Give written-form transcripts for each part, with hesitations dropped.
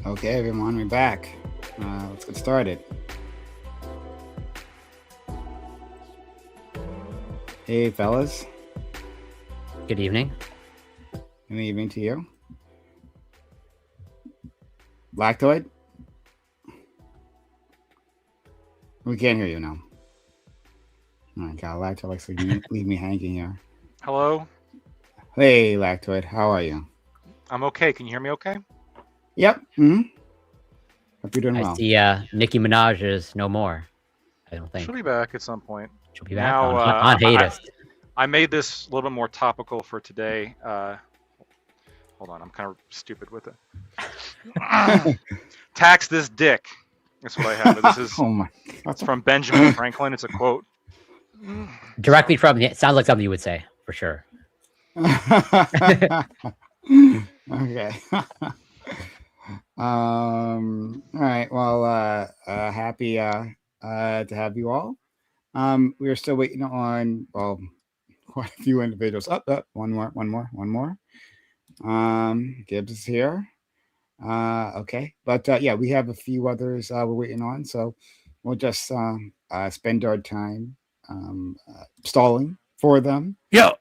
Okay, everyone, we're back. Let's get started. Hey, fellas. Good evening. Good evening to you. Lactoid? We can't hear you now. Oh my god, Lactoid likes to leave me hanging here. Hello? Hey, Lactoid, how are you? I'm okay. Can you hear me okay? Yep. Mm-hmm. Hope you're doing I well. see Nicki Minaj is no more. I don't think. She'll be back at some point. She'll be back Now, on hiatus. I made this a little bit more topical for today. Hold on, I'm kind of stupid with it. Tax this dick. That's what I have. This is Oh my it's from Benjamin Franklin. It's a quote. Directly from it sounds like something you would say, for sure. Okay. All right. Well, happy to have you all. We are still waiting on quite a few individuals. One more. Gibbs is here. Okay, but yeah, we have a few others we're waiting on, so we'll just spend our time stalling for them. Yo.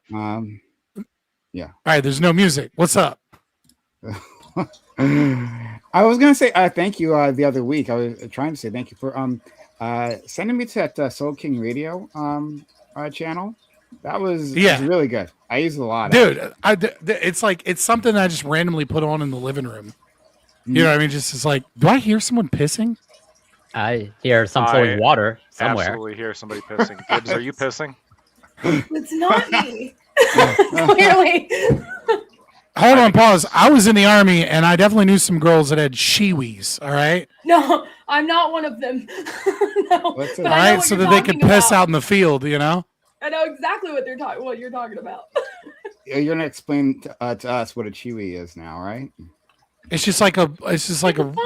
Yeah. All right, there's no music. What's up? I was gonna say thank you the other week. I was trying to say thank you for sending me to that Soul King Radio channel. That was really good. I use it a lot, dude. It's like it's something I just randomly put on in the living room. You know what I mean? Just it's like, do I hear someone pissing? I hear some flowing water somewhere. Absolutely hear somebody pissing. Gibbs, are you pissing? It's not me. Clearly. Hold on, pause. I was in the army, and I definitely knew some girls that had shiwis. All right. No, I'm not one of them. No. All right, so that they could piss out in the field. You know. I know exactly what you're talking about. You're gonna explain to us what a chewy is now, right? It's just like a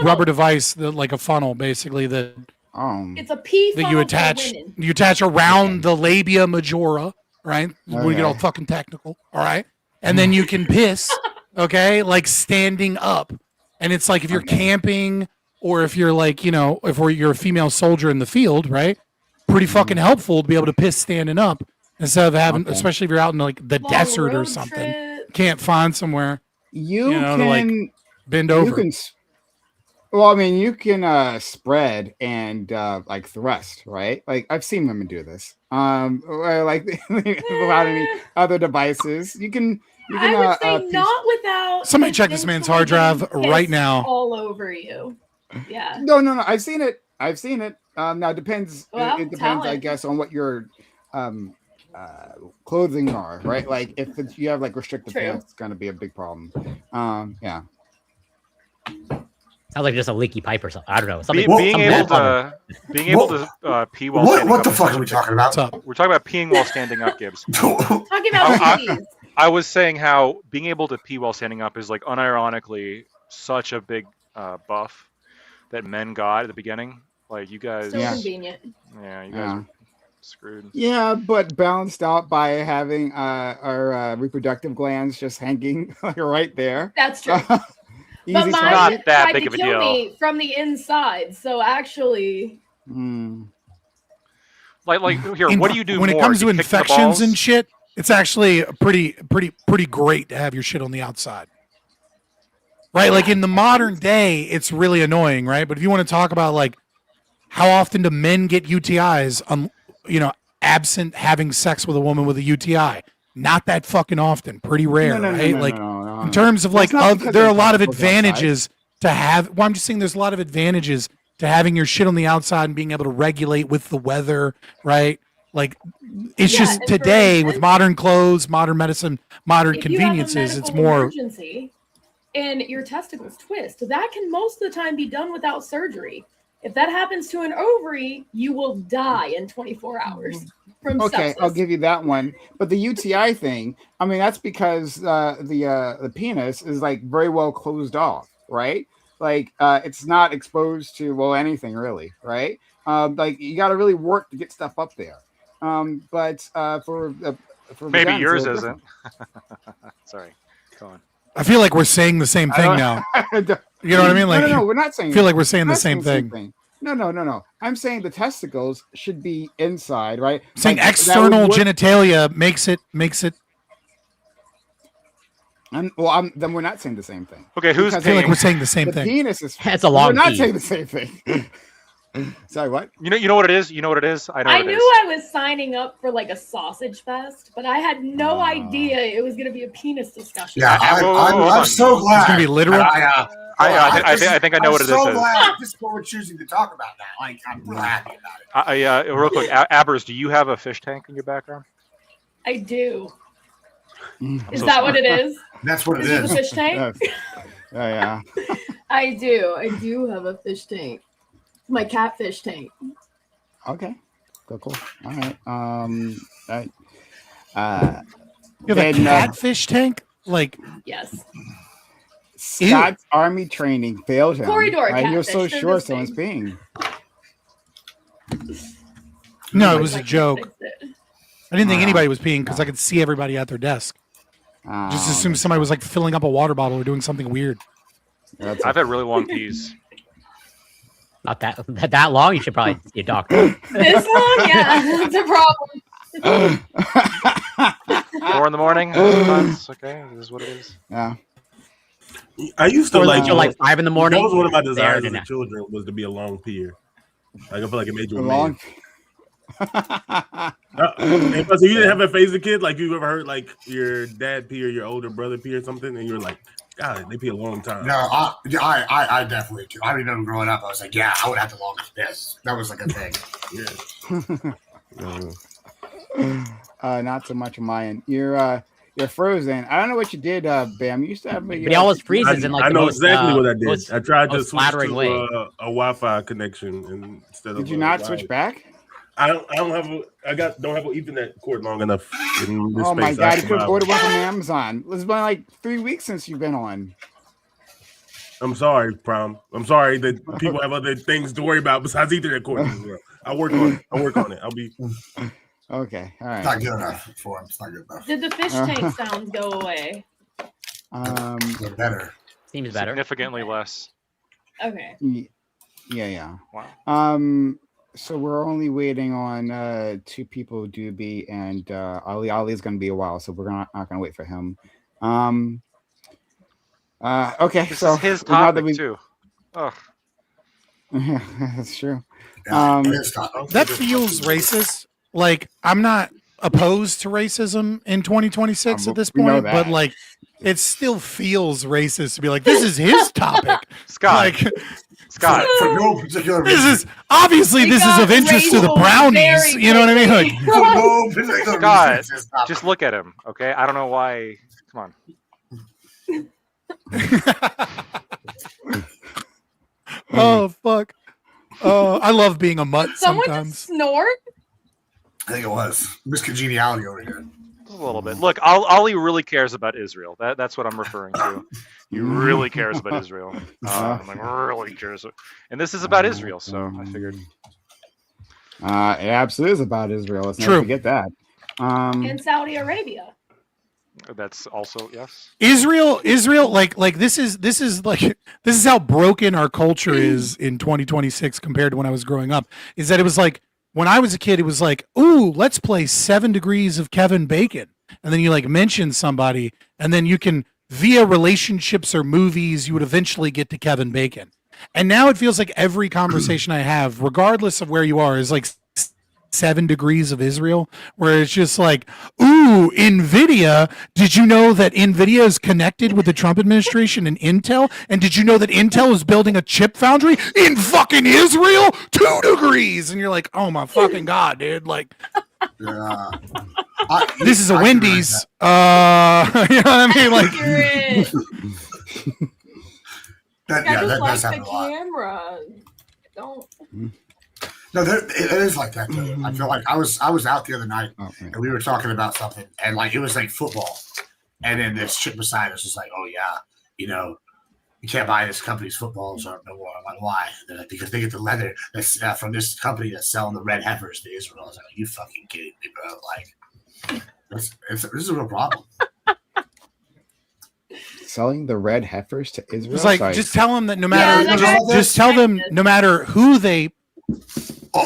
rubber device, like a funnel, basically that. It's a pee funnel that you attach. For women. You attach around the labia majora, right? Okay. We get all fucking technical, all right? And then you can piss, okay, like standing up. And it's like if you're camping or if you're like, if you're a female soldier in the field, right? Pretty fucking helpful to be able to piss standing up instead of having, especially if you're out in like the desert or something, can't find somewhere. You can to like bend over. You can spread and like thrust, right? Like I've seen women do this. Like without any other devices, you can. I would say not without. Somebody check this man's hard drive right now. All over you. Yeah. No. I've seen it. Now it depends. Well, it depends, I guess, on what your clothing are, right? Like if you have like restrictive pants, it's gonna be a big problem. Yeah. Sounds like just a leaky pipe or something. I don't know. Being able to pee while standing up. What the fuck are we talking about? We're talking about peeing while standing up, Gibbs. Talking about peas. I was saying how being able to pee while standing up is like unironically such a big buff that men got at the beginning. Like you guys, so convenient. Yeah, you guys are screwed. Yeah, but balanced out by having our reproductive glands just hanging like right there. That's true. But mine not that big of a deal. Me from the inside, so actually. Like here, what do you do when more? It comes to you infections and shit? It's actually pretty great to have your shit on the outside, right? Like in the modern day, it's really annoying, right? But if you want to talk about like how often do men get UTIs, absent having sex with a woman with a UTI, not that fucking often, pretty rare, right? Like in terms of like, there are a lot of advantages to have. Well, I'm just saying there's a lot of advantages to having your shit on the outside and being able to regulate with the weather, right? Like it's just today with modern clothes, modern medicine, modern conveniences, it's more emergency and your testicles twist. That can most of the time be done without surgery. If that happens to an ovary, you will die in 24 hours from sepsis. I'll give you that one. But the UTI thing, I mean, that's because the penis is like very well closed off, right? Like it's not exposed to anything really, right? Like you got to really work to get stuff up there. But for maybe yours isn't. Sorry, go on. I feel like we're saying the same thing now. You know what I mean? Like, no, we're not saying. I feel like we're saying we're the not same saying thing. No. I'm saying the testicles should be inside, right? Saying Like, that external would- genitalia makes it. then we're not saying the same thing. Okay, who's I feel like paying? we're saying the same The thing. penis is. That's a long We're not P. saying the same thing. Sorry, what? You know what it is? You know what it is? I know I what it knew is. I was signing up for like a sausage fest, but I had no idea it was going to be a penis discussion. Yeah, Whoa, hold I'm on. so glad. It's gonna be literal. I think I know what it is. I'm so glad this is what we're choosing to talk about now. Like, I'm real happy about it. Real quick, Abers, do you have a fish tank in your background? I do. I'm Is so that sorry. what it is? That's what it Is it is. a fish tank? Yes. Yeah. I do. I do have a fish tank. My catfish tank. Okay. Cool. All right. You have a Then, catfish tank? Like, Yes. Scott's army training failed him. Corridor right? He was so catfish, they're short, the someone's same. peeing. no, it was I a can joke. fix it. I didn't think anybody was peeing because I could see everybody at their desk. Just assume somebody was like filling up a water bottle or doing something weird. I've had really long peas. Not that long. You should probably see a doctor. This long? Yeah, that's a problem. 4 in the morning. Sometimes. Okay, this is what it is. Yeah. I used to Or like until like 5 in the morning. That was one of my There desires to as a now. children was to be a long peer. Like I feel like it made you A a long. man. And so you didn't have a phase as a kid, like you ever heard like your dad pee or your older brother pee or something, and you were like, God, they pee a long time. No, I definitely do. I remember growing up, I was like, yeah, I would have the longest piss. That was like a thing. Not so much of mine. You're frozen. I don't know what you did, Bam. You used to have. But he always freezes in like I the know most, exactly what I did. most- I tried to most switch flattering to way. a Wi-Fi connection instead of. Did you not Wi-Fi. switch back? I don't have a. Don't have an Ethernet cord long enough. In this Oh my space. god! You could have ordered one from Amazon. It's been like 3 weeks since you've been on. I'm sorry, Prom. I'm sorry that people have other things to worry about besides Ethernet cords. I'll work on it. I'll be. Okay. All It's not right. good enough for him. It's not good enough. Did the fish tank sounds go away? They're better. Seems better. Significantly less. Okay. Yeah. Wow. So we're only waiting on 2 people, Doobie and Ali. Ali's going to be a while, so we're not going to wait for him. Okay, This so is his now topic too. Ugh. That's true. Yeah, it is not. That feels racist. Like, I'm not opposed to racism in 2026 at this we know point, that. but like, it still feels racist to be like, this is his topic. Scott. Like, Scott. For no particular this reason. is obviously We this is got of interest to the racial brownies. very You know what I mean? Like, quickly. For no particular Scott, reason. It's not. Just look at him, okay? I don't know why. Come on. oh fuck. Oh, I love being a mutt Someone sometimes. just snort? I think it was miscongeniality over here. Just a little bit. Look, Ollie really cares about Israel. That's what I'm referring to. He really cares about Israel. Like really cares. And this is about Israel, so I figured. It absolutely is about Israel. Let's True. not forget that. In Saudi Arabia. That's also yes. Israel, like this is how broken our culture is in 2026 compared to when I was growing up. Is that it was like when I was a kid, it was like, ooh, let's play 7 Degrees of Kevin Bacon, and then you like mention somebody, and then you can via relationships or movies, you would eventually get to Kevin Bacon. And now it feels like every conversation I have, regardless of where you are, is like 7 Degrees of Israel, where it's just like, ooh, NVIDIA, did you know that NVIDIA is connected with the Trump administration and Intel? And did you know that Intel is building a chip foundry in fucking Israel? 2 degrees. And you're like, oh my fucking God, dude. Like, Yeah. this is a I can Wendy's. You know what I mean? Like, Accurate. That, I yeah, just that like does the happen a lot. camera. Don't. No, it is like that though. I feel like I was out the other night and we were talking about something and like it was like football, and then this chick beside us was like, "Oh yeah, you know, you can't buy this company's footballs or no more." I'm like, "Why?" They're like, "Because they get the leather that's from this company that's selling the red heifers to Israel." I was like, "You fucking kidding me, bro?" Like, this is a real problem. selling the red heifers to Israel. It's like Sorry. just tell them that no matter that just tell them no matter who they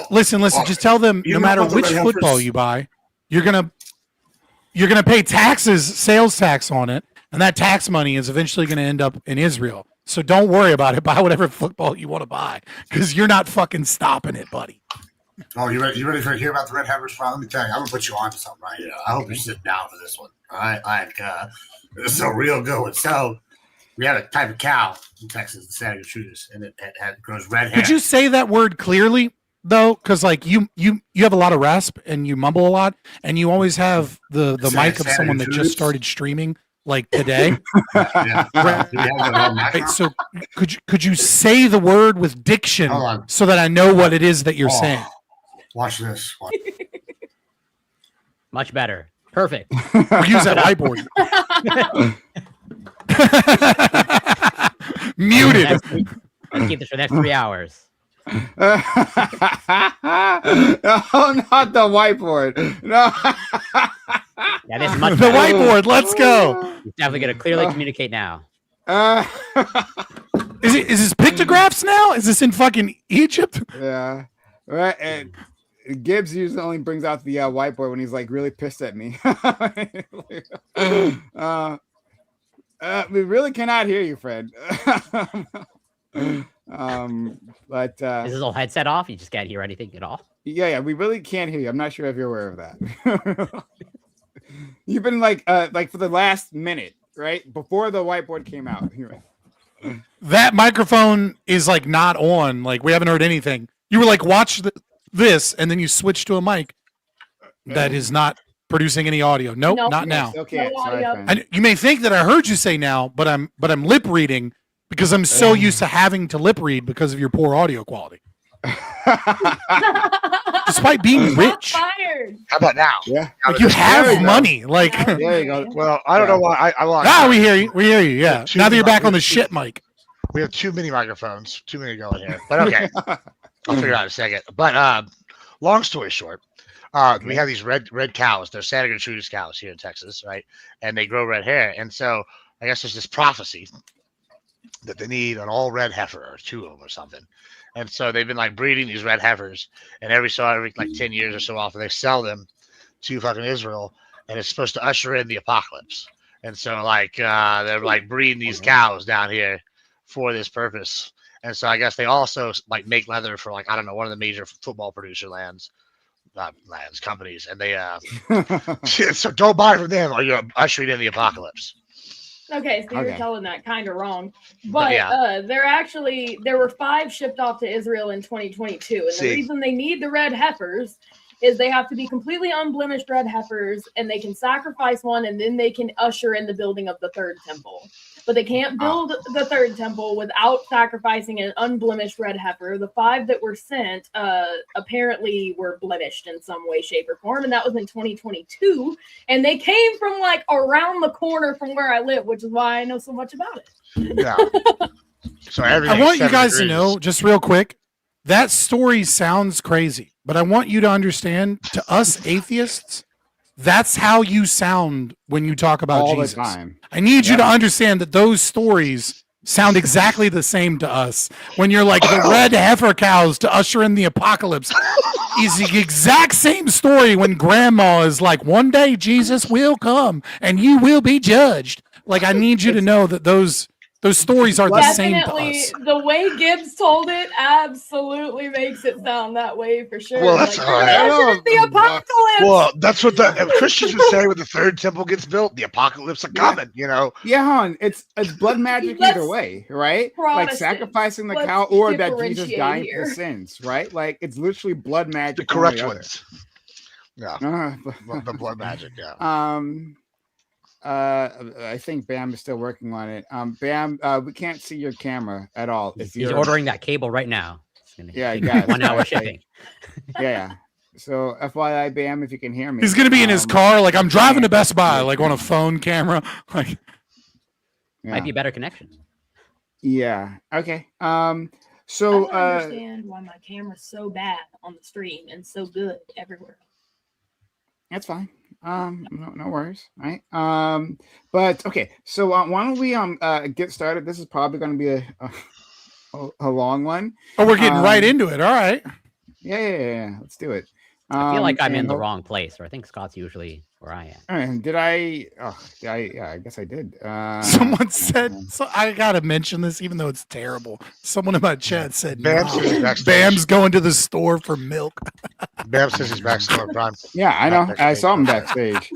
listen. Just tell them no matter which football you buy, you're gonna pay sales tax on it, and that tax money is eventually going to end up in Israel. So don't worry about it. Buy whatever football you want to buy because you're not fucking stopping it, buddy. Oh, you ready to hear about the red heifers? Let me tell you, I'm gonna put you on to something right here. I hope you sit down for this one. All right, this is a real good one. So we have a type of cow in Texas, the Sanctions, and it grows red hair. Could you say that word clearly though? Because like you have a lot of rasp and you mumble a lot, and you always have the mic of someone that just started streaming like today. Right, so could you say the word with diction so that I know what it is that you're saying? Watch this. Much better. Perfect. Or use that whiteboard. Muted. Let's keep this for the next 3 hours. Oh, not the whiteboard. No. Yeah, this is much The better. whiteboard. Let's go. You're definitely going to clearly communicate now. Is this pictographs now? Is this in fucking Egypt? Yeah. Right. And Gibbs usually only brings out the whiteboard when he's like really pissed at me. We really cannot hear you, Fred. But Is this whole headset off? You just can't hear anything at all? yeah, we really can't hear you. I'm not sure if you're aware of that. You've been like for the last minute, right? Before the whiteboard came out. That microphone is like not on. Like we haven't heard anything. You were like, watch this, and then you switch to a mic that is not producing any audio. Nope, not now. Okay, sorry, and you may think that I heard you say now, but I'm lip reading because I'm so used to having to lip read because of your poor audio quality. Despite being rich. Fired. How about now? Yeah. Like you have money. Like there you go. Well, I don't know why I lost. Ah, we hear you. We hear you. Yeah. Now that you're back on the shit mic. We have too many microphones, too many going here. But okay. I'll figure it out in a second. But long story short, we have these red cows. They're Santa Gertrudis cows here in Texas, right? And they grow red hair. And so I guess there's this prophecy that they need an all red heifer or two of them or something. And so they've been like breeding these red heifers, and every like 10 years or so often they sell them to fucking Israel, and it's supposed to usher in the apocalypse. And so like they're like breeding these cows down here for this purpose. And so I guess they also like make leather for like, I don't know, one of the major football producer companies. And they so don't buy from them or you're ushering in the apocalypse. Okay, so you're telling that kind of wrong. But there were 5 shipped off to Israel in 2022. And the reason they need the red heifers is they have to be completely unblemished red heifers, and they can sacrifice one, and then they can usher in the building of the third temple. But they can't build the third temple without sacrificing an unblemished red heifer. The 5 that were sent apparently were blemished in some way, shape, or form, and that was in 2022. And they came from like around the corner from where I live, which is why I know so much about it. Yeah. So I want you guys to know, just real quick, that story sounds crazy, but I want you to understand, to us atheists, that's how you sound when you talk about all Jesus. The time. I need you to understand that those stories sound exactly the same to us. When you're like the red heifer cows to usher in the apocalypse is the exact same story when grandma is like, one day Jesus will come and you will be judged. Like, I need you to know that those stories are the same to us. The way Gibbs told it absolutely makes it sound that way for sure. Well, that's like, all right. The apocalypse. Well, that's what the Christians would say when the third temple gets built. The apocalypse is coming, you know. Yeah, hon, it's blood magic either way, right? Like sacrificing the cow or that Jesus dying for sins, right? Like it's literally blood magic. The correct ones. Yeah. The blood magic, yeah. I think Bam is still working on it. Bam, we can't see your camera at all. He's ordering that cable right now. Yeah, you got 1 hour shipping. Yeah. So FYI, Bam, if you can hear me, he's gonna be in his car, like I'm driving to Best Buy, like on a phone camera. Like, might be a better connection. Yeah. Okay. So I don't understand why my camera's so bad on the stream and so good everywhere. That's fine. No worries, right? But okay, so why don't we get started? This is probably going to be a long one. Oh, we're getting right into it. All right. Yeah. Let's do it. I feel like I'm in the wrong place, or I think Scott's usually where I am. And did I? Yeah, I guess I did. Someone said, so I gotta mention this, even though it's terrible. Someone in my chat said, Bam's going to the store for milk. Bam says he's backstage. Prime. Yeah, I know. I saw him backstage.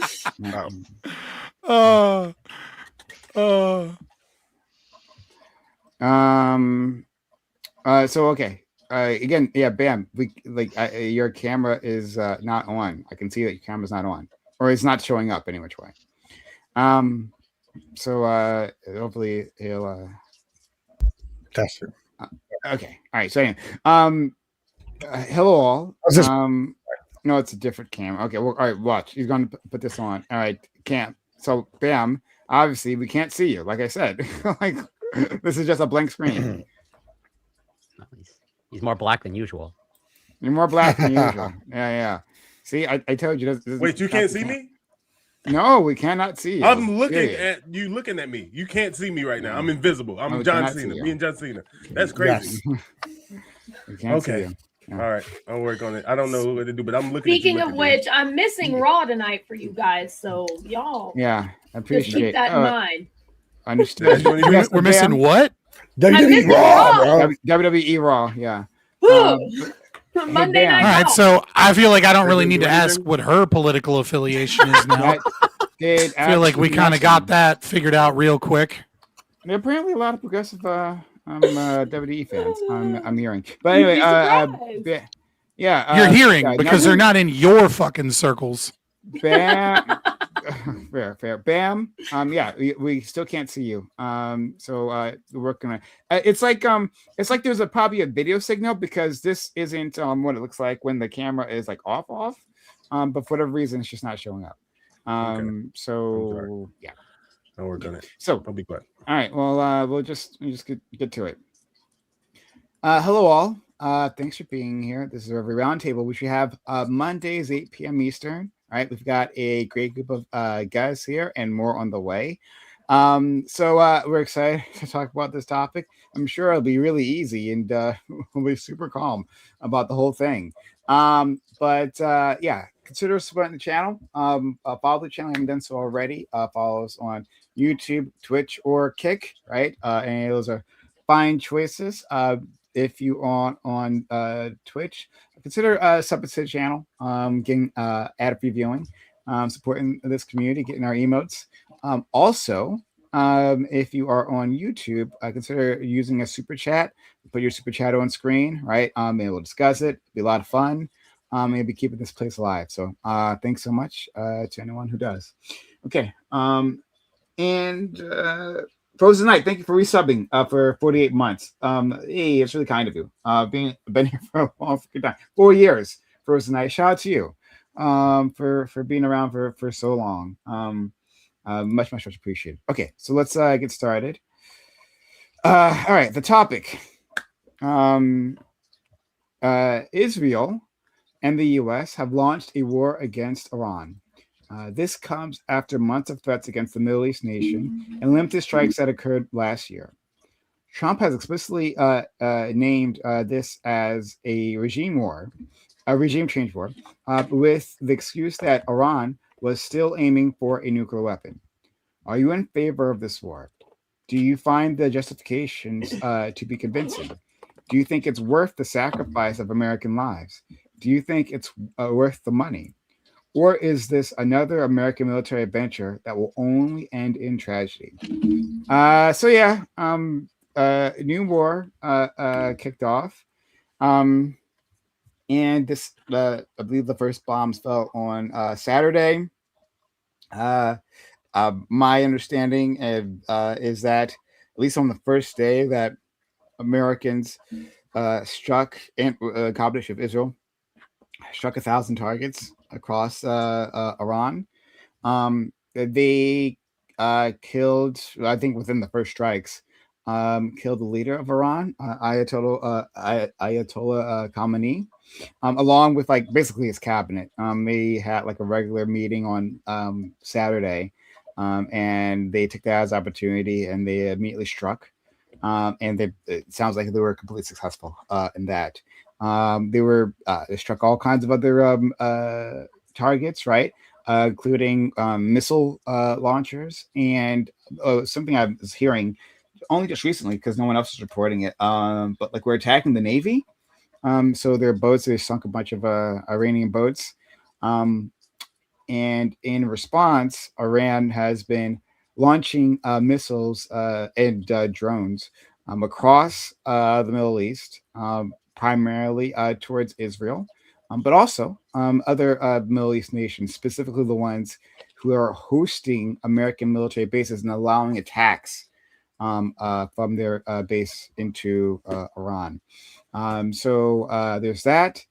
So okay. Again, yeah, Bam. Your camera is not on. I can see that your camera's not on, or it's not showing up any which way. So hopefully he'll test it. Okay. All right. So hello all. No, it's a different camera. Okay. Well, all right. Watch. He's going to put this on. All right. Cam. So Bam. Obviously, we can't see you. Like I said, like this is just a blank screen. He's more black than usual. You're more black than usual. Yeah. See, I told you. Wait, you can't see me? No, we cannot see you. I'm looking at you, looking at me. You can't see me right now. I'm invisible. I'm John Cena. Me and John Cena. That's crazy. Yes. We can't see you. Yeah. All right, I'll work on it. I don't know what to do, but I'm looking. Speaking of which, I'm missing Raw tonight for you guys, so y'all. Yeah, I appreciate just keep that in mind. Understood. We're missing what? WWE Raw. WWE Raw. Yeah. Monday night. All right, so I feel like I don't really need to ask what her political affiliation is now. I feel like we kind of got that figured out real quick. There are apparently a lot of progressive WWE fans. I'm hearing, but anyway, yeah, you're hearing because they're not in your fucking circles. Bam, fair. Bam. Yeah, we still can't see you. So we're gonna. It's like there's probably a video signal because this isn't what it looks like when the camera is like off. But for whatever reason, it's just not showing up. So yeah, I'll work on it. So I'll be quiet. All right. Well, we'll just get to it. Hello all. Thanks for being here. This is Reverie Roundtable, which we have Mondays 8 p.m. Eastern. All right, we've got a great group of guys here and more on the way. So we're excited to talk about this topic. I'm sure it'll be really easy and we'll be super calm about the whole thing. But yeah, consider supporting the channel. Follow the channel if you haven't done so already. Follow us on YouTube, Twitch, or Kick, right? And those are fine choices. If you are on Twitch, consider subbing to the channel, getting ad-free viewing, supporting this community, getting our emotes. Also, if you are on YouTube, consider using a super chat. Put your super chat on screen, right? Maybe we'll discuss it. It'll be a lot of fun. Maybe keeping this place alive. So thanks so much to anyone who does. Okay. And Frozen Knight, thank you for resubbing for 48 months. Hey, it's really kind of you. Been here for a long time. 4 years, Frozen Knight. Shout out to you for being around for so long. Much appreciated. Okay, so let's get started. All right, the topic. Israel and the U.S. have launched a war against Iran. This comes after months of threats against the Middle East nation and limited strikes that occurred last year. Trump has explicitly named this as a regime change war, with the excuse that Iran was still aiming for a nuclear weapon. Are you in favor of this war? Do you find the justifications to be convincing? Do you think it's worth the sacrifice of American lives? Do you think it's worth the money? Or is this another American military adventure that will only end in tragedy? So yeah, new war kicked off. And this, I believe the first bombs fell on Saturday. My understanding is that at least on the first day that Americans struck in combination of Israel, struck 1,000 targets across Iran. They killed, I think within the first strikes, killed the leader of Iran, Ayatollah Khamenei, along with like basically his cabinet. They had like a regular meeting on Saturday, and they took that as opportunity and they immediately struck. And it sounds like they were completely successful in that. They struck all kinds of other targets, right? Including missile launchers and something I was hearing only just recently because no one else is reporting it. But like we're attacking the Navy. So their boats, they sunk a bunch of Iranian boats. And in response, Iran has been launching missiles and drones across the Middle East, primarily towards Israel, but also other Middle East nations, specifically the ones who are hosting American military bases and allowing attacks from their base into Iran. So there's that.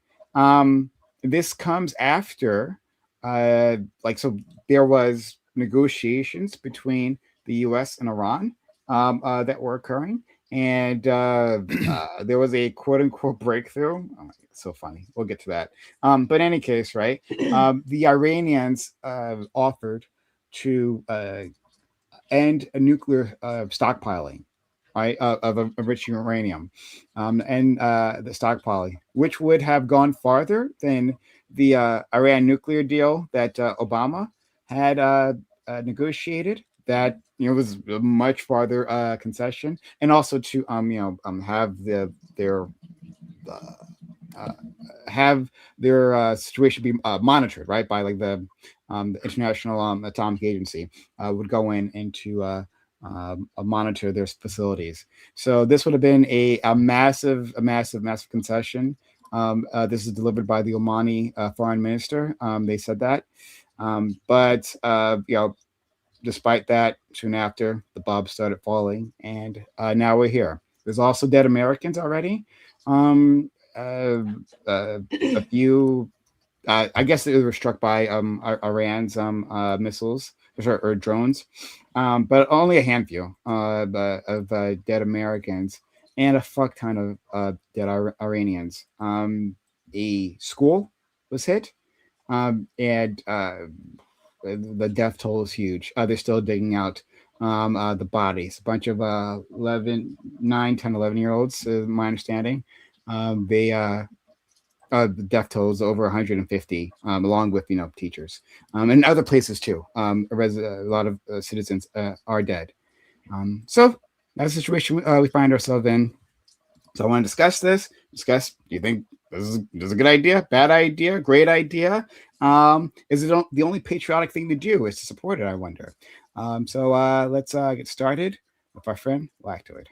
This comes after, so there was negotiations between the U.S. and Iran that were occurring, and there was a quote unquote breakthrough. Oh, it's so funny. We'll get to that. But in any case, right, the Iranians offered to end a nuclear stockpiling, right, of enriched uranium, and the stockpiling, which would have gone farther than the Iran nuclear deal that Obama had negotiated. That was a much farther concession, and also to have have their situation be monitored, right, by like the International Atomic Agency would go into monitor their facilities. So this would have been a massive concession. This is delivered by the Omani foreign minister. They said that, but despite that, soon after the bombs started falling, and now we're here. There's also dead Americans already. A few, I guess they were struck by Iran's missiles or drones, but only a handful of dead Americans and a fuck ton of dead Iranians. A school was hit, and the death toll is huge. They're still digging out the bodies. A bunch of 9, 10, 11-year-olds, my understanding. The death toll is over 150, along with teachers, and other places too. A lot of citizens are dead. So that's the situation we find ourselves in. So I want to discuss this. Do you think this is a good idea, bad idea, great idea? Is it the only patriotic thing to do is to support it? I wonder. So let's get started with our friend Lactoid.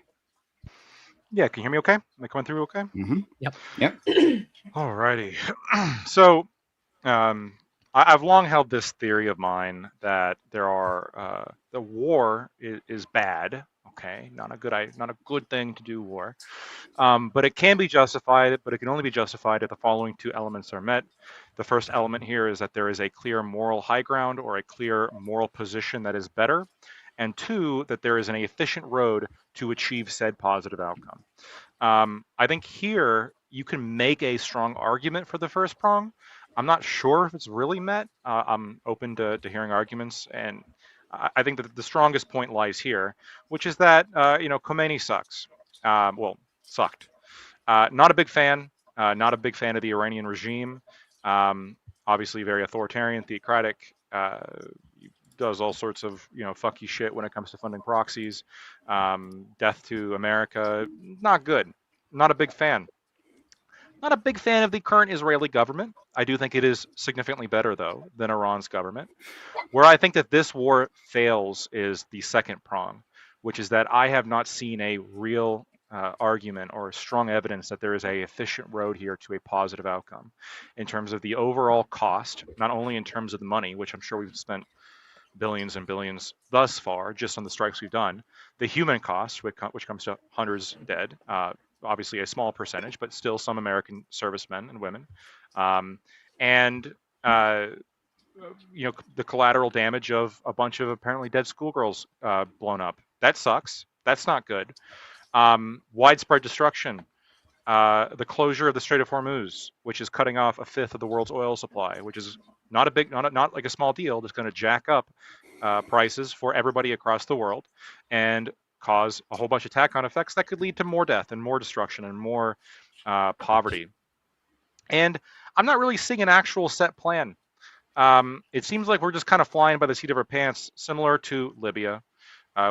Yeah, can you hear me okay? Am I coming through okay? Mm-hmm. Yep. Alrighty. So I've long held this theory of mine that the war is bad. Okay, not a good thing to do war, but it can be justified. But it can only be justified if the following two elements are met. The first element here is that there is a clear moral high ground or a clear moral position that is better, and two, that there is an efficient road to achieve said positive outcome. I think here you can make a strong argument for the first prong. I'm not sure if it's really met. I'm open to hearing arguments, and I think that the strongest point lies here, which is that Khomeini sucks. Sucked. Not a big fan. Not a big fan of the Iranian regime. Obviously, very authoritarian, theocratic. Does all sorts of fuck you shit when it comes to funding proxies. Death to America. Not good. Not a big fan. Not a big fan of the current Israeli government. I do think it is significantly better, though, than Iran's government. Where I think that this war fails is the second prong, which is that I have not seen a real argument or strong evidence that there is a efficient road here to a positive outcome in terms of the overall cost, not only in terms of the money, which I'm sure we've spent billions and billions thus far just on the strikes we've done, the human cost, which comes to hundreds dead, obviously a small percentage, but still some American servicemen and women, and the collateral damage of a bunch of apparently dead schoolgirls blown up. That sucks. That's not good. Widespread destruction. The closure of the Strait of Hormuz, which is cutting off a fifth of the world's oil supply, which is not like a small deal. That's going to jack up prices for everybody across the world and cause a whole bunch of tack-on effects that could lead to more death and more destruction and more poverty. And I'm not really seeing an actual set plan. It seems like we're just kind of flying by the seat of our pants, similar to Libya,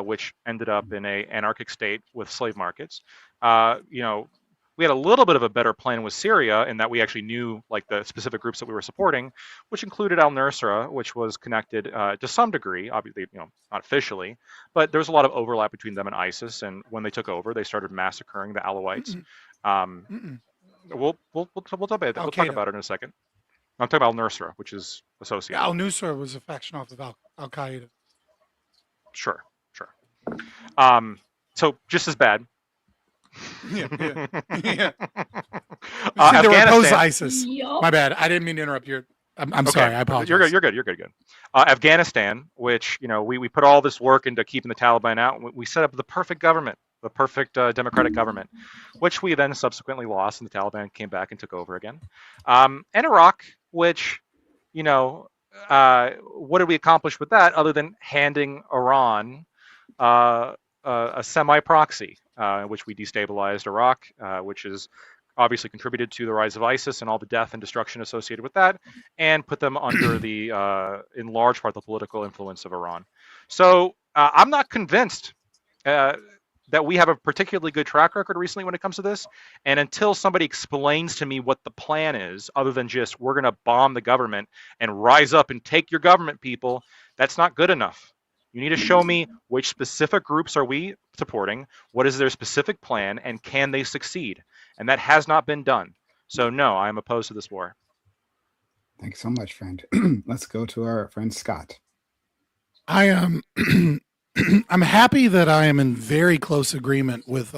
which ended up in an anarchic state with slave markets. We had a little bit of a better plan with Syria in that we actually knew like the specific groups that we were supporting, which included al-Nusra, which was connected to some degree, obviously, not officially, but there was a lot of overlap between them and ISIS. And when they took over, they started massacring the Alawites. We'll talk about that. We'll talk about it in a second. I'm talking about al-Nusra, which is associated. Al-Nusra was a faction off of Al-Qaeda. Sure. So just as bad. Yeah. They were opposed to ISIS. Yup. My bad. I didn't mean to interrupt you. I'm sorry. I apologize. You're good. Afghanistan, which we put all this work into keeping the Taliban out. We set up the perfect government, the perfect democratic government, which we then subsequently lost, and the Taliban came back and took over again. And Iraq, which what did we accomplish with that other than handing Iran a semi-proxy, which we destabilized Iraq, which is obviously contributed to the rise of ISIS and all the death and destruction associated with that, and put them under the, in large part, the political influence of Iran. So I'm not convinced that we have a particularly good track record recently when it comes to this. And until somebody explains to me what the plan is, other than just we're going to bomb the government and rise up and take your government, people, that's not good enough. You need to show me which specific groups are we supporting, what is their specific plan, and can they succeed? And that has not been done. So no, I am opposed to this war. Thanks so much, friend. Let's go to our friend Scott. I am I'm happy that I am in very close agreement with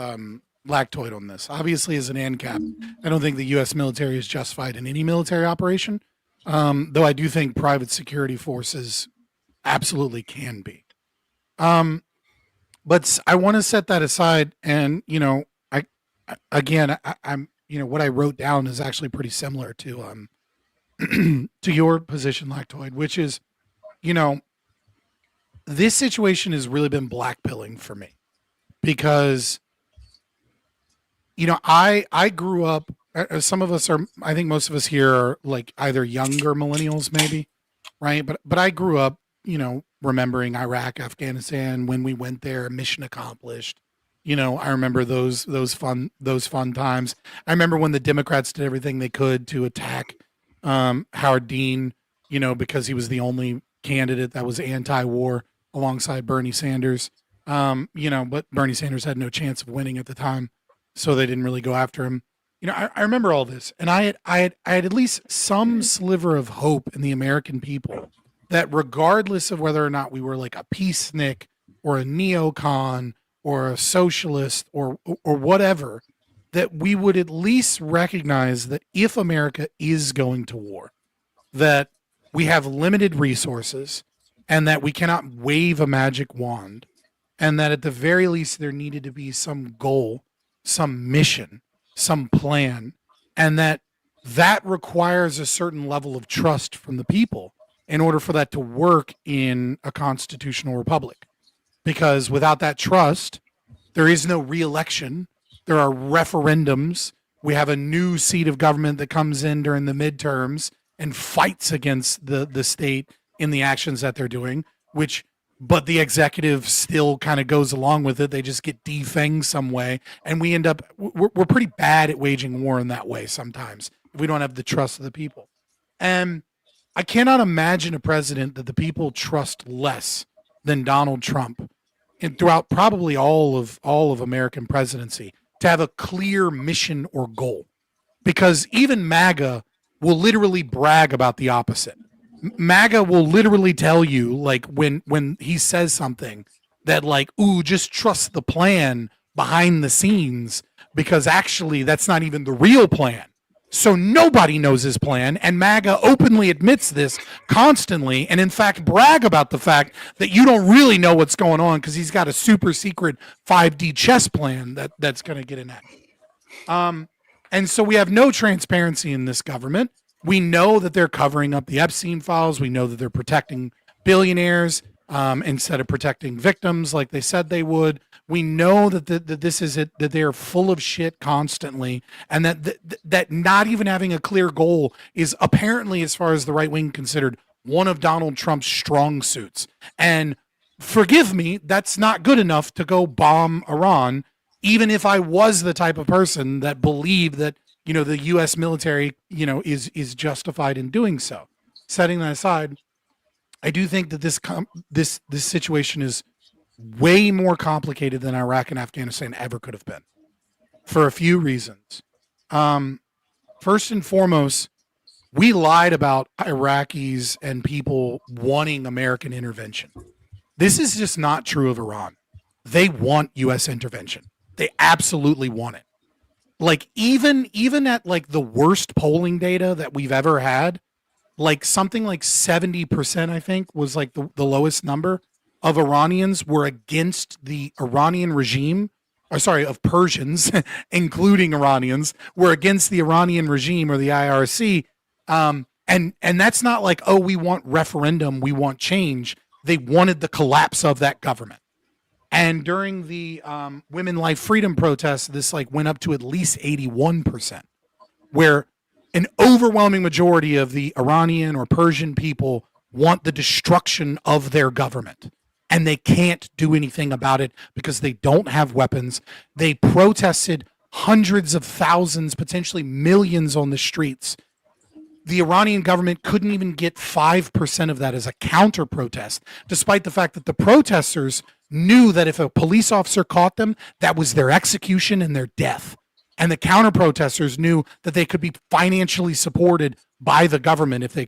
Lactoid on this. Obviously, as an ANCAP, I don't think the U.S. military is justified in any military operation, though I do think private security forces absolutely can be. But I want to set that aside, and I'm what I wrote down is actually pretty similar to to your position, Lactoid, which is, this situation has really been blackpilling for me because, I grew up, some of us are, I think most of us here are like either younger millennials maybe, right? But I grew up, remembering Iraq, Afghanistan, when we went there, mission accomplished. I remember those fun times. I remember when the Democrats did everything they could to attack Howard Dean, because he was the only candidate that was anti-war alongside Bernie Sanders. But Bernie Sanders had no chance of winning at the time, so they didn't really go after him. I remember all this, and I had at least some sliver of hope in the American people that regardless of whether or not we were like a peacenik or a neocon or a socialist or whatever, that we would at least recognize that if America is going to war, that we have limited resources and that we cannot wave a magic wand, and that at the very least there needed to be some goal, some mission, some plan, and that requires a certain level of trust from the people in order for that to work in a constitutional republic. Because without that trust, there is no re-election. There are referendums. We have a new seat of government that comes in during the midterms and fights against the state in the actions that they're doing, but the executive still kind of goes along with it. They just get defanged some way. And we end up, we're pretty bad at waging war in that way sometimes if we don't have the trust of the people. And I cannot imagine a president that the people trust less than Donald Trump, and throughout probably all of American presidency, to have a clear mission or goal. Because even MAGA will literally brag about the opposite. MAGA will literally tell you, like, when he says something that, like, ooh, just trust the plan behind the scenes, because actually that's not even the real plan. So nobody knows his plan, and MAGA openly admits this constantly, and in fact brag about the fact that you don't really know what's going on because he's got a super secret 5D chess plan that's going to get enacted. And so we have no transparency in this government. We know that they're covering up the Epstein files. We know that they're protecting billionaires instead of protecting victims like they said they would. We know that that this is it, that they're full of shit constantly, and that not even having a clear goal is apparently, as far as the right wing considered, one of Donald Trump's strong suits. And forgive me, that's not good enough to go bomb Iran, even if I was the type of person that believed that, you know, the U.S. military, you know, is justified in doing so. Setting that aside, I do think that this situation is way more complicated than Iraq and Afghanistan ever could have been, for a few reasons. First and foremost, we lied about Iraqis and people wanting American intervention. This is just not true of Iran. They want U.S. intervention. They absolutely want it. Like even at like the worst polling data that we've ever had, like something like 70%, I think, was like the lowest number of Iranians were against the Iranian regime, or sorry, of Persians, including Iranians, were against the Iranian regime or the IRC. And that's not like, oh, we want referendum, we want change. They wanted the collapse of that government. And during the Women Life Freedom protests, this like went up to at least 81%, where an overwhelming majority of the Iranian or Persian people want the destruction of their government. And they can't do anything about it because they don't have weapons. They protested hundreds of thousands, potentially millions on the streets. The Iranian government couldn't even get 5% of that as a counter protest, despite the fact that the protesters knew that if a police officer caught them, that was their execution and their death. And the counter protesters knew that they could be financially supported by the government if they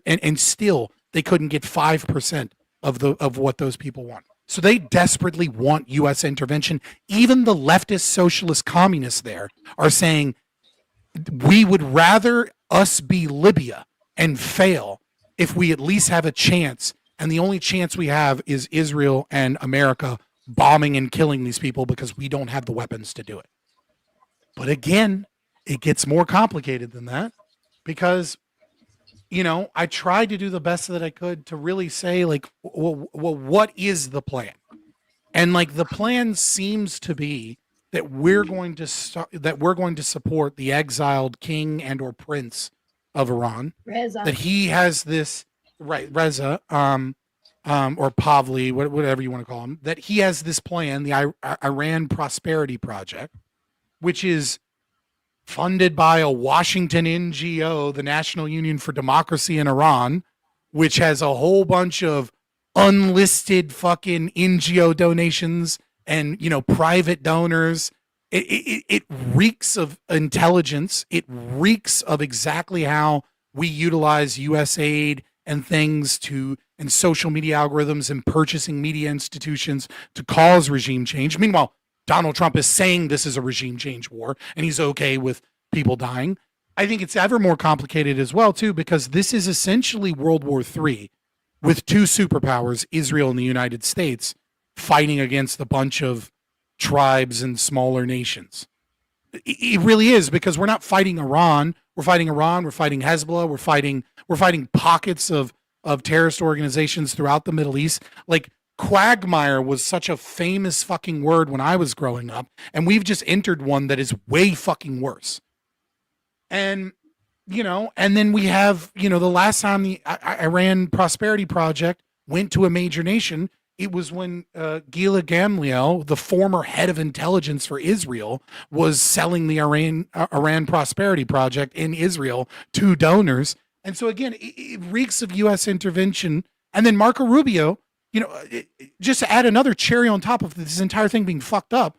and still they couldn't get 5% of what those people want. So they desperately want U.S. intervention. Even the leftist socialist communists there are saying, we would rather us be Libya and fail if we at least have a chance. And the only chance we have is Israel and America bombing and killing these people because we don't have the weapons to do it. But again, it gets more complicated than that because, you know, I tried to do the best that I could to really say, like, well, what is the plan? And like the plan seems to be that we're going to support the exiled king and or prince of Iran. Reza. That he has this Reza, or Pavli, whatever you want to call him. That he has this plan, the Iran Prosperity Project, which is funded by a Washington NGO, the National Union for Democracy in Iran, which has a whole bunch of unlisted fucking NGO donations and, you know, private donors. It reeks of intelligence. It reeks of exactly how we utilize U.S. aid and things and social media algorithms and purchasing media institutions to cause regime change. Meanwhile, Donald Trump is saying this is a regime change war and he's okay with people dying. I think it's ever more complicated as well, too, because this is essentially World War III with two superpowers, Israel and the United States, fighting against a bunch of tribes and smaller nations. It really is, because we're not fighting Iran. We're fighting Hezbollah. We're fighting pockets of terrorist organizations throughout the Middle East. Like, quagmire was such a famous fucking word when I was growing up, and we've just entered one that is way fucking worse. And, you know, and then we have, you know, the last time the Iran Prosperity Project went to a major nation, it was when Gila Gamliel, the former head of intelligence for Israel, was selling the Iran Prosperity Project in Israel to donors. And so, again, it reeks of U.S. intervention. And then Marco Rubio, you know, just to add another cherry on top of this entire thing being fucked up,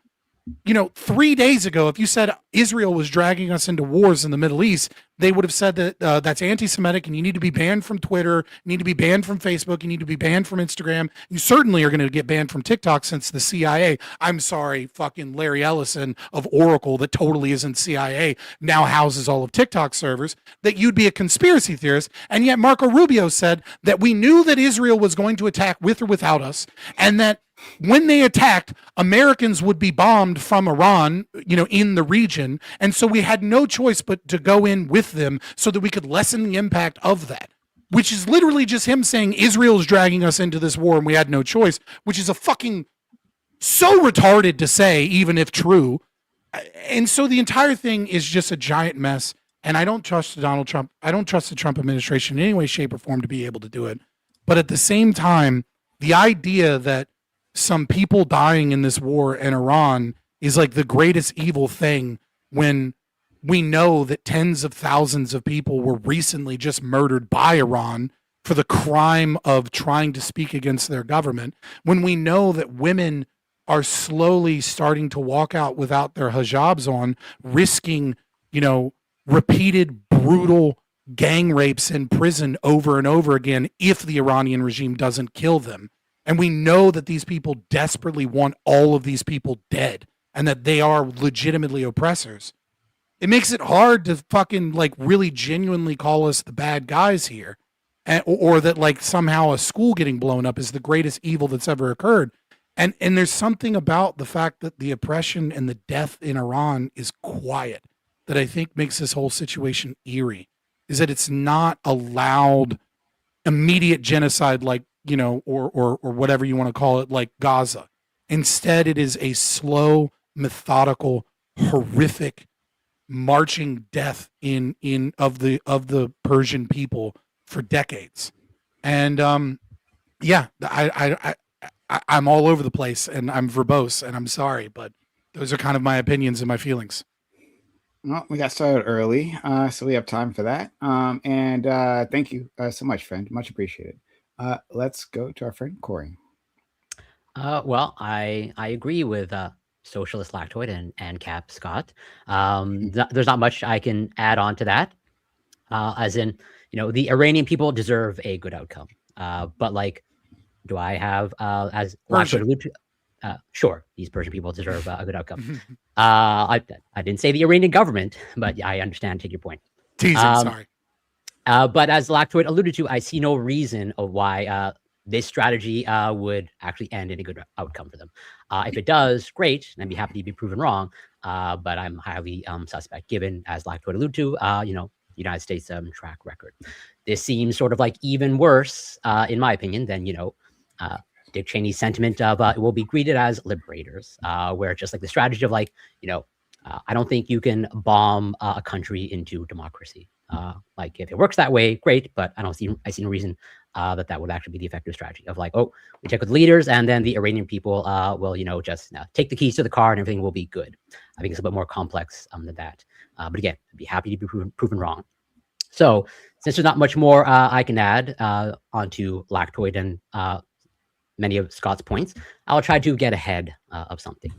3 days ago, if you said Israel was dragging us into wars in the Middle East, they would have said that that's anti-Semitic and you need to be banned from Twitter, you need to be banned from Facebook, you need to be banned from Instagram. You certainly are going to get banned from TikTok since the CIA, I'm sorry, fucking Larry Ellison of Oracle that totally isn't CIA, now houses all of TikTok servers, that you'd be a conspiracy theorist. And yet Marco Rubio said that we knew that Israel was going to attack with or without us, and that when they attacked, Americans would be bombed from Iran, in the region. And so we had no choice but to go in with them so that we could lessen the impact of that, which is literally just him saying Israel's dragging us into this war and we had no choice, which is a fucking so retarded to say, even if true. And so the entire thing is just a giant mess. And I don't trust Donald Trump. I don't trust the Trump administration in any way, shape, or form to be able to do it. But at the same time, the idea that some people dying in this war in Iran is like the greatest evil thing, when we know that tens of thousands of people were recently just murdered by Iran for the crime of trying to speak against their government, when we know that women are slowly starting to walk out without their hijabs on, risking, repeated brutal gang rapes in prison over and over again if the Iranian regime doesn't kill them. And we know that these people desperately want all of these people dead and that they are legitimately oppressors. It makes it hard to fucking really genuinely call us the bad guys here. Or that somehow a school getting blown up is the greatest evil that's ever occurred. And there's something about the fact that the oppression and the death in Iran is quiet that I think makes this whole situation eerie, is that it's not a loud, immediate genocide or whatever you want to call it, like Gaza. Instead, it is a slow, methodical, horrific, marching death of the Persian people for decades. And I'm all over the place and I'm verbose and I'm sorry, but those are kind of my opinions and my feelings. Well, we got started early, so we have time for that. And thank you so much, friend. Much appreciated. Let's go to our friend Corey. Well, I agree with Socialist Lactoid and Cap Scott. There's not much I can add on to that. As in, the Iranian people deserve a good outcome. But do I have as Lactoid alluded to? Sure, these Persian people deserve a good outcome. I didn't say the Iranian government, but I understand. Take your point. Teasing, sorry. But as Lactoid alluded to, I see no reason of why this strategy would actually end in a good outcome for them. If it does, great, and I'd be happy to be proven wrong. But I'm highly suspect, given, as Lactoid alluded to, United States track record. This seems sort of even worse, in my opinion, than Dick Cheney's sentiment of it will be greeted as liberators, where it's just the strategy of I don't think you can bomb a country into democracy. If it works that way, great, but I see no reason that would actually be the effective strategy of we check with leaders and then the Iranian people will just take the keys to the car and everything will be good. I think it's a bit more complex than that. But again, I'd be happy to be proven wrong. So since there's not much more I can add onto Lactoid and many of Scott's points, I'll try to get ahead of something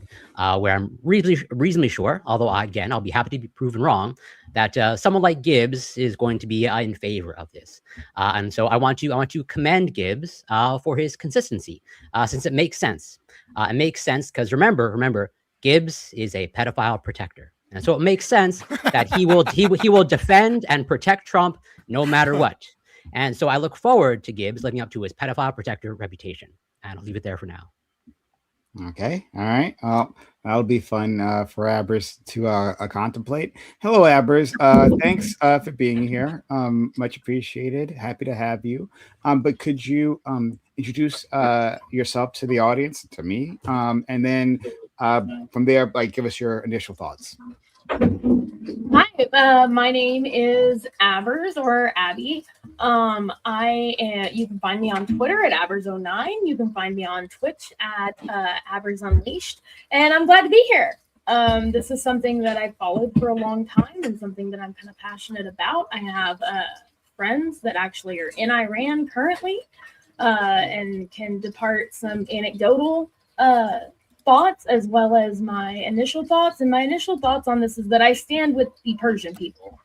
where I'm reasonably sure, although I'll be happy to be proven wrong, that someone like Gibbs is going to be in favor of this. And so I want to commend Gibbs for his consistency, since it makes sense. It makes sense because remember, Gibbs is a pedophile protector. And so it makes sense that he will defend and protect Trump no matter what. And so I look forward to Gibbs living up to his pedophile protector reputation. And I'll leave it there for now. Okay. All right. That'll be fun for Abers to contemplate. Hello, Abers. Thanks for being here. Much appreciated. Happy to have you. But could you introduce yourself to the audience, to me, and then from there, give us your initial thoughts. Hi, my name is Abers or Abby. You can find me on Twitter at Abers09. You can find me on Twitch at Abers Unleashed, and I'm glad to be here. This is something that I've followed for a long time and something that I'm kind of passionate about. I have friends that actually are in Iran currently and can depart some anecdotal thoughts as well as my initial thoughts. And my initial thoughts on this is that I stand with the Persian people.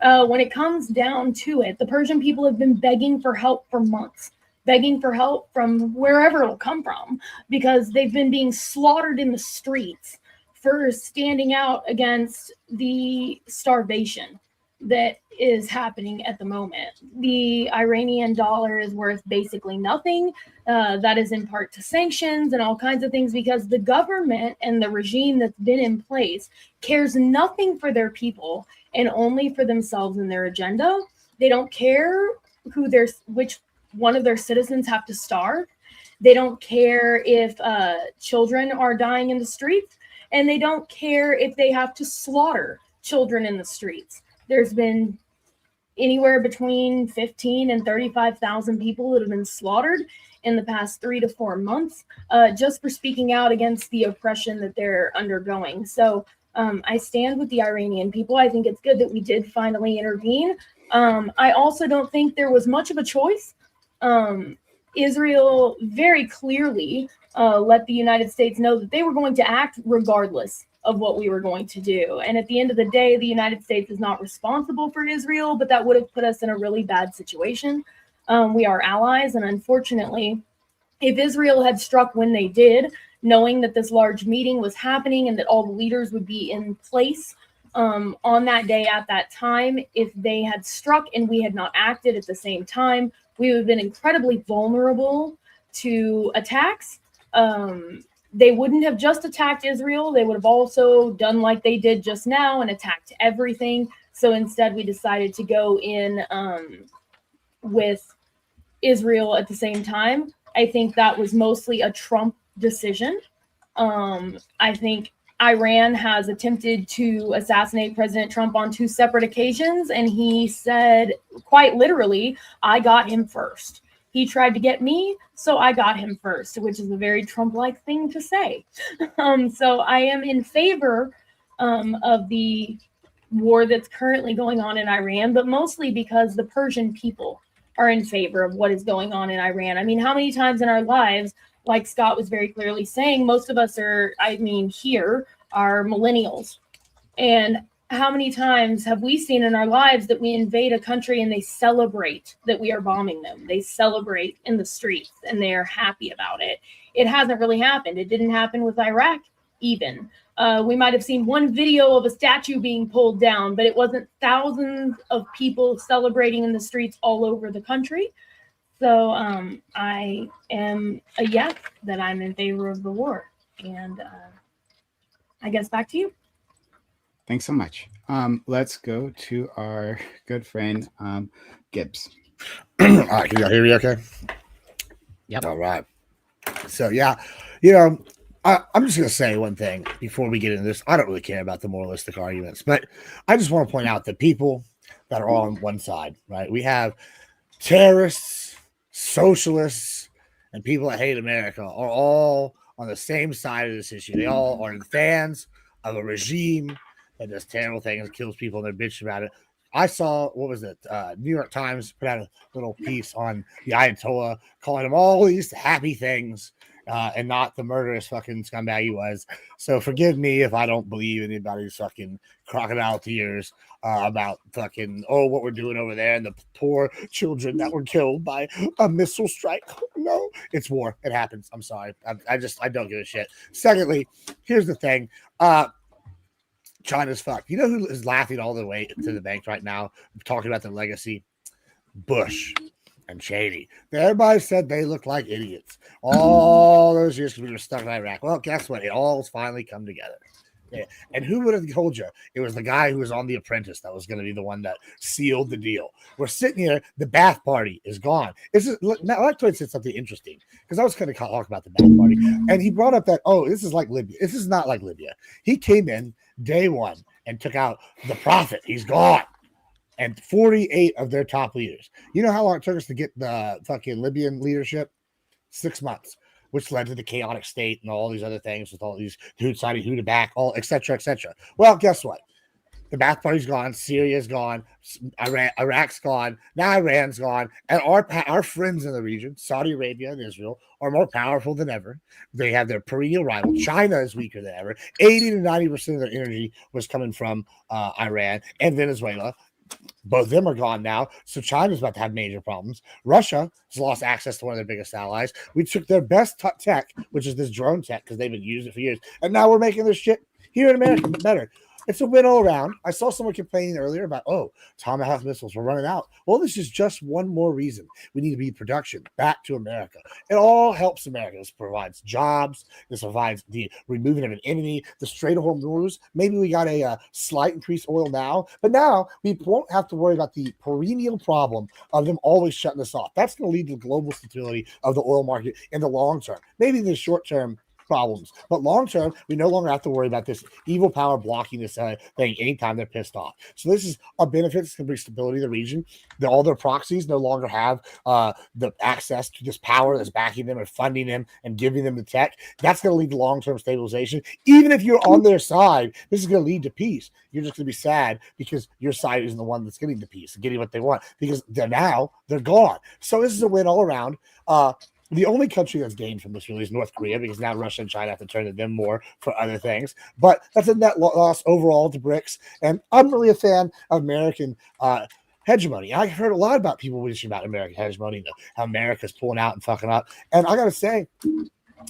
When it comes down to it, the Persian people have been begging for help for months, begging for help from wherever it'll come from, because they've been being slaughtered in the streets for standing out against the starvation that is happening at the moment. The Iranian dollar is worth basically nothing. That is in part to sanctions and all kinds of things, because the government and the regime that's been in place cares nothing for their people and only for themselves and their agenda. They don't care which one of their citizens have to starve. They don't care if children are dying in the streets, and they don't care if they have to slaughter children in the streets. There's been anywhere between 15 and 35,000 people that have been slaughtered in the past 3 to 4 months, just for speaking out against the oppression that they're undergoing. So I stand with the Iranian people. I think it's good that we did finally intervene. I also don't think there was much of a choice. Israel very clearly let the United States know that they were going to act regardless of what we were going to do. And at the end of the day, the United States is not responsible for Israel, but that would have put us in a really bad situation. We are allies, and unfortunately, if Israel had struck when they did, knowing that this large meeting was happening and that all the leaders would be in place on that day at that time, if they had struck and we had not acted at the same time, we would have been incredibly vulnerable to attacks. They wouldn't have just attacked Israel. They would have also done like they did just now and attacked everything. So instead, we decided to go in with Israel at the same time. I think that was mostly a Trump decision. I think Iran has attempted to assassinate President Trump on 2 separate occasions, and he said quite literally, "I got him first. He tried to get me, so I got him first," which is a very Trump-like thing to say. So I am in favor of the war that's currently going on in Iran, but mostly because the Persian people are in favor of what is going on in Iran. I mean, how many times in our lives, like Scott was very clearly saying, most of us are millennials. And how many times have we seen in our lives that we invade a country and they celebrate that we are bombing them? They celebrate in the streets and they are happy about it. It hasn't really happened. It didn't happen with Iraq even. We might have seen one video of a statue being pulled down, but it wasn't thousands of people celebrating in the streets all over the country. So I am a yes, that I'm in favor of the war. And I guess back to you. Thanks so much. Let's go to our good friend Gibbs. All right, can y'all hear me okay? Yep. All right. So yeah, I'm just going to say one thing before we get into this. I don't really care about the moralistic arguments, but I just want to point out the people that are on one side, right? We have terrorists, socialists, and people that hate America are all on the same side of this issue. They all are fans of a regime that does terrible things, kills people, and they're bitching about it. I saw, New York Times put out a little piece on the Ayatollah, calling him all these happy things, and not the murderous fucking scumbag he was. So forgive me if I don't believe anybody's fucking crocodile tears about fucking, what we're doing over there and the poor children that were killed by a missile strike. No, it's war. It happens. I'm sorry. I don't give a shit. Secondly, here's the thing. China's fucked. You know who is laughing all the way to the bank right now, talking about their legacy? Bush and Cheney. Everybody said they looked like idiots all those years because we were stuck in Iraq. Well, guess what? It all's finally come together. Yeah. And who would have told you it was the guy who was on The Apprentice that was going to be the one that sealed the deal? We're sitting here. The Ba'ath Party is gone. Now, I like to say something interesting because I was going to talk about the Ba'ath Party, and he brought up that, this is like Libya. This is not like Libya. He came in day one and took out the prophet. He's gone. And 48 of their top leaders. You know how long it took us to get the fucking Libyan leadership? 6 months, which led to the chaotic state and all these other things with all these who decided who to back, all et cetera, et cetera. Well, guess what? The Ba'ath Party's gone. Syria's gone. Iraq's gone. Now Iran's gone. And our friends in the region, Saudi Arabia and Israel, are more powerful than ever. They have their perennial rival. China is weaker than ever. 80 to 90% of their energy was coming from Iran and Venezuela. Both of them are gone now. So China's about to have major problems. Russia has lost access to one of their biggest allies. We took their best tech, which is this drone tech, because they've been using it for years. And now we're making this shit here in America better. It's a win all around. I saw someone complaining earlier about, Tomahawk missiles were running out. Well, this is just one more reason we need to be production back to America. It all helps America. This provides jobs. This provides the removing of an enemy, the Strait of Hormuz. Maybe we got a slight increased oil now, but now we won't have to worry about the perennial problem of them always shutting us off. That's going to lead to global stability of the oil market in the long term. Maybe in the short term, problems, but long term, we no longer have to worry about this evil power blocking this thing anytime they're pissed off. So this is a benefit to bring stability to the region. All their proxies no longer have the access to this power that's backing them and funding them and giving them the tech. That's going to lead to long-term stabilization. Even if you're on their side, this is going to lead to peace. You're just going to be sad because your side isn't the one that's getting the peace and getting what they want, because they're gone. So this is a win all around. The only country that's gained from this really is North Korea, because now Russia and China have to turn to them more for other things. But that's a net loss overall to BRICS. And I'm really a fan of American hegemony. I've heard a lot about people wishing about American hegemony, how America's pulling out and fucking up. And I got to say,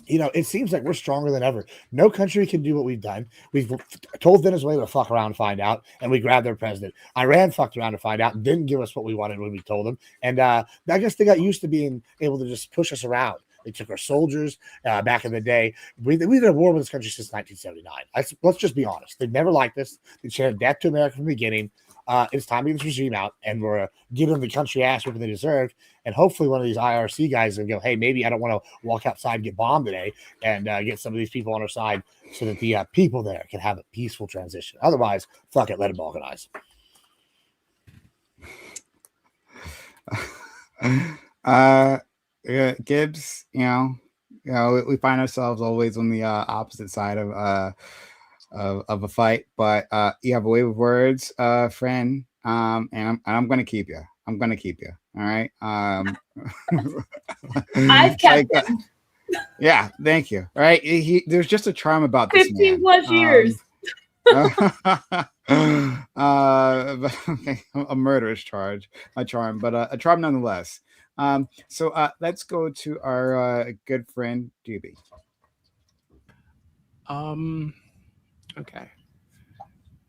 it seems like we're stronger than ever. No country can do what we've done. We've told Venezuela to fuck around and find out, and we grabbed their president. Iran fucked around to find out and didn't give us what we wanted when we told them. And I guess they got used to being able to just push us around. They took our soldiers back in the day. We've been at war with this country since 1979. Let's just be honest. They've never liked us. They shared death to America from the beginning. It's time to get this regime out, and we're giving them the country ass whooping they deserve. And hopefully one of these IRC guys will go, hey, maybe I don't want to walk outside and get bombed today, and get some of these people on our side so that the people there can have a peaceful transition. Otherwise, fuck it, let them organize. Gibbs, we find ourselves always on the opposite side of a fight, but you have a way with words, friend, and I'm going to keep you. I'm going to keep you. All right. I've kept him. Yeah, thank you. All right. There's just a charm about this 15 man. plus years. A murderous charm, but a charm nonetheless. So let's go to our good friend Doobie. Okay.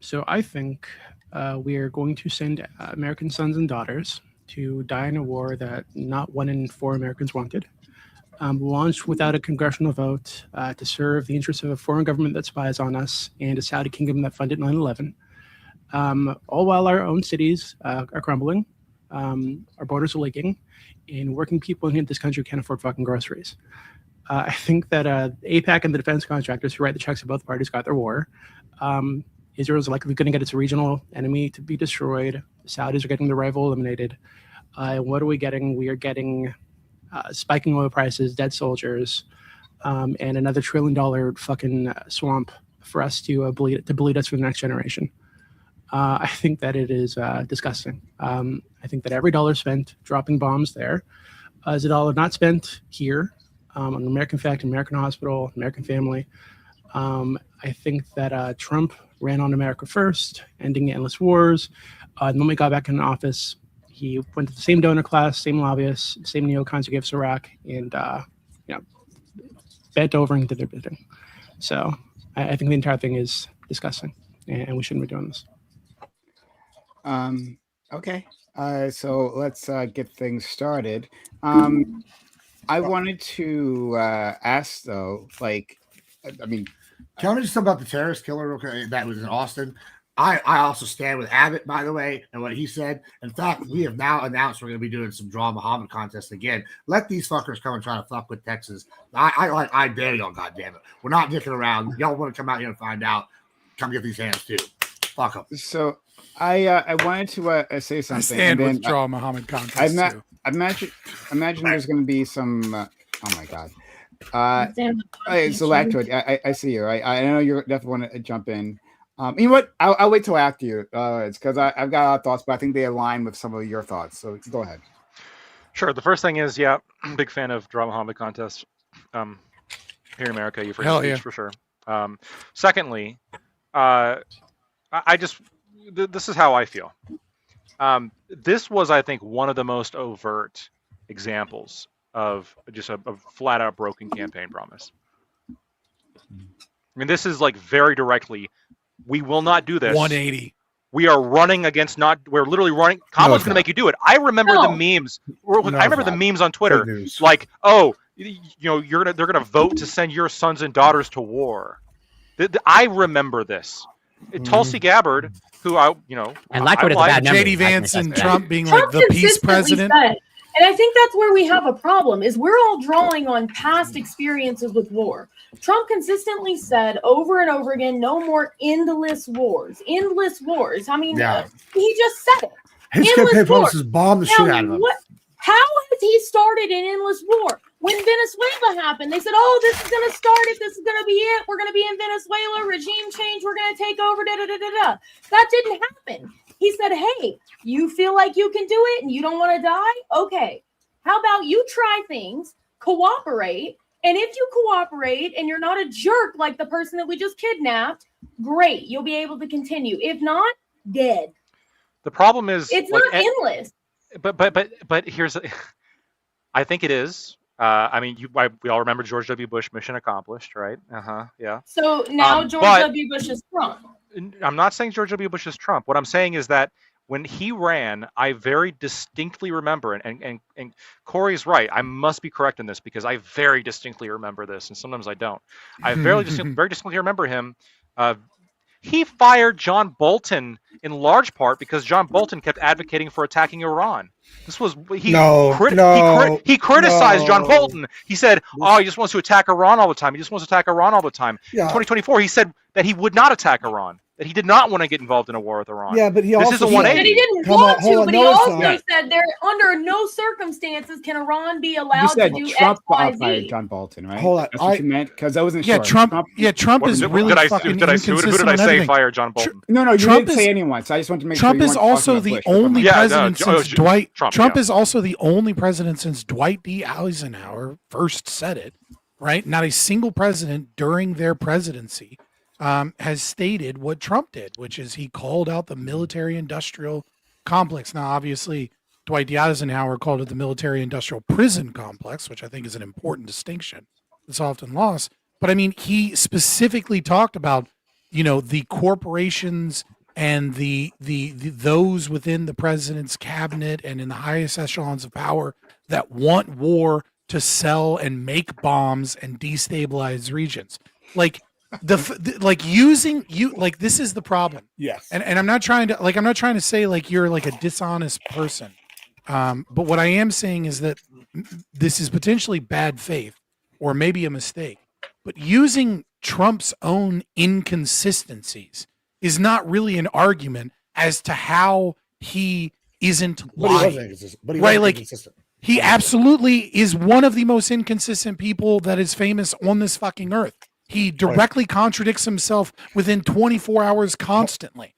So I think we are going to send American sons and daughters to die in a war that not 1 in 4 Americans wanted, launched without a congressional vote to serve the interests of a foreign government that spies on us and a Saudi kingdom that funded 9/11, all while our own cities are crumbling, our borders are leaking, and working people in this country can't afford fucking groceries. I think that AIPAC and the defense contractors who write the checks of both parties got their war. Israel is likely going to get its regional enemy to be destroyed. The Saudis are getting their rival eliminated. What are we getting? We are getting spiking oil prices, dead soldiers, and another $1 trillion fucking swamp for us to bleed us for the next generation. I think that it is disgusting. I think that every dollar spent dropping bombs there is a dollar not spent here on an American fact, American hospital, American family. I think that Trump ran on America first, ending endless wars. And when we got back in office, he went to the same donor class, same lobbyists, same neocons who gave us Iraq, and bent over and did their bidding. So I think the entire thing is disgusting, and we shouldn't be doing this. Okay. So let's get things started. I wanted to ask though, tell me just about the terrorist killer that was in Austin. I also stand with Abbott, by the way, and what he said. In fact, we have now announced we're going to be doing some Draw Muhammad contests again. Let these fuckers come and try to fuck with Texas. I dare y'all, goddammit. We're not dicking around. Y'all want to come out here and find out? Come get these hands too. Fuck them. So I wanted to say something. I stand with Draw Muhammad contests too. Imagine there's going to be some. Oh my god. So Lactoid, I see you. Right? I know you definitely want to jump in. You know what? I'll wait till after you. It's because I've got a lot of thoughts, but I think they align with some of your thoughts. So go ahead. Sure. The first thing is, yeah, big fan of drama homie contests. Here in America, you freedom speech for sure. Secondly, I just this is how I feel. This was, I think, one of the most overt examples of just a flat out broken campaign promise. I mean, this is like very directly, we will not do this. 180. We are running against we're literally running. Kamala's going to make you do it. I remember the memes. I remember the memes on Twitter. Like, oh, they're going to vote to send your sons and daughters to war. I remember this. Tulsi Gabbard, who and Lactwood is a bad memory. JD Vance and Trump being like the peace president. And I think that's where we have a problem, is we're all drawing on past experiences with war. Trump consistently said over and over again, no more endless wars. Endless wars. I mean, he just said it. His campaign promises bomb the shit out of him. How has he started an endless war? When Venezuela happened, they said, oh, this is going to start it. This is going to be it. We're going to be in Venezuela. Regime change. We're going to take over. Da-da-da-da-da. That didn't happen. He said, hey, you feel like you can do it and you don't want to die? Okay. How about you try things, cooperate, and if you cooperate and you're not a jerk like the person that we just kidnapped, great. You'll be able to continue. If not, dead. The problem is it's not endless. But here's, I think it is. I mean, we all remember George W. Bush, mission accomplished, right? Yeah. So now George W. Bush is Trump. I'm not saying George W. Bush is Trump. What I'm saying is that when he ran, I very distinctly remember, and Corey's right. I must be correct in this because I very distinctly remember this, and sometimes I don't. I very distinctly remember him. He fired John Bolton in large part because John Bolton kept advocating for attacking Iran. This was he criticized John Bolton. He said, "Oh, he just wants to attack Iran all the time. He just wants to attack Iran all the time." Yeah. In 2024, he said that he would not attack Iran. That he did not want to get involved in a war with Iran. Yeah, but he this also is a 180. But he didn't want to. But he also said there under no circumstances can Iran be allowed to do Trump X, Y, Z. John Bolton, right? Hold on, that's what you meant because I wasn't sure. Trump is really fucking inconsistent. Who did I say fire John Bolton? No, you didn't say anyone. So I just want to make sure. Trump is also the only president since Dwight. Trump is also the only president since Dwight D. Eisenhower first said it. Right? Not a single president during their presidency has stated what Trump did, which is he called out the military-industrial complex. Now, obviously, Dwight D. Eisenhower called it the military-industrial prison complex, which I think is an important distinction that's often lost. But I mean, he specifically talked about, the corporations and the those within the president's cabinet and in the highest echelons of power that want war to sell and make bombs and destabilize regions. Like using this is the problem. Yes. And I'm not trying to say like you're like a dishonest person. But what I am saying is that this is potentially bad faith or maybe a mistake. But using Trump's own inconsistencies is not really an argument as to how he isn't lying. But he wasn't inconsistent. He absolutely is one of the most inconsistent people that is famous on this fucking earth. He directly contradicts himself within 24 hours constantly.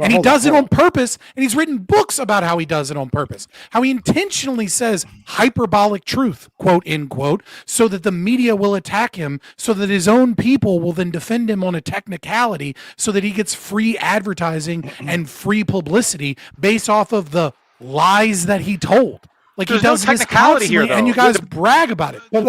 And he does it on purpose, and he's written books about how he does it on purpose. How he intentionally says hyperbolic truth, quote, end quote, so that the media will attack him, so that his own people will then defend him on a technicality, so that he gets free advertising and free publicity based off of the lies that he told. Like There's he does no this technicality constantly, here, and you guys brag about it. But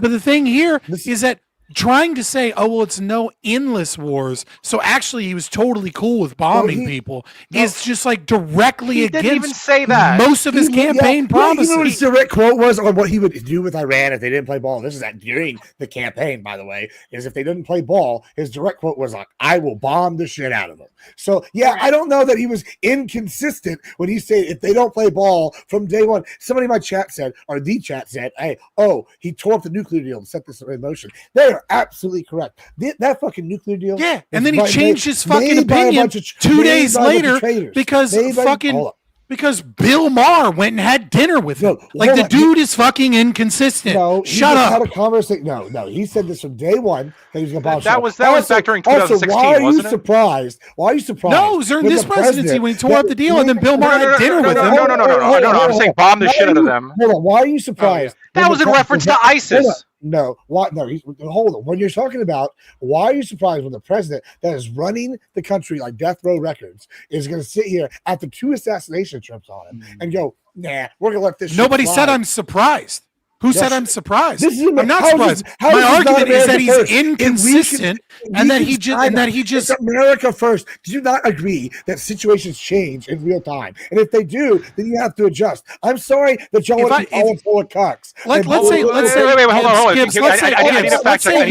the thing here is that trying to say, oh, well, it's no endless wars, so actually he was totally cool with bombing people, is just like directly against didn't even say that. Most of his campaign promises. You know what his direct quote was on what he would do with Iran if they didn't play ball? This is during the campaign, by the way, is if they didn't play ball, his direct quote was like, I will bomb the shit out of them. So, yeah, I don't know that he was inconsistent when he said if they don't play ball from day one. Somebody in my chat said, or the chat said, hey, he tore up the nuclear deal and set this in motion. They are absolutely correct. That fucking nuclear deal. Yeah, and then he changed his fucking opinion 2 days later because Because Bill Maher went and had dinner with him. Like the dude is fucking inconsistent. No, shut up. Had a conversation. No, he said this from day one. That he was going to that was back during 2016. Why are you surprised? Why are you surprised? No, it was during this presidency when he tore up the deal, and then Bill Maher had dinner with him. No. I'm saying bomb the shit out of them. Hold on. Why are you surprised? That was in reference to ISIS. No, what? No, hold on. When you're talking about why are you surprised when the president that is running the country like Death Row Records is going to sit here after 2 assassination attempts on him and go, nah, we're going to let this. Nobody said I'm surprised. Who said I'm surprised? I'm not surprised. My argument is that he's inconsistent and that he just it's America first. Do you not agree that situations change in real time? And if they do, then you have to adjust. I'm sorry that y'all are all full of cucks. Let's say, hold on. I need to fact check.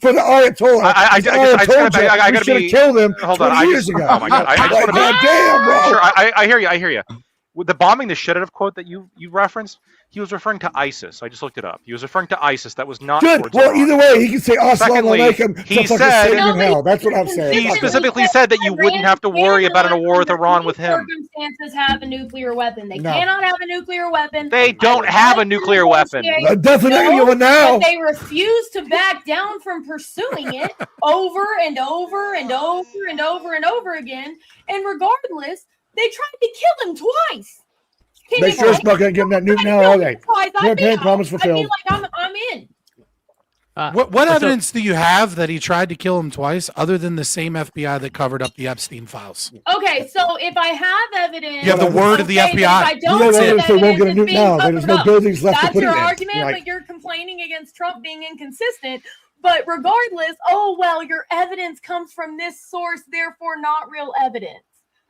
For the Ayatollah. I got to be kill them. Hold on. Years ago. Oh my God. I just want to be. Damn, bro. Sure, I hear you. With the bombing the shit out of quote that you referenced, he was referring to ISIS. I just looked it up. He was referring to ISIS. That was not. Good. Well, either way, he can say Secondly, he said that's what I'm saying. He specifically said that you wouldn't have to worry about a war with Iran with him. Circumstances have a nuclear weapon. They cannot have a nuclear weapon. They don't have a nuclear weapon. Definitely one now. But they refuse to back down from pursuing it over and over and over and over and over again. And regardless, they tried to kill him twice. They sure as fuck ain't giving that nuke now, are they? Campaign promise fulfilled. I feel like I'm in. What evidence do you have that he tried to kill him twice, other than the same FBI that covered up the Epstein files? Okay, so if I have evidence, you have the word of the FBI. If I don't have evidence, they won't get a nuke now. There's no buildings left to put it in. That's your argument, but you're complaining against Trump being inconsistent. But regardless, your evidence comes from this source, therefore not real evidence.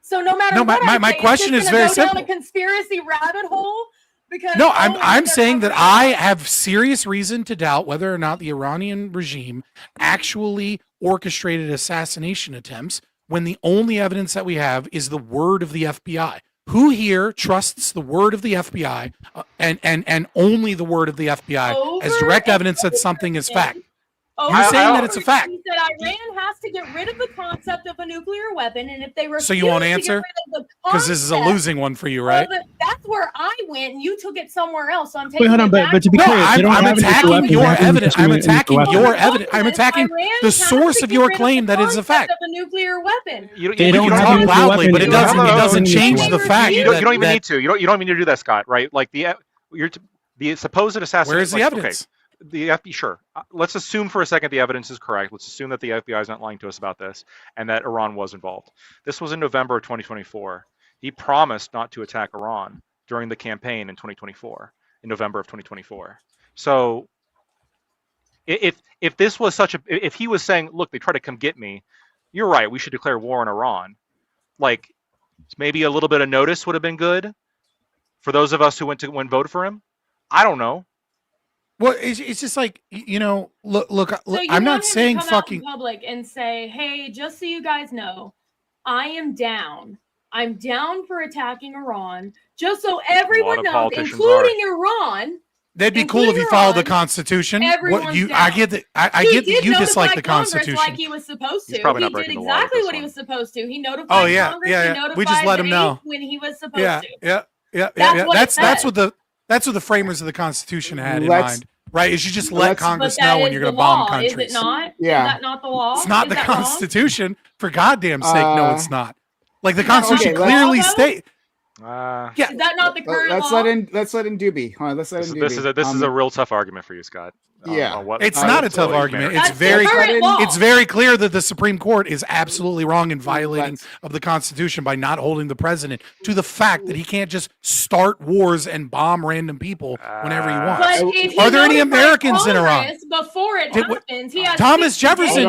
So no matter what, my question is very simple. Down a conspiracy rabbit hole because I'm saying that I have serious reason to doubt whether or not the Iranian regime actually orchestrated assassination attempts when the only evidence that we have is the word of the FBI. Who here trusts the word of the FBI and only the word of the FBI as direct evidence that something is fact? You're saying that it's a fact. He said Iran has to get rid of the concept of a nuclear weapon, and if they refuse so you won't answer because this is a losing one for you, right? That's where I went, and you took it somewhere else. So I'm taking. Wait, hold on, but to be clear, I'm attacking your evidence. I'm attacking your evidence. I'm attacking the source of your claim that is a fact. Of a nuclear weapon. You can talk loudly, but it doesn't change the fact. You don't even need to. You don't need to do that, Scott. Right? Like the supposed assassination. Where is the evidence? The FBI, sure. Let's assume for a second the evidence is correct. Let's assume that the FBI is not lying to us about this and that Iran was involved. This was in November of 2024. He promised not to attack Iran during the campaign in 2024, in November of 2024. So if this was if he was saying, look, they try to come get me, you're right, we should declare war on Iran. Like maybe a little bit of notice would have been good for those of us who went vote for him. I don't know. Well, it's just like, look. So I'm not saying fucking out in public and say, hey, just so you guys know, I am down. I'm down for attacking Iran. Just so everyone knows, including Iran. That'd be cool if you followed the Constitution. I get that. I get that you dislike the Constitution. Like he was supposed to. He's probably not he did breaking exactly the law what he was supposed to. He notified Congress. Yeah. He notified We just let him know when he was supposed to. Yeah. That's what the framers of the Constitution had in mind, right? Is you just let Congress know when you're going to bomb countries. Is it not? Yeah. Is that not the law? It's not the Constitution. For goddamn sake, no, it's not. Like the Constitution clearly states. Is that not the current law? Let's let in Doobie. Let's let in Doobie. This is a real tough argument for you, Scott. It's not a tough argument. It's very clear that the Supreme Court is absolutely wrong in violating of the Constitution by not holding the president to the fact that he can't just start wars and bomb random people whenever he wants. But if Are there any Americans in Iran? Before it happens, he has Thomas Jefferson.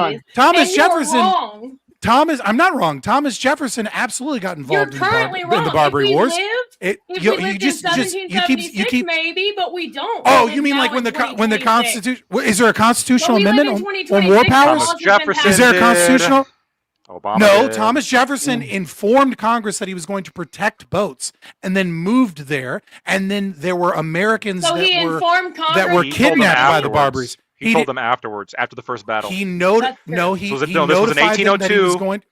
Wrong. I'm not wrong. Thomas Jefferson absolutely got involved in the Barbary Wars. You keep maybe, but we don't. Oh, you mean like when the Constitution? Is there a constitutional amendment on war powers? Is there a constitutional? No, Thomas Jefferson informed Congress that he was going to protect boats, and then moved there, and then there were Americans that were kidnapped by the Barbaries. He told them afterwards, after the first battle. He notified them that he was going.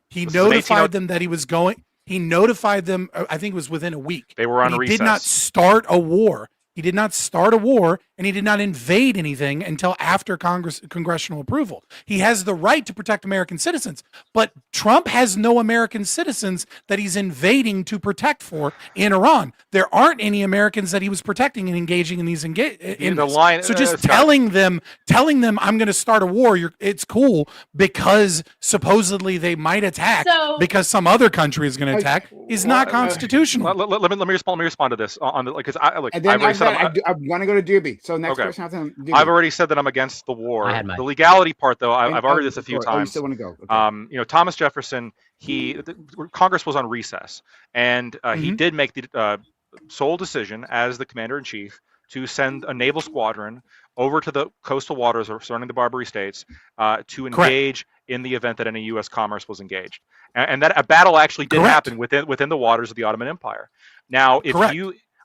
He notified them that he was going. He notified them. I think it was within a week. They were on He recess. did not start a war. He did not start a war, and he did not invade anything until after congressional approval. He has the right to protect American citizens, but Trump has no American citizens that he's invading to protect for in Iran. There aren't any Americans that he was protecting and engaging in these So just telling them I'm going to start a war, it's cool because supposedly they might attack because some other country is going to attack is not constitutional. Let me respond to this on the because I want to go to Doobie. So next person after Doobie. I've already said that I'm against the war. The legality part, though, I've argued this a few times. You still want to go? Okay. Thomas Jefferson, Congress was on recess, and he did make the sole decision as the commander-in-chief to send a naval squadron over to the coastal waters surrounding the Barbary States to engage in the event that any U.S. commerce was engaged, and that a battle actually did happen within the waters of the Ottoman Empire. Now,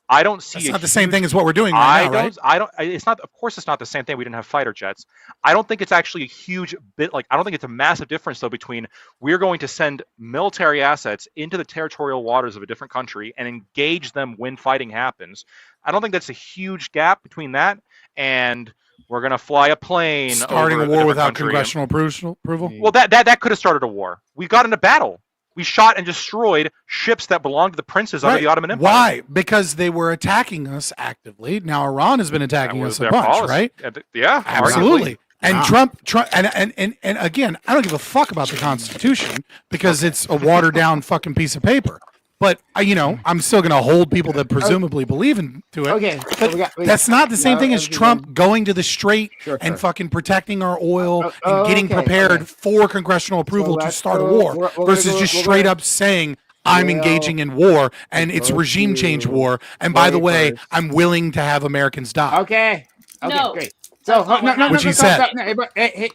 I don't see. It's not the same thing as what we're doing right now, right? I don't. It's not. Of course, it's not the same thing. We didn't have fighter jets. I don't think it's actually a huge bit. I don't think it's a massive difference though between we're going to send military assets into the territorial waters of a different country and engage them when fighting happens. I don't think that's a huge gap between that and we're going to fly a plane. Starting a war without congressional approval. Well, that could have started a war. We got into battle. We shot and destroyed ships that belonged to the princes under the Ottoman Empire. Why? Because they were attacking us actively. Now Iran has been attacking us a bunch, right? Yeah, absolutely. Arguably. And Trump, and again, I don't give a fuck about the Constitution because it's a watered down fucking piece of paper. But I'm still going to hold people that presumably believe into it. Okay, but that's not the same thing as Trump going to the Strait and fucking protecting our oil and getting prepared for congressional approval to start a war versus just straight up saying I'm engaging in war and it's regime change war. And by the way, I'm willing to have Americans die. Okay, great. So which he said. Hey,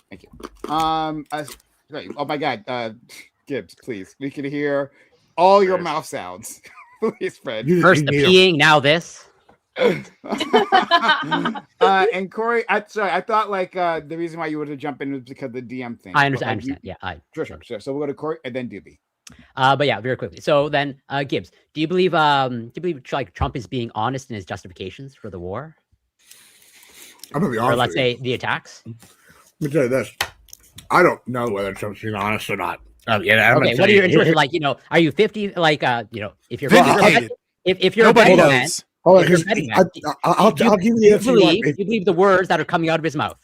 thank you. Oh my God, Gibbs, please, we can hear all your mouth sounds. Please, Fred. First the peeing, now this. And Corey, I thought the reason why you wanted to jump in was because of the DM thing. I understand. Yeah, sure. So we'll go to Corey and then Doobie. But yeah, very quickly. So then, Gibbs, do you believe Trump is being honest in his justifications for the war? I'm gonna be honest. Or let's say the attacks. Let me tell you this: I don't know whether Trump's being honest or not. Okay, what are your intuitions? Are you 50? If you're if you're nobody knows. I'll give you the answer. You believe the words that are coming out of his mouth.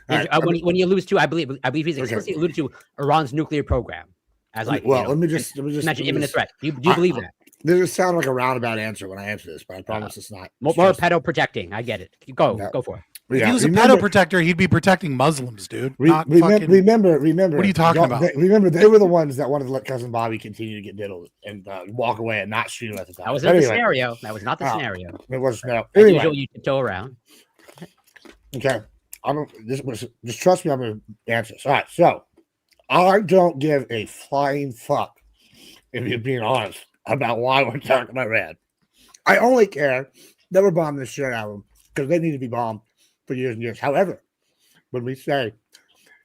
Right. When he alludes to, I believe he's explicitly alluded to Iran's nuclear program as let me just mention imminent threat. Do you believe that? This will sound like a roundabout answer when I answer this, but I promise it's not. More pedo protecting. I get it. Go for it. If he was a pedo protector, he'd be protecting Muslims, dude. Remember. What are you talking about? Remember, they were the ones that wanted to let Cousin Bobby continue to get diddled and walk away and not shoot him at the time. That was not the scenario. That was not the scenario. It was no. Anyway, you tiptoe around. Okay, just trust me. I'm going to answer this. All right, so I don't give a flying fuck if you're being honest about why we're talking about Iran. I only care that we're bombing the shit out of them because they need to be bombed for years and years. However, when we say,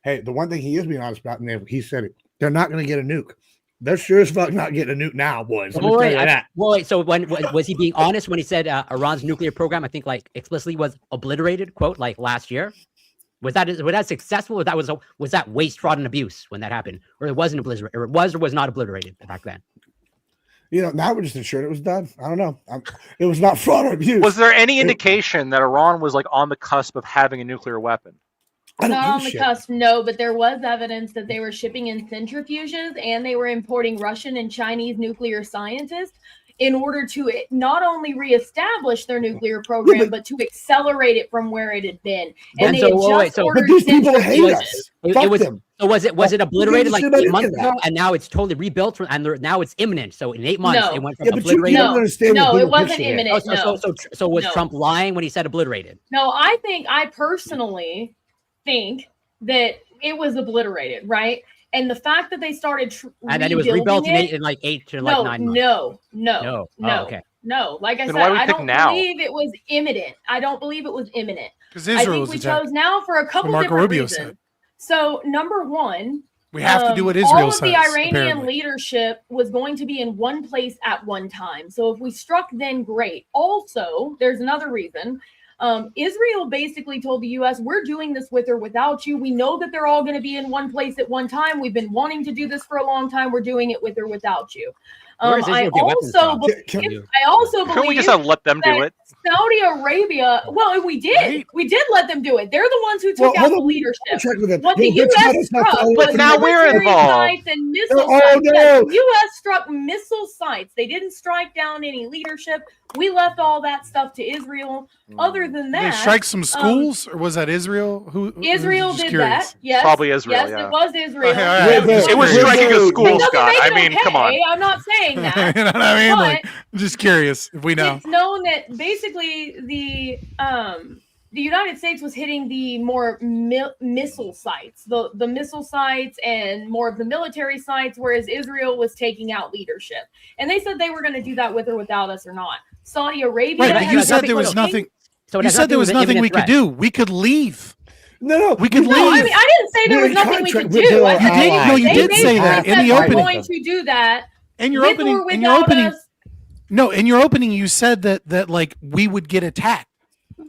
hey, the one thing he is being honest about, and he said it, they're not going to get a nuke. They're sure as fuck not getting a nuke now, boys. Wait, so when was he being honest when he said Iran's nuclear program, I think explicitly was obliterated, quote, last year? Was that successful? Was that waste, fraud, and abuse when that happened? Or it wasn't obliterated, or it was or was not obliterated back then? Now we're just ensured it was done. I don't know. It was not fraud or abuse. Was there any indication that Iran was on the cusp of having a nuclear weapon? Not on the cusp, no, but there was evidence that they were shipping in centrifuges and they were importing Russian and Chinese nuclear scientists in order to not only reestablish their nuclear program, but to accelerate it from where it had been. And but these people hate us. So was it obliterated 8 months ago, and now it's totally rebuilt, and now it's imminent? So in 8 months, it went from obliterated. No, it wasn't imminent. So was Trump lying when he said obliterated? No, I personally think that it was obliterated, right? And the fact that they started and then it was rebuilt in 8 to 9 months. No. Okay. No, like I said, I don't believe it was imminent. I don't believe it was imminent. Because Israel I think we chose now for a couple different reasons. So number one, We have to do what Israel all of says, the Iranian apparently. leadership was going to be in one place at one time. So if we struck, then great. Also, there's another reason. Israel basically told the U.S., we're doing this with or without you. We know that they're all going to be in one place at one time. We've been wanting to do this for a long time. We're doing it with or without you. I also believe Can we just let them do it? Saudi Arabia, well, we did. Right? We did let them do it. They're the ones who took out the leadership. What the U.S. struck was military sites and missile sites. Yes, the U.S. struck missile sites. They didn't strike down any leadership. We left all that stuff to Israel. Other than that, did they strike some schools, or was that Israel? Israel did that. Yes, probably Israel. Yes, it was Israel. It was striking a school, Scott. I mean, come on. I'm not saying that. You know what I mean? Like, I'm just curious if we know. It's known that basically the United States was hitting the more missile sites, the missile sites and more of the military sites, whereas Israel was taking out leadership. And they said they were going to do that with or without us or not. Saudi Arabia. Right, but you said there was nothing. So you said there was nothing we could do. We could leave. No, we could leave. I mean, I didn't say there was nothing we could do. You did say that in the opening. Going to do that. In your opening, in your opening, you said that like we would get attacked,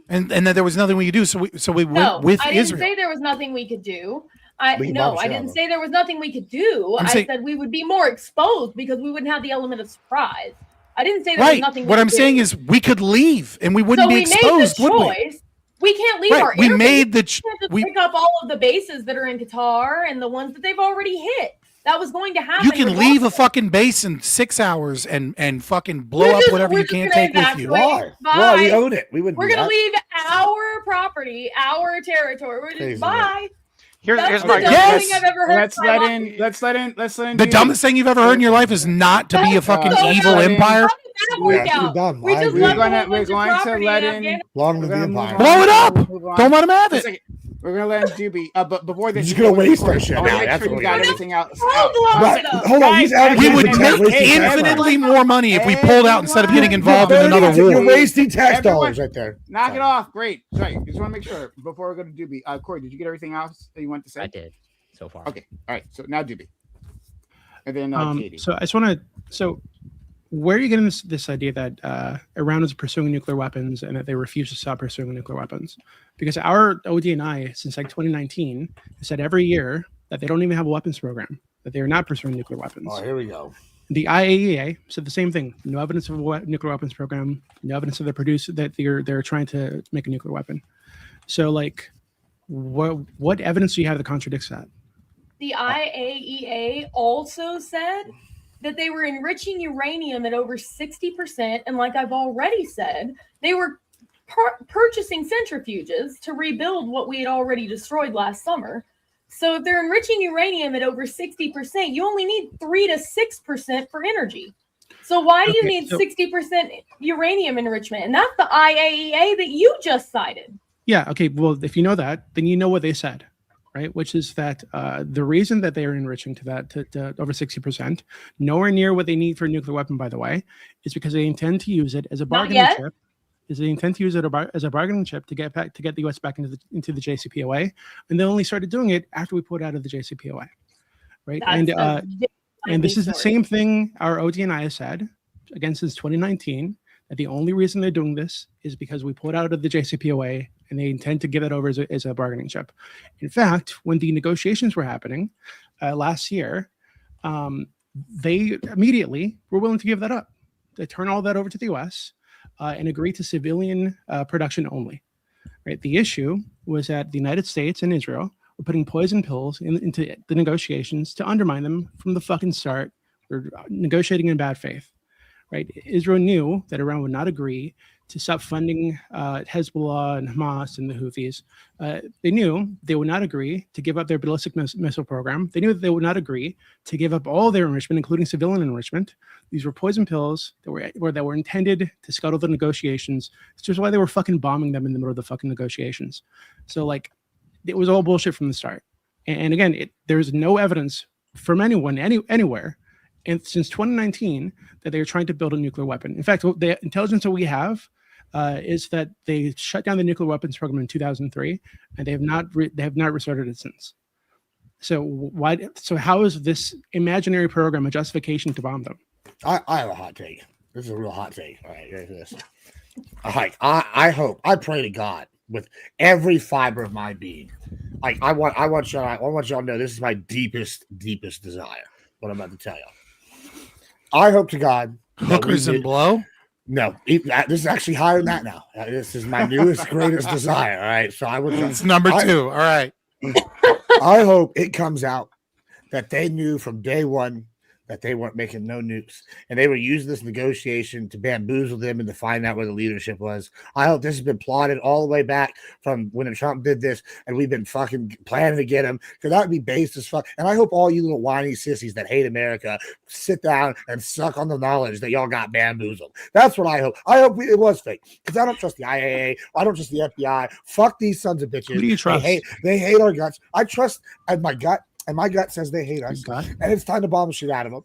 and that there was nothing we could do. So we went with Israel. I didn't say there was nothing we could do. I didn't say there was nothing we could do. I said we would be more exposed because we wouldn't have the element of surprise. I didn't say there was nothing. What I'm saying is we could leave and we wouldn't be exposed, would we? We can't leave our we airbase. made the we pick up all of the bases that are in Qatar and the ones that they've already hit. That was going to happen. You can leave a fucking base in 6 hours and fucking blow up whatever you can't take with you. Why? Well, we own it. We're going to leave our property, our territory. We're just bye. Here's my dumbest thing I've ever heard. Let's let in. The dumbest thing you've ever heard in your life is not to be a fucking evil empire. We're going to let in. Long live the empire. Blow it up. Don't let them have it. We're gonna let Juby. But before this, you're gonna waste our shit. That's what we got. Everything out. Hold on. He's out. We would make infinitely more money if we pulled out instead of getting involved in another war. You're wasting tax dollars right there. Knock it off. Great. Sorry. Just want to make sure before we go to Juby. Corey, did you get everything else that you want to say? I did so far. Okay. All right. So now Juby. And then Katie. So I just want to. Where are you getting this idea that Iran is pursuing nuclear weapons and that they refuse to stop pursuing nuclear weapons? Because our ODNI, since like 2019, has said every year that they don't even have a weapons program, that they are not pursuing nuclear weapons. Oh, here we go. The IAEA said the same thing. No evidence of a nuclear weapons program. No evidence that they're trying to make a nuclear weapon. So, like, what evidence do you have that contradicts that? The IAEA also said that they were enriching uranium at over 60%. And like I've already said, they were purchasing centrifuges to rebuild what we had already destroyed last summer. So if they're enriching uranium at over 60%, you only need 3 to 6% for energy. So why do you need 60% uranium enrichment? And that's the IAEA that you just cited. Yeah. Okay. Well, if you know that, then you know what they said. Right, which is that the reason that they are enriching to over 60%, nowhere near what they need for a nuclear weapon, by the way, is because they intend to use it as a bargaining chip. They intend to use it as a bargaining chip to get the U.S. back into the JCPOA, and they only started doing it after we pulled out of the JCPOA, right? And this is the same thing our ODNI has said again since 2019. That the only reason they're doing this is because we pulled out of the JCPOA and they intend to give it over as a bargaining chip. In fact, when the negotiations were happening last year, they immediately were willing to give that up. They turn all that over to the US and agree to civilian production only. Right? The issue was that the United States and Israel were putting poison pills into the negotiations to undermine them from the fucking start. We're negotiating in bad faith. Right? Israel knew that Iran would not agree to stop funding Hezbollah and Hamas and the Houthis. They knew they would not agree to give up their ballistic missile program. They knew that they would not agree to give up all their enrichment, including civilian enrichment. These were poison pills that were intended to scuttle the negotiations. It's just why they were fucking bombing them in the middle of the fucking negotiations. So, like, it was all bullshit from the start. And again, there's no evidence from anyone, anywhere, and since 2019, that they are trying to build a nuclear weapon. In fact, the intelligence that we have is that they shut down the nuclear weapons program in 2003, and they have not restarted it since. So why? So how is this imaginary program a justification to bomb them? I have a hot take. This is a real hot take. All right, here's this. I hope, I pray to God with every fiber of my being. Like I want y'all to know this is my deepest desire. What I'm about to tell you. I hope to God. Hookers and blow. No, this is actually higher than that now. This is my newest, greatest desire. All right, so I would. It's number 2. All right. I hope it comes out that they knew from day one that they weren't making no nukes, and they were using this negotiation to bamboozle them and to find out where the leadership was. I hope this has been plotted all the way back from when Trump did this, and we've been fucking planning to get him, because that would be based as fuck. And I hope all you little whiny sissies that hate America sit down and suck on the knowledge that y'all got bamboozled. That's what I hope. I hope it was fake, because I don't trust the IAA. I don't trust the FBI. Fuck these sons of bitches. Who do you trust? They hate our guts. I trust my gut. And my gut says they hate us, and it's time to bomb the shit out of them.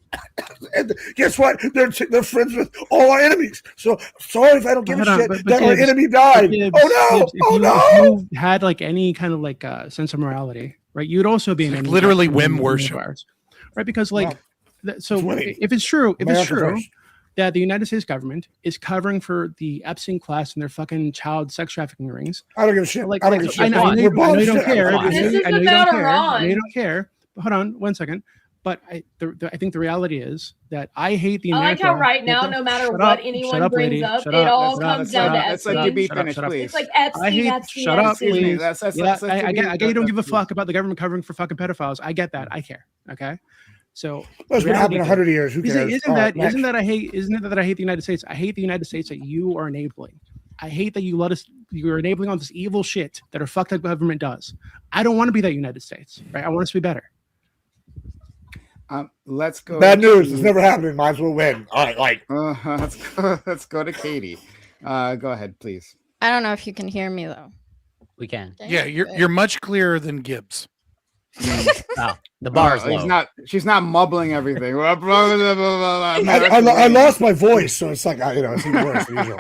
And guess what? They're friends with all our enemies. So sorry if I don't give a shit that our enemy died. Oh no! If you had like any kind of like sense of morality, right? You'd also be an enemy. Literally whim worship, right? Because like, so if it's true, that the United States government is covering for the Epstein class and their fucking child sex trafficking rings. I don't give a shit. Like, I don't give a shit. I know you don't care. This is about Iran. You don't care. But hold on 1 second. But I think the reality is that I hate the America. I like how right now, no matter what anyone brings up, it all comes down to Epstein. Let you be finished, please. It's like Epstein. Shut up, please. I get you don't give a fuck about the government covering for fucking pedophiles. I get that. I care. Okay. So that's been happening 100 years. Who cares? Isn't it that I hate the United States? I hate the United States that you are enabling. I hate that you're enabling all this evil shit that our fucked up government does. I don't want to be that United States, right? I want us to be better. Let's go. Bad news. It's never happening. Might as well win. All right, let's go to Katie. Go ahead, please. I don't know if you can hear me though. We can. Okay. Yeah, you're much clearer than Gibbs. Oh, the bar is low. She's not mumbling everything. I lost my voice, so it's like it's even worse than usual.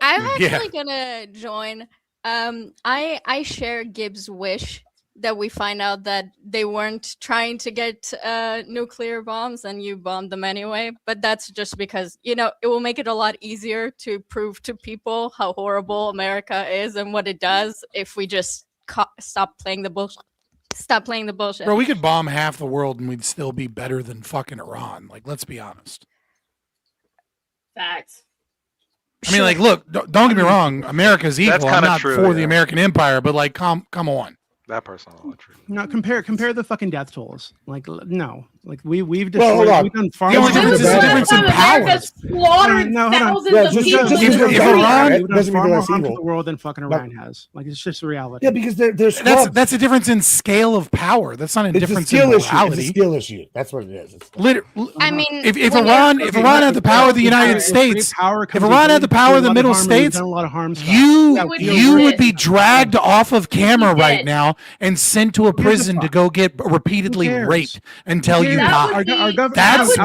I'm actually gonna join. I share Gibbs' wish that we find out that they weren't trying to get nuclear bombs and you bombed them anyway. But that's just because, it will make it a lot easier to prove to people how horrible America is and what it does if we just stop playing the bullshit. Stop playing the bullshit. Bro, we could bomb half the world and we'd still be better than fucking Iran. Like, let's be honest. Facts. I mean, like, look, don't get me wrong. America's equal. I'm not for the American empire, but like, come on. That person is not true. No, compare the fucking death tolls. Like, no, like we've destroyed. We've done far more. The difference in power. Slaughtered thousands of people. If Iran doesn't far more harm to the world than fucking Iran has. Like, it's just a reality. Yeah, because there's that's a difference in scale of power. That's not a difference in morality. It's a skill issue. That's what it is. I mean, if Iran had the power of the United States, if Iran had the power of the Middle States, you would be dragged off of camera right now and sent to a prison to go get repeatedly raped until you die. That's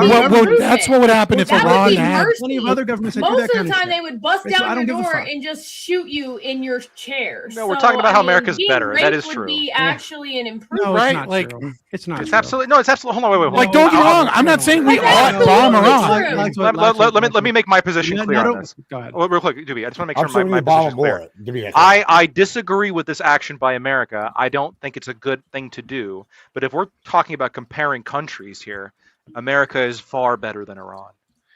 what would happen if Iran had. Plenty of other governments that do Most that of the time, they would bust down your door fuck. and just shoot you in your chair. No, we're talking about how America's better. That is true. Would be actually an improvement. No, Right? it's not Like, true. It's not. It's true. absolutely no. It's absolutely. Hold on, wait. Like, don't get me wrong. I'm not saying we ought bomb Iran. Let me make my position clear on this. Go ahead. Well, real quick, Doobie, I just want to make sure my bomb position is more. clear. I disagree with this action by America. I don't think it's a good thing to do. But if we're talking about comparing countries here, America is far better than Iran.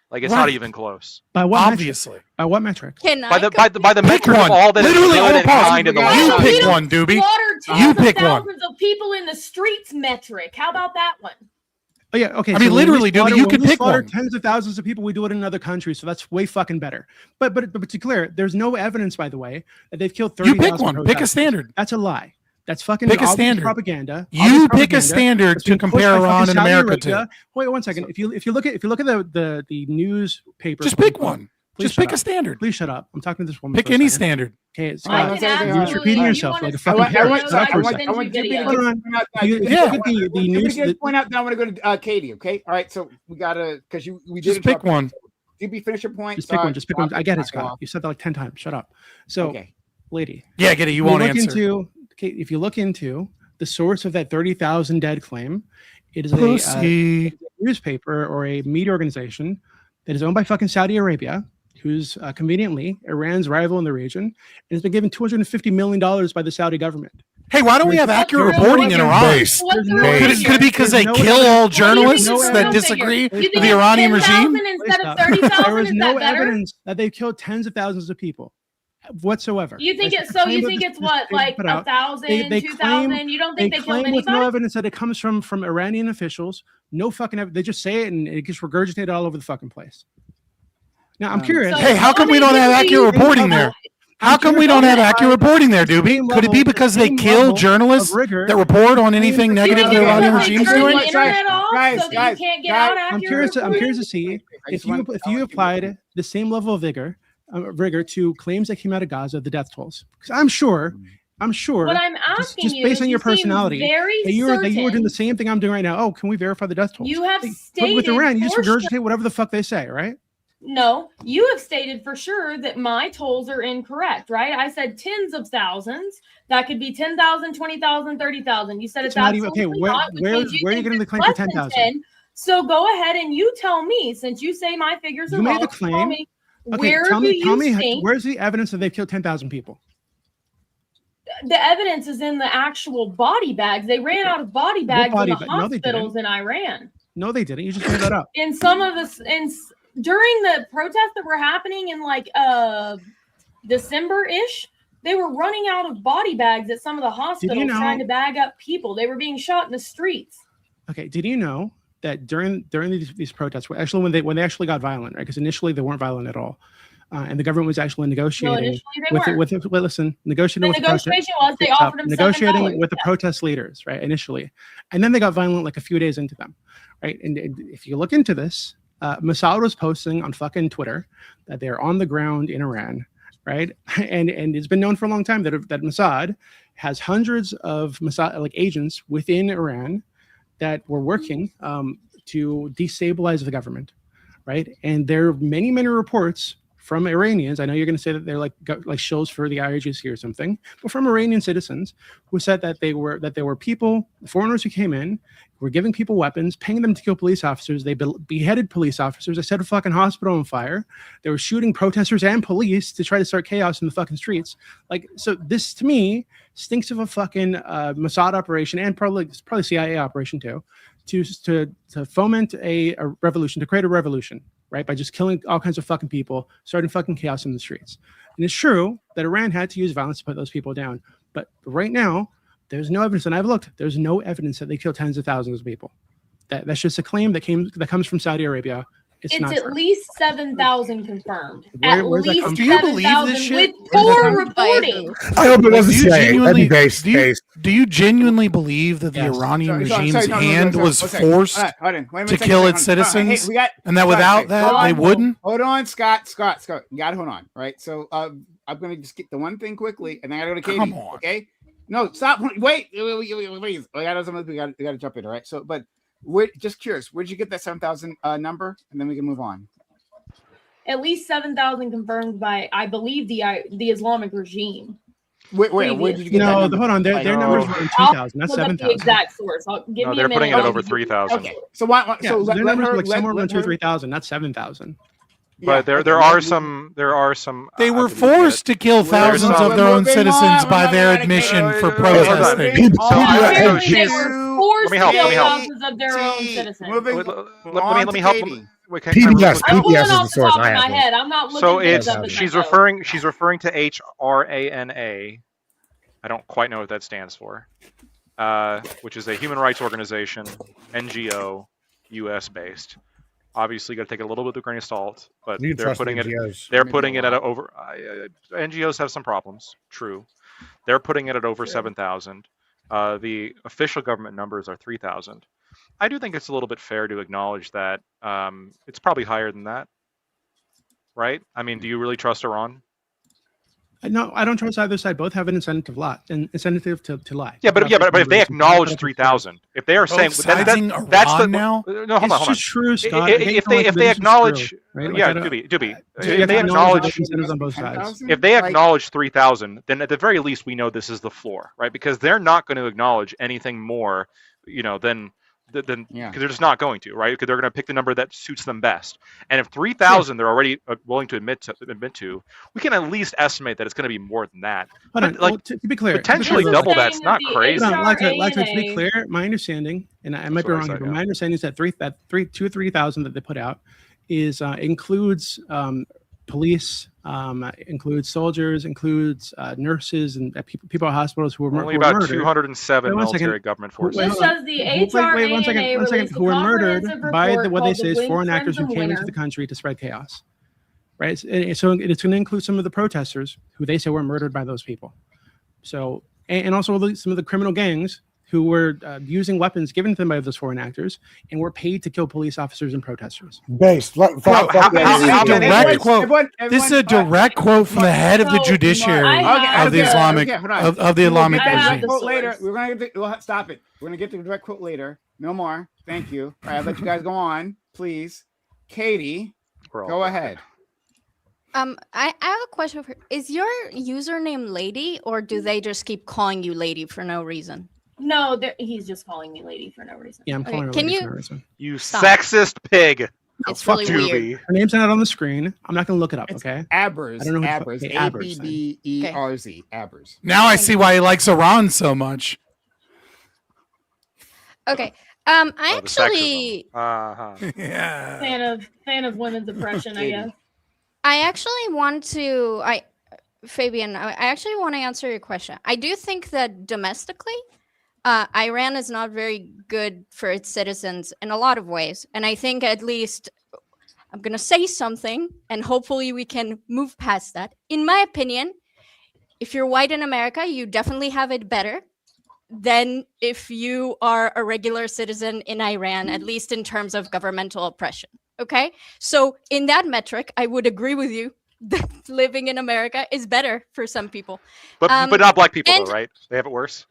Like, it's not even close. By what Obviously. metric? By what metric? By the metric of all that is Literally, good and kind in the you world. pick one, Doobie. You pick one. Thousands of people in the streets metric. How about that one? Oh yeah, okay. I mean, literally, dude, you could pick one. Tens of thousands of people. We do it in other countries, so that's way fucking better. But to be clear, there's no evidence, by the way, that they've killed 30,000. You pick one. Pick a standard. That's a lie. That's fucking pick a standard. Propaganda. You pick a standard to compare Iran and America to. Wait 1 second. If you look at the newspaper, just pick one. Just pick a standard. Please shut up. I'm talking to this woman. Pick any standard. Okay, you're just repeating yourself like a fucking parrot. I want the news. Point out. Now I want to go to Katie. Okay. All right. So we gotta we just pick one. Did finish your point? Just pick one. Just pick one. I get it, Scott. You said that like 10 times. Shut up. So, lady. Yeah, I get it. You won't answer. If you look into the source of that 30,000 dead claim. It is a newspaper or a media organization that is owned by fucking Saudi Arabia, who's conveniently Iran's rival in the region, and has been given $250 million by the Saudi government. Hey, why don't we have accurate reporting in Iran? Could it be because they kill all journalists that disagree with the Iranian regime? There was no evidence that they killed tens of thousands of people whatsoever. You think it's so? You think it's what, like 1,000, 2,000? You don't think they killed anybody? With no evidence that it comes from Iranian officials. No fucking evidence. They just say it and it gets regurgitated all over the fucking place. Now I'm curious. Hey, how come we don't have accurate reporting there? How come we don't have accurate reporting there, Doobie? Could it be because they kill journalists that report on anything negative the Iranian regime's doing? Guys, I'm curious to see if you applied the same level of rigor to claims that came out of Gaza, the death tolls. Because I'm sure. What I'm asking just based on your personality, that you were doing the same thing I'm doing right now. Oh, can we verify the death tolls? You have stated with Iran, you just regurgitate whatever the fuck they say, right? No, you have stated for sure that my tolls are incorrect, right? I said tens of thousands. That could be 10,000, 20,000, 30,000. You said it's not even okay. Where are you getting the claim for 10,000? So go ahead and you tell me, since you say my figures are wrong. You made the claim. Tell me, where's the evidence that they've killed 10,000 people? The evidence is in the actual body bags. They ran out of body bags in the hospitals in Iran. No, they didn't. You just made that up. In some of the during the protests that were happening in like December-ish, they were running out of body bags at some of the hospitals trying to bag up people. They were being shot in the streets. Okay, did you know that during these protests, actually when they actually got violent, right? Because initially they weren't violent at all. And the government was actually negotiating negotiating with the protest leaders, right? Initially, and then they got violent like a few days into them, right? And if you look into this, Mossad was posting on fucking Twitter that they're on the ground in Iran, right? And it's been known for a long time that Mossad has hundreds of Mossad agents within Iran that were working to destabilize the government, right? And there are many reports from Iranians. I know you're going to say that they're like shills for the IRGC or something, but from Iranian citizens who said that there were people, foreigners who came in, were giving people weapons, paying them to kill police officers. They beheaded police officers. They set a fucking hospital on fire. They were shooting protesters and police to try to start chaos in the fucking streets. So this to me stinks of a fucking Mossad operation and probably CIA operation too, to foment a revolution, to create a revolution. Right, by just killing all kinds of fucking people, starting fucking chaos in the streets. And it's true that Iran had to use violence to put those people down. But right now, there's no evidence, and I've looked, there's no evidence that they killed tens of thousands of people. That's just a claim that comes from Saudi Arabia. It's not at least 7,000 confirmed. Do you believe this shit? With poor reporting. I hope it wasn't CIA. Do you genuinely believe that the Iranian regime's hand was forced to kill its citizens, and that without that they wouldn't? Hold on, Scott. You gotta hold on, right? So I'm gonna just get the one thing quickly, and then I gotta go to Katie. Come on. Okay? No, stop. Wait. Please. We gotta jump in. All right. So, but. Just curious, where'd you get that 7,000 number? And then we can move on. At least 7,000 confirmed by, I believe, the Islamic regime. Where did you get that number? Hold on. Their numbers were in 2,000, not 7,000. The exact source. They're putting it at over 3,000. Okay. So why? So their numbers were like somewhere around 2,000 or 3,000, not 7,000. But there are some. They were forced to kill thousands of their own citizens by their admission for protesting. Let me help. Of their own citizens. Let me help. PBS is the source. I have my head. I'm not looking. So she's referring to HRANA. I don't quite know what that stands for. Which is a human rights organization, NGO, U.S. based. Obviously, you got to take a little bit of a grain of salt, but they're putting it at over. NGOs have some problems. True, they're putting it at over 7,000. The official government numbers are 3,000. I do think it's a little bit fair to acknowledge that it's probably higher than that, right? I mean, do you really trust Iran? No, I don't trust either side. Both have an incentive to lie. Yeah, but if they acknowledge 3,000, if they are saying that's the now. No, hold on. It's true, Scott. If they acknowledge, right? Yeah, Like, Doobie. if they acknowledge incentives on both sides. If they acknowledge 3,000, then at the very least we know this is the floor, right? Because they're not going to acknowledge anything more, than because they're just not going to, right? Because they're going to pick the number that suits them best. And if 3,000 they're already willing to admit to, we can at least estimate that it's going to be more than that. But, well, to be clear, potentially double that's not crazy. To be clear, my understanding, and I might be wrong here, but my understanding is that 2,000 or 3,000 that they put out is includes police, includes soldiers, includes nurses and people at hospitals who were murdered. Only about 207 military government forces. This says the HRANA one second. Who were murdered by what they say is foreign actors who came into the country to spread chaos, right? So it's going to include some of the protesters who they say were murdered by those people. So, and also some of the criminal gangs who were using weapons given to them by those foreign actors and were paid to kill police officers and protesters. Based. This is a direct quote. This is a direct quote from the head of the judiciary of the Islamic regime. Later, we'll stop it. We're gonna get the direct quote later. No more. Thank you. All right, I'll let you guys go on, please. Katie, go ahead. I have a question for. Is your username Lady, or do they just keep calling you Lady for no reason? No, he's just calling me Lady for no reason. Yeah, I'm calling her Lady for no reason. You sexist pig. It's really weird. Her name's not on the screen. I'm not going to look it up, okay? Abers. I don't know Abers. A-B-B-E-R-Z. Abers. Now I see why he likes Iran so much. Okay. I actually... Yeah. Fan of women's oppression, I guess. I actually want to... Fabian, I actually want to answer your question. I do think that domestically, Iran is not very good for its citizens in a lot of ways. And I think at least I'm going to say something and hopefully we can move past that. In my opinion, if you're white in America, you definitely have it better than if you are a regular citizen in Iran, at least in terms of governmental oppression. Okay? So in that metric, I would agree with you that living in America is better for some people. But not black people, though, right? They have it worse?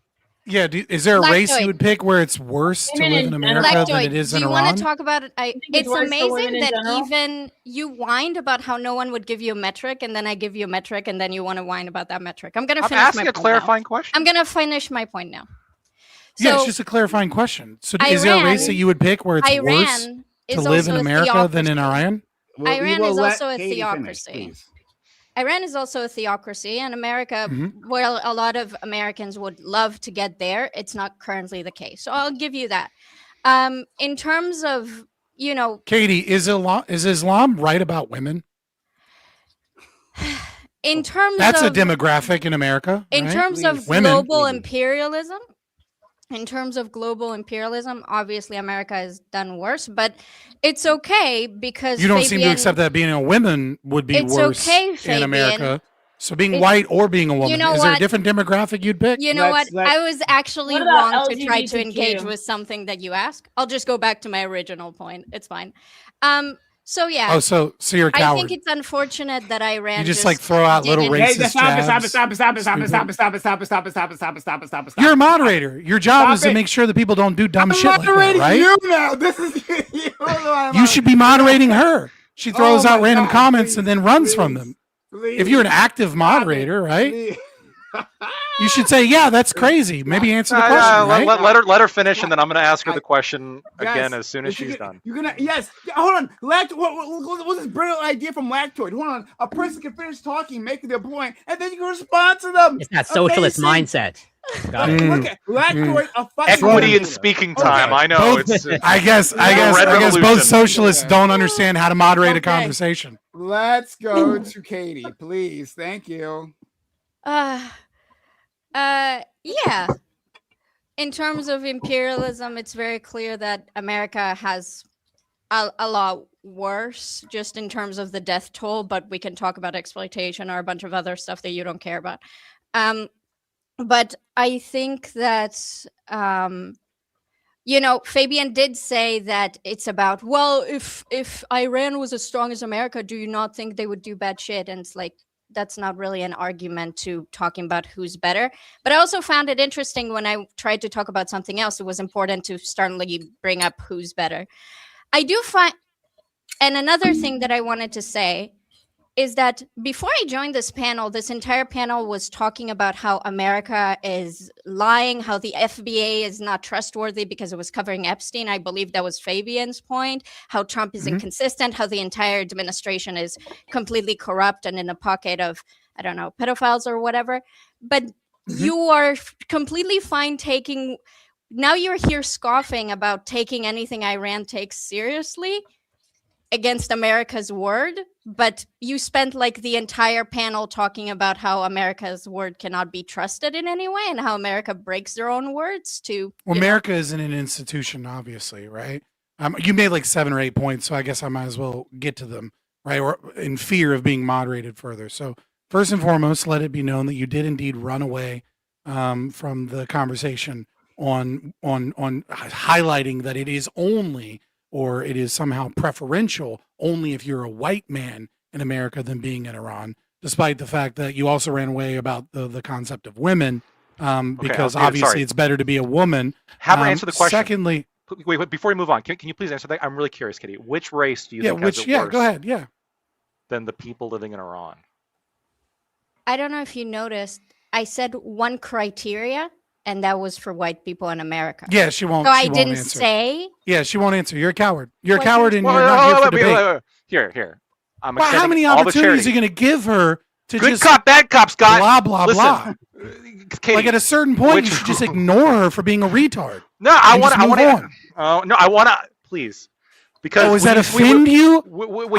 Yeah, is there a race you would pick where it's worse to live in America than it is in Iran? Do you want to talk about it? It's amazing that even you whined about how no one would give you a metric, and then I give you a metric, and then you want to whine about that metric. I'm going to finish asking a clarifying question. I'm going to finish my point now. So, yeah, it's just a clarifying question. So is there a race that you would pick where it's worse to live in America than in Iran? Iran is also a theocracy. Iran is also a theocracy, and America, well, a lot of Americans would love to get there. It's not currently the case. So I'll give you that. In terms of, Katie, is Islam right about women? In terms That's of... a demographic in America. In terms of global imperialism, obviously America has done worse, but it's okay because you don't seem to accept that being a woman would be worse in America. So being white or being a woman, is there a different demographic you'd pick? You know what? I was actually wrong to try to engage with something that you asked. I'll just go back to my original point. It's fine. So yeah. Oh, so you're a coward. I think it's unfortunate that Iran. You just like throw out little racist jabs. Stop it. You're a moderator. Your job is to make sure that people don't do dumb shit like that, right? You now. This is you should be moderating her. She throws out random comments and then runs from them. If you're an active moderator, right? You should say, yeah, that's crazy. Maybe answer the question. Right? Let her finish, and then I'm going to ask her the question again as soon as she's done. You're gonna hold on. What's this brilliant idea from Lactoid? Hold on. A person can finish talking, make their point, and then you can respond to them. It's that socialist mindset. Lactoid, equity in speaking time. I know. I guess both socialists don't understand how to moderate a conversation. Let's go to Katie, please. Thank you. Yeah. In terms of imperialism, it's very clear that America has a lot worse just in terms of the death toll, but we can talk about exploitation or a bunch of other stuff that you don't care about. But I think that, Fabian did say that it's about, well, if Iran was as strong as America, do you not think they would do bad shit? And it's like, that's not really an argument to talking about who's better. But I also found it interesting when I tried to talk about something else, it was important to sternly bring up who's better. I do find... And another thing that I wanted to say is that before I joined this panel, this entire panel was talking about how America is lying, how the FBA is not trustworthy because it was covering Epstein. I believe that was Fabian's point, how Trump is inconsistent, how the entire administration is completely corrupt and in a pocket of, I don't know, pedophiles or whatever. But you are completely fine taking, now you're here scoffing about taking anything Iran takes seriously against America's word, but you spent like the entire panel talking about how America's word cannot be trusted in any way and how America breaks their own words to. Well, America isn't an institution, obviously, right? You made like 7 or 8 points, so I guess I might as well get to them, right? Or in fear of being moderated further. So first and foremost, let it be known that you did indeed run away from the conversation on highlighting that it is only, or it is somehow preferential only if you're a white man in America than being in Iran, despite the fact that you also ran away about the concept of women, because obviously it's better to be a woman. Have her answer the question. Secondly, wait, before we move on, can you please answer that? I'm really curious, Kitty. Which race do you think has it worse go ahead, than the people living in Iran? I don't know if you noticed, I said one criteria, and that was for white people in America. Yeah, she won't. So she I won't didn't answer. say. Yeah, she won't answer. You're a coward. You're a coward, and you're not here for debate. Here. I'm well, how many opportunities are you going to give her to good just cop, bad cop, Scott? Blah blah Listen, blah. Katie, like at a certain point, you should just ignore her for being a retard. No, I want to. No, I want to. Please, because does that offend you?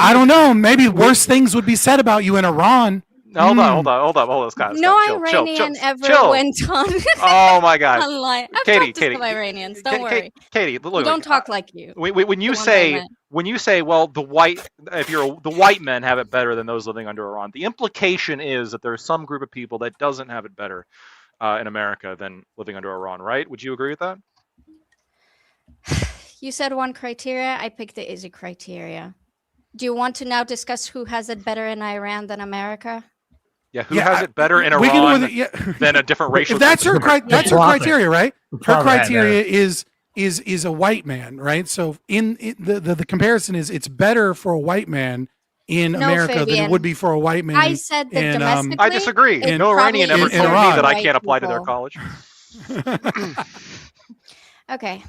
I don't know. Maybe worse things would be said about you in Iran. Hold on, Scott. No chill, Iranian chill. went on. Oh my God, online. I've Katie, talked to some Iranians. Don't worry. Katie, look, don't talk like you. When you say, well, the white men have it better than those living under Iran, the implication is that there's some group of people that doesn't have it better in America than living under Iran, right? Would you agree with that? You said one criteria. I picked the easy criteria. Do you want to now discuss who has it better in Iran than America? Yeah, who has it better in Iran than a different racial? If that's her criteria, right? Her criteria is a white man, right? So in the comparison is it's better for a white man in America than it would be for a white man. I said that domestically. I disagree. No Iranian ever told me that I can't apply to their college. Okay.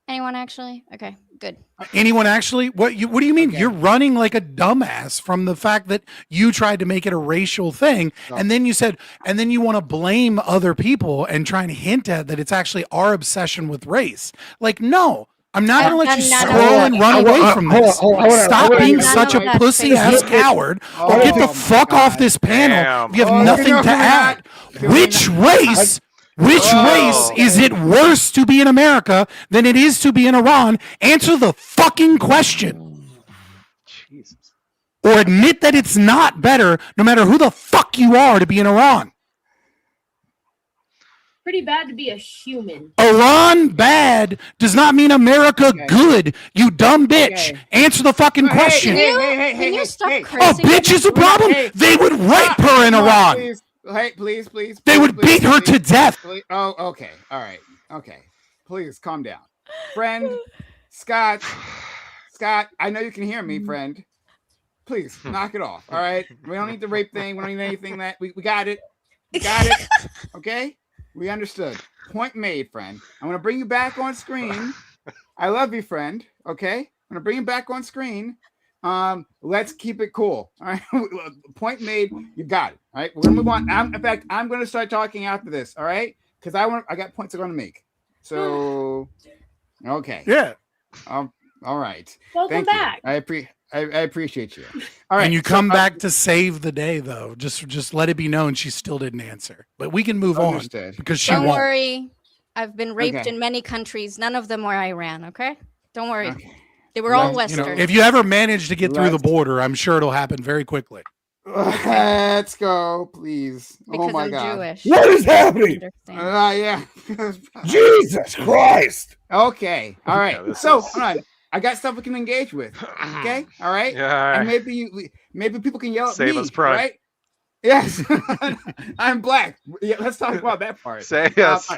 Anyone actually? Okay, good. Anyone actually? What do you mean? Okay. You're running like a dumbass from the fact that you tried to make it a racial thing, and then you said, and then you want to blame other people and try and hint at that it's actually our obsession with race. Like, no, I'm not going to let you scroll and run away from this. Stop being such a pussy-ass coward, or get the fuck off this panel. You have nothing to add. Which race? Which race is it worse to be in America than it is to be in Iran? Answer the fucking question. Jesus. Or admit that it's not better, no matter who the fuck you are, to be in Iran. Pretty bad to be a human. Iran bad does not mean America good, you dumb bitch. Okay. Answer the fucking question. Can you stop cursing? A bitch is a problem? They would rape her in Iran. Please. Hey, please. They would beat her to death. Please. Oh, okay. All right. Okay. Please calm down. Friend, Scott, I know you can hear me, friend. Please, knock it off. All right? We don't need the rape thing. We don't need anything that... We got it. We got it. Okay? We understood. Point made, friend. I'm going to bring you back on screen. I love you, friend. Okay? I'm going to bring you back on screen. Let's keep it cool. All right. Point made. You got it. All right. We're gonna move on. In fact, I'm gonna start talking after this. All right. Because I got points I'm gonna make. So, okay. Yeah. All right. Welcome back. I appreciate you. All right. And you come back to save the day, though. Just let it be known she still didn't answer. But we can move on because she won't. Don't worry. I've been raped in many countries. None of them were Iran. Okay. Don't worry. Okay. They were all Western. If you ever manage to get through the border, I'm sure it'll happen very quickly. Let's go, please. Because oh my I'm God. Jewish. What is happening? Yeah. Jesus Christ. Okay. All right. Hold on. I got stuff we can engage with. Okay. All right. Yeah. And maybe people can yell at me. Save us pride. Right? Yes. I'm black. Yeah, let's talk about that part. Say yes.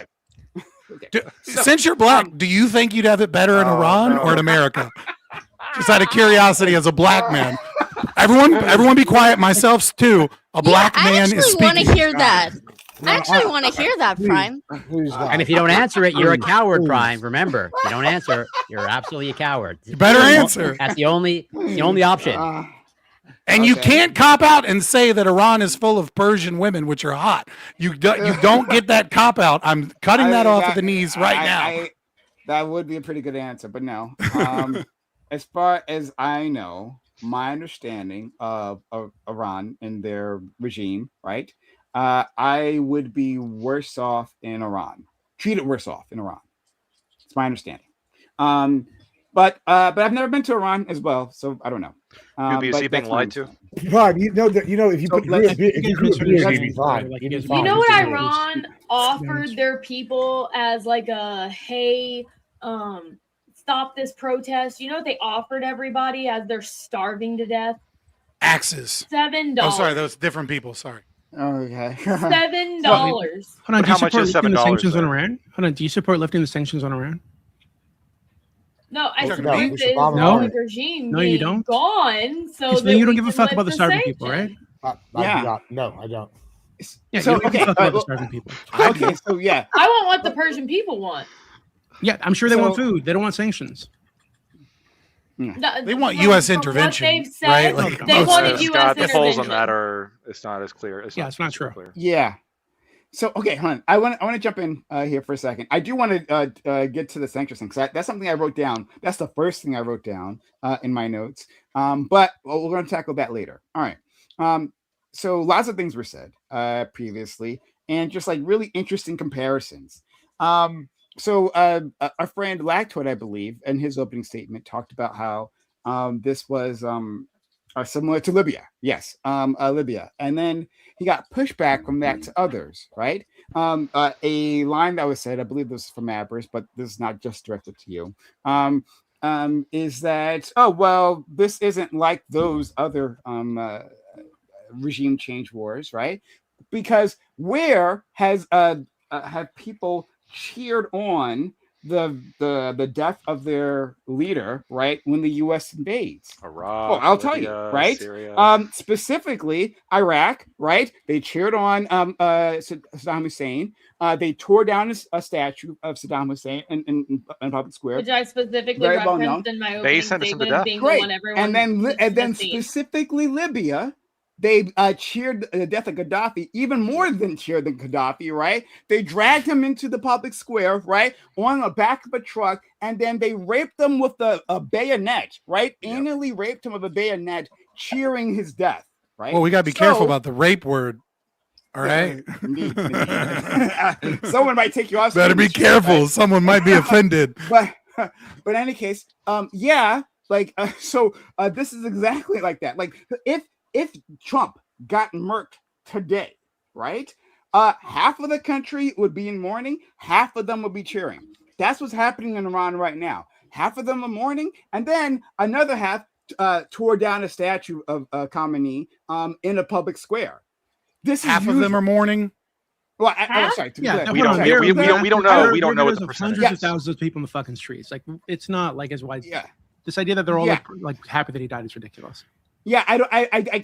Okay. Since you're black, do you think you'd have it better in Iran or in America? Just out of curiosity, as a black man. Everyone, be quiet. Myself too. A black man is speaking. I actually want to hear that. I actually want to hear that, Prime. And if you don't answer it, you're a coward, Prime. Remember, if you don't answer, you're absolutely a coward. You better answer. That's the only option. And you can't cop out and say that Iran is full of Persian women, which are hot. You don't get that cop out. I'm cutting that off at the knees right now. That would be a pretty good answer, but no. As far as I know, my understanding of Iran and their regime, right? I would be worse off in Iran. Treated worse off in Iran. It's my understanding. But I've never been to Iran as well, so I don't know. Is he being lied to? Prime, if you put fine. You know what Iran offered their people as like a hey, stop this protest? You know what they offered everybody as they're starving to death? Axes. $7. Oh, sorry, those different people. Sorry. Okay. $7. Hold on, do you support lifting the sanctions on though? Iran? Hold on, do you support lifting the sanctions on Iran? No, I No, support we the should bomb Islamic Iran. regime No, you being don't? gone. So So that you don't we give a can fuck lift about the starving people, sanctions. right? Yeah. No, I don't. Yeah, So, you don't give okay, a fuck about the well, starving people. Okay, so yeah. I want what the Persian people want. Yeah, I'm sure they So- want food. They don't want sanctions. No, They want from- U.S. from what intervention, they've said, right? Like, they most wanted of U.S. Scott, the intervention. polls on that are it's not as clear. It's not true. Clear. Yeah. So okay, hold on. I want to jump in here for a second. I do want to get to the sanctions thing because that's something I wrote down. That's the first thing I wrote down in my notes. But we're going to tackle that later. All right. So lots of things were said previously, and just like really interesting comparisons. So our friend Lactoid, I believe, in his opening statement, talked about how this was similar to Libya. Yes, Libya, and then he got pushback from that to others, right? A line that was said, I believe this is from Abers, but this is not just directed to you, is that, oh, well, this isn't like those other regime change wars, right? Because where has have people cheered on the death of their leader, right, when the U.S. invades? Iraq, Well, I'll tell you, Libya, right? Syria. Specifically Iraq, right? They cheered on Saddam Hussein. They tore down a statue of Saddam Hussein in public square. Which I specifically Very well referenced known. in my They opening sentenced him to statement death. as being the Great. one everyone And then has seen. specifically Libya, they cheered the death of Gaddafi even more than cheered the Gaddafi, right? They dragged him into the public square, right, on the back of a truck, and then they raped him with a bayonet, right? Yep. Anally raped him with a bayonet, cheering his death, right? Well, we got to be careful about the rape word. All right. Indeed. Someone might take you off. Better be careful. Right? Someone might be offended. But in any case, yeah, like so this is exactly like that. Like if Trump got murked today, right? Half of the country would be in mourning, half of them would be cheering. That's what's happening in Iran right now. Half of them are mourning, and then another half tore down a statue of Khamenei in a public square. This half of them are mourning. Well, sorry. Yeah, we don't know. We don't know. We don't know what the percentage. Hundreds of thousands of people in the fucking streets. Like it's not like as wide. Yeah. This idea that they're all like happy that he died is ridiculous. Yeah, I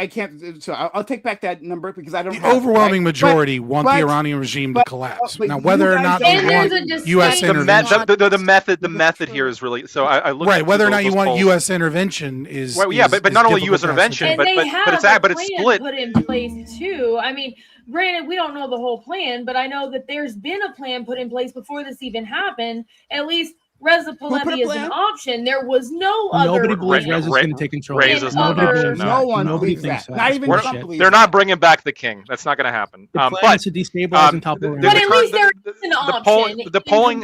can't. So I'll take back that number because I don't. The overwhelming majority want the Iranian regime to collapse. Now, whether or not they want U.S. intervention, the method here is really. So I look right. Whether or not you want U.S. intervention is. Well, yeah, but not only U.S. intervention, but it's split. Put in place too. I mean, granted, we don't know the whole plan, but I know that there's been a plan put in place before this even happened. At least. Reza Pahlavi is an option. There was no other. Nobody believes Reza's going to take control. No one thinks that. Not even Trump believes they're not bringing back the king. That's not going to happen. The plan is to destabilize and topple. But at least there is an option. The polling,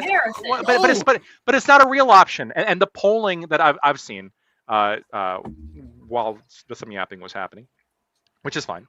but it's not a real option. And the polling that I've seen while some yapping was happening, which is fine,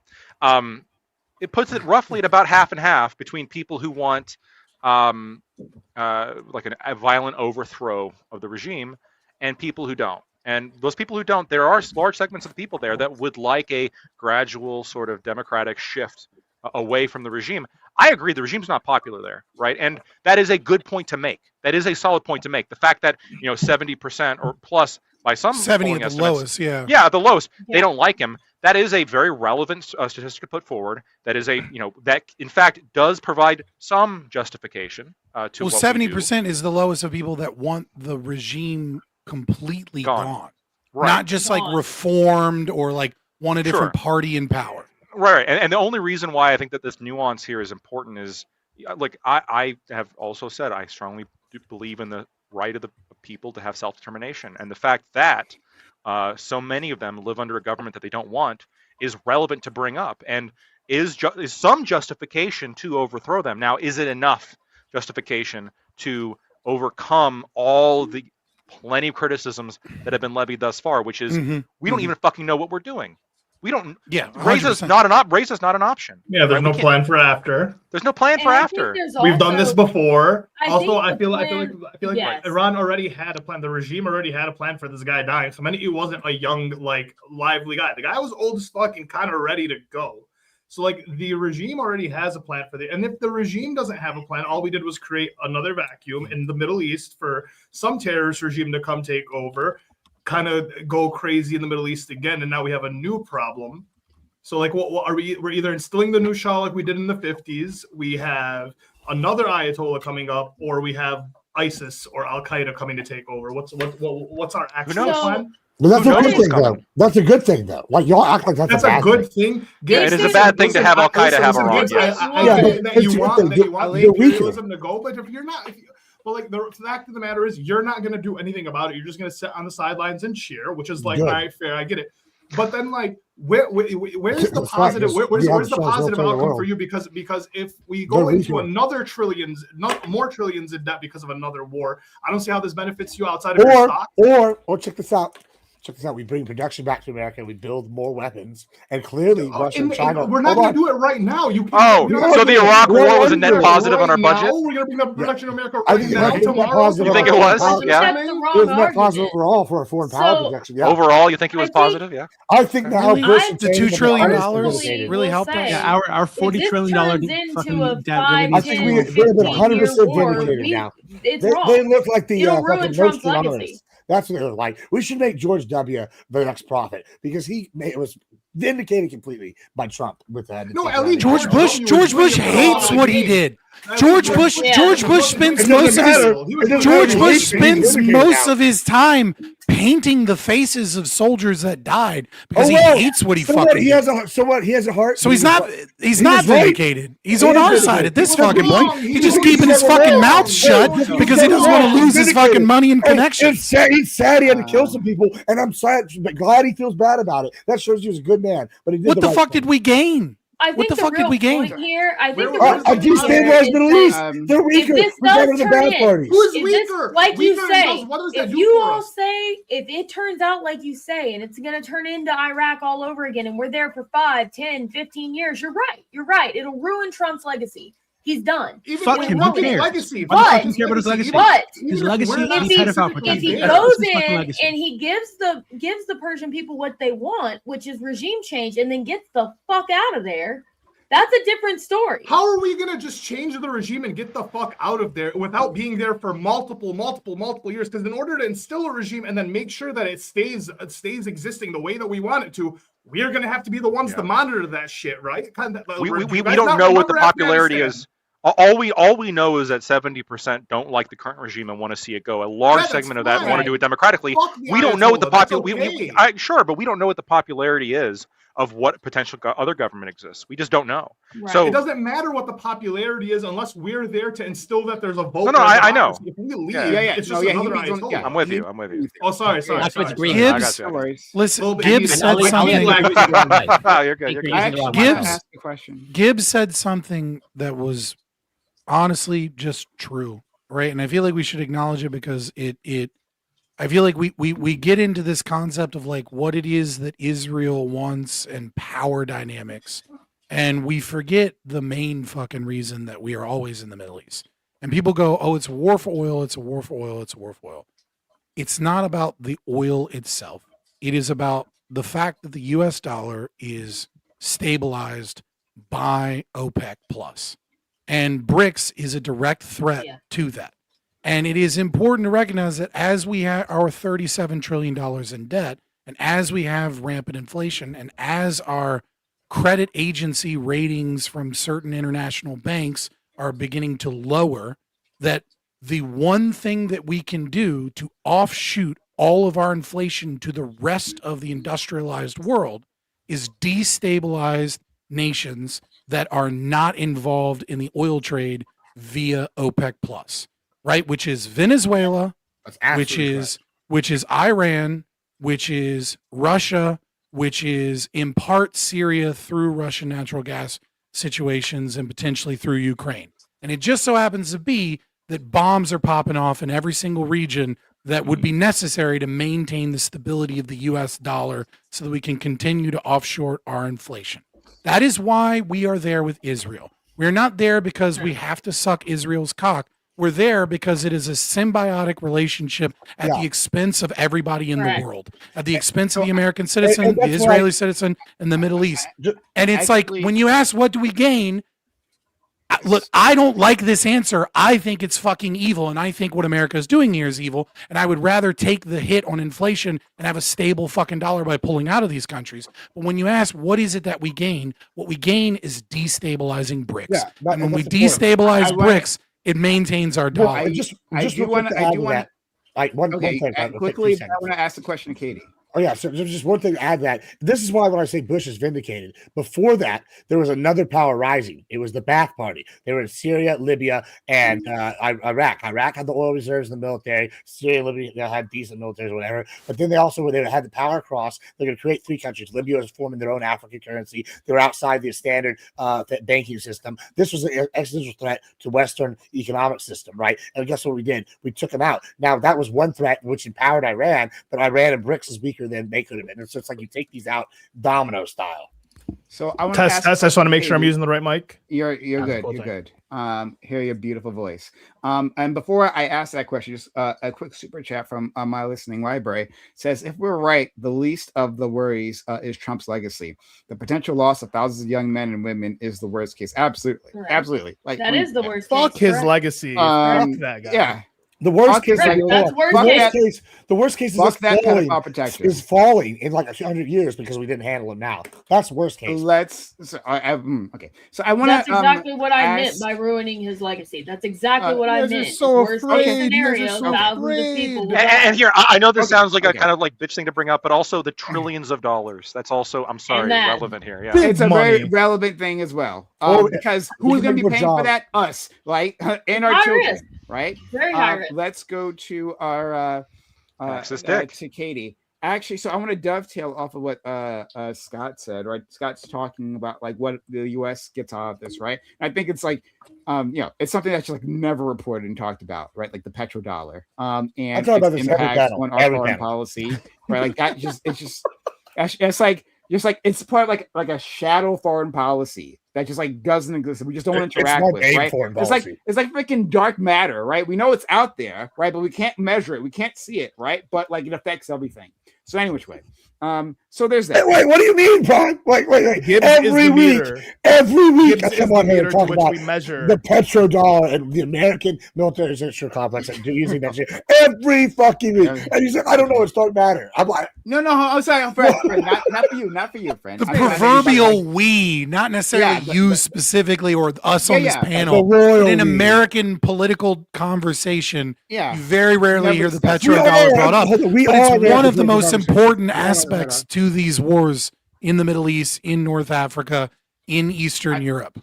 it puts it roughly at about half and half between people who want. Like a violent overthrow of the regime, and people who don't. And those people who don't, there are large segments of the people there that would like a gradual sort of democratic shift away from the regime. I agree, the regime's not popular there, right? And that is a good point to make. That is a solid point to make. The fact that 70% or plus by some 70 polling at the estimates. lowest, yeah. Yeah, at the lowest. Yeah. They don't like him. That is a very relevant statistic to put forward. That is a, that in fact does provide some justification to well, what 70% is the lowest of people that want the regime completely gone. Right. Not just like reformed or like want a different party in power. Right. And the only reason why I think that this nuance here is important is, like, I have also said I strongly do believe in the right of the people to have self-determination. And the fact that so many of them live under a government that they don't want is relevant to bring up, and is some justification to overthrow them. Now, is it enough justification to overcome all the plenty of criticisms that have been levied thus far, which is we don't even fucking know what we're doing. We don't. Yeah, race is not an option. Yeah, there's no plan for after. There's no plan for after. We've done this before. Also, I feel like yes. Iran already had a plan. The regime already had a plan for this guy dying. So he wasn't a young, like, lively guy. The guy was old as fuck and kind of ready to go. So, like, the regime already has a plan for it. And if the regime doesn't have a plan, all we did was create another vacuum in the Middle East for some terrorist regime to come take over, kind of go crazy in the Middle East again, and now we have a new problem. So, like, what are we're either instilling the new Shah like we did in the 50s, we have another Ayatollah coming up, or we have ISIS or Al-Qaeda coming to take over. What's our actual plan? But that's a good thing, though. That's a good thing, though. Like, y'all act like that's a good thing. Yeah, it is a bad thing to have Al-Qaeda have a wrong. I think that you want imperialism to go, but if you're not... Well, like, the fact of the matter is, you're not going to do anything about it. You're just going to sit on the sidelines and cheer, which is like, all right, fair, I get it. But then, like, where's the positive? Where's the positive outcome for you? Because if we go into more trillions in debt because of another war, I don't see how this benefits you outside of your stock. Or check this out. Check this out. We bring production back to America and we build more weapons. And clearly, Russia and China. We're not going to do it right now. So the Iraq War was a net positive on our budget? We're going to bring up production in America right now, tomorrow. You think it was? Yeah. It was net positive overall for a foreign power projection. Yeah. Overall, you think it was positive? Yeah. I think now the $2 trillion really helped us. Yeah, our $40 trillion fucking debt. I think we're 100% vindicated now. They look like the fucking most anonymous. That's what they're like. We should make George W. the next prophet because it was vindicated completely by Trump with that. George Bush hates what he did. George Bush spends most of his time painting the faces of soldiers that died because he hates what he fucking did. He has a heart. So he's not vindicated. He's on our side at this fucking point. He's just keeping his fucking mouth shut because he doesn't want to lose his fucking money and connections. He's sad he had to kill some people, and I'm sad, but glad he feels bad about it. That shows he was a good man. But he did what the fuck did we gain? I think what the fuck did we gain here? I think destabilized Middle East. They're weaker. If this does turn in, who's weaker? Like you say, if you all say, if it turns out like you say, and it's going to turn into Iraq all over again, and we're there for 5, 10, 15 years, you're right. You're right. It'll ruin Trump's legacy. He's done. Fuck him. Who cares? Legacy. But care about his legacy. His legacy. If he goes in and he gives the Persian people what they want, which is regime change, and then gets the fuck out of there, that's a different story. How are we going to just change the regime and get the fuck out of there without being there for multiple years? Because in order to instill a regime and then make sure that it stays existing the way that we want it to, we're going to have to be the ones to monitor that shit, right? We don't know what the popularity is. All we know is that 70% don't like the current regime and want to see it go. A large segment of that want to do it democratically. We don't know what the popularity. Sure, but we don't know what the popularity is of what potential other government exists. We just don't know. Right. So it doesn't matter what the popularity is unless we're there to instill that there's a vote. No, I know. If we leave, it's just another Ayatollah. I'm with you. Oh, sorry. Gibbs, listen, Gibbs said something. You're good. Gibbs said something that was honestly just true, right? And I feel like we should acknowledge it because I feel like we get into this concept of like what it is that Israel wants and power dynamics, and we forget the main fucking reason that we are always in the Middle East. And people go, oh, it's a war for oil, it's a war for oil, it's a war for oil. It's not about the oil itself. It is about the fact that the US dollar is stabilized by OPEC plus. And BRICS is a direct threat to that. And it is important to recognize that as we have our $37 trillion in debt, and as we have rampant inflation, and as our credit agency ratings from certain international banks are beginning to lower, that the one thing that we can do to offshoot all of our inflation to the rest of the industrialized world is destabilize nations that are not involved in the oil trade via OPEC plus, right? Which is Venezuela, which is Iran, which is Russia, which is in part Syria through Russian natural gas situations and potentially through Ukraine. And it just so happens to be that bombs are popping off in every single region that would be necessary to maintain the stability of the US dollar so that we can continue to offshore our inflation. That is why we are there with Israel. We're not there because we have to suck Israel's cock. We're there because it is a symbiotic relationship at the expense of everybody in the world, at the expense of the American citizen, the Israeli citizen, and the Middle East. And it's like, when you ask, what do we gain? Look, I don't like this answer. I think it's fucking evil, and I think what America is doing here is evil, and I would rather take the hit on inflation and have a stable fucking dollar by pulling out of these countries. But when you ask, what is it that we gain? What we gain is destabilizing BRICS. And when we destabilize BRICS, it maintains our dollar. I do want to. Quickly, I want to ask a question to Katie. Oh yeah, so there's just one thing to add to that. This is why when I say Bush is vindicated, before that there was another power rising. It was the Ba'ath Party. They were in Syria, Libya, and Iraq. Iraq had the oil reserves in the military. Syria and Libya had decent militaries or whatever. But then they had the power across. They're going to create three countries. Libya was forming their own African currency. They were outside the standard banking system. This was an existential threat to Western economic system, right? And guess what we did? We took them out. Now that was one threat which empowered Iran, but Iran and BRICS is weaker than they could have been. It's just like you take these out domino style. So I want to test. I just want to make sure I'm using the right mic. You're good. You're good. Hear your beautiful voice. And before I ask that question, just a quick super chat from my listening library says, if we're right, the least of the worries is Trump's legacy. The potential loss of thousands of young men and women is the worst case. Absolutely, absolutely. Like that is the worst. Fuck case, his legacy. Fuck that guy. Yeah. The worst case, the worst case is falling in like 100 years because we didn't handle it now. That's worst case. Okay. So I want to. That's exactly what I meant by ruining his legacy. That's exactly what I meant. So worst case scenario, thousands of people. And here, I know this sounds like a kind of like bitch thing to bring up, but also the trillions of dollars. That's also, I'm sorry, relevant here. Yeah, it's a very relevant thing as well. Because who's going to be paying for that? Us, right? And our children. Right? Very high risk. Let's go to our to Katie. Actually, so I want to dovetail off of what Scott said, right? Scott's talking about like what the US gets out of this, right? And I think it's like it's something that's just like never reported and talked about, right? Like the petrodollar. And its impacts on our foreign policy. Right. Like that it's like it's part of like a shadow foreign policy that just like doesn't exist. We just don't interact with, right? It's like freaking dark matter, right? We know it's out there, right? But we can't measure it. We can't see it, right? But like it affects everything. So any which way. So there's that. Wait, what do you mean, Brian? Wait. Every week I come on here and talk about the petrodollar and the American military industrial complex that do using that shit every fucking week. And you said, I don't know, it's dark matter. I'm like, no, I'm sorry, friend, not for you, friend. The proverbial we, not necessarily you specifically or us on this panel, but in American political conversation, you very rarely hear the petrodollar brought up. But it's one of the most important aspects to these wars in the Middle East, in North Africa, in Eastern Europe.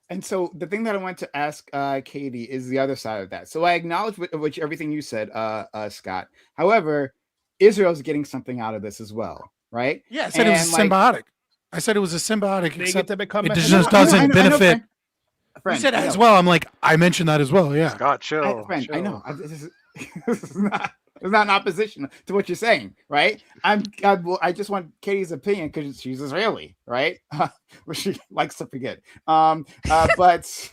And so the thing that I want to ask Katie is the other side of that. So I acknowledge which everything you said, Scott. However, Israel's getting something out of this as well, right? Yeah, I said it was symbiotic. I said it was a symbiotic. It just doesn't benefit. You said that as well. I'm like, I mentioned that as well. Yeah. Scott, chill. I know. This is not. It's not in opposition to what you're saying, right? I just want Katie's opinion because she's Israeli, right? Which she likes to forget. But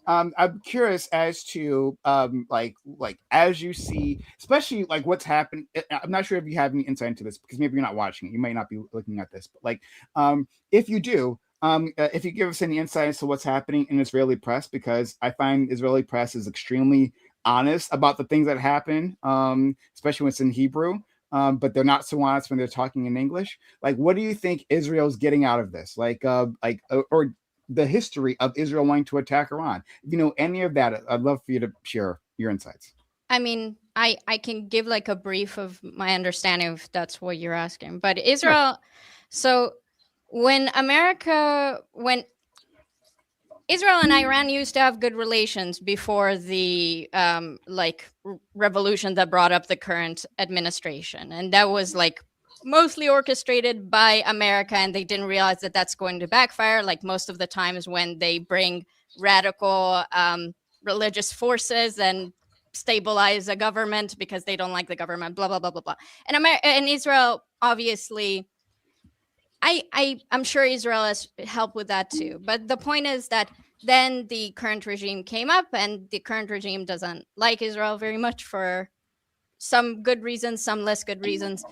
I'm curious as to like as you see, especially like what's happened. I'm not sure if you have any insight into this because maybe you're not watching it. You might not be looking at this, but like if you do. If you give us any insight as to what's happening in Israeli press, because I find Israeli press is extremely honest about the things that happen, especially when it's in Hebrew. But they're not so honest when they're talking in English. Like, what do you think Israel's getting out of this? Or the history of Israel wanting to attack Iran? If you know any of that, I'd love for you to share your insights. I mean, I can give like a brief of my understanding if that's what you're asking. But Israel, so when Israel and Iran used to have good relations before the revolution that brought up the current administration, and that was like mostly orchestrated by America, and they didn't realize that that's going to backfire. Like most of the times when they bring radical religious forces and stabilize a government because they don't like the government, blah blah blah blah blah. And Israel, obviously, I'm sure Israel has helped with that too. But the point is that then the current regime came up, and the current regime doesn't like Israel very much for some good reasons, some less good reasons.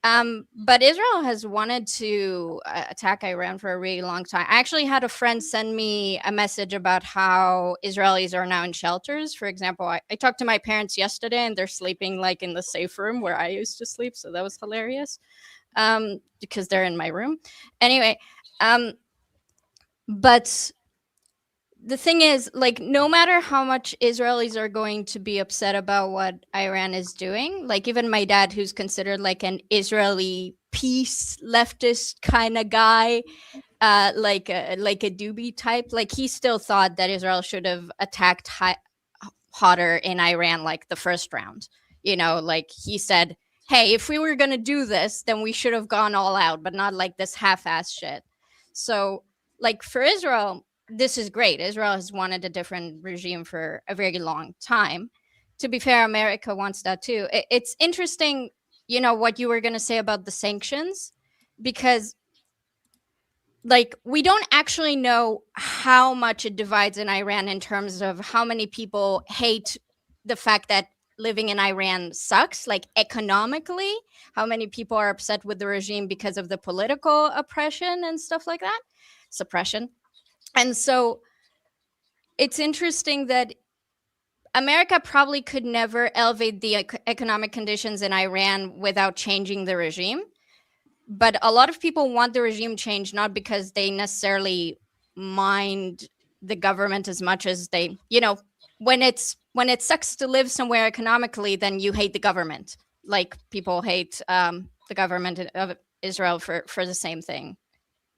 But Israel has wanted to attack Iran for a really long time. I actually had a friend send me a message about how Israelis are now in shelters. For example, I talked to my parents yesterday, and they're sleeping like in the safe room where I used to sleep. So that was hilarious. Because they're in my room. Anyway, but the thing is, like, no matter how much Israelis are going to be upset about what Iran is doing, like even my dad, who's considered like an Israeli peace leftist kind of guy, like a doobie type, like he still thought that Israel should have attacked hotter in Iran like the first round. You know, like he said, hey, if we were going to do this, then we should have gone all out, but not like this half-ass shit. So, like, for Israel, this is great. Israel has wanted a different regime for a very long time. To be fair, America wants that too. It's interesting, you know, what you were going to say about the sanctions, because, like, we don't actually know how much it divides in Iran in terms of how many people hate the fact that living in Iran sucks, like economically, how many people are upset with the regime because of the political oppression and stuff like that, suppression. And so it's interesting that America probably could never elevate the economic conditions in Iran without changing the regime. But a lot of people want the regime changed, not because they necessarily mind the government as much as they, you know, when it sucks to live somewhere economically, then you hate the government. Like people hate the government of Israel for the same thing.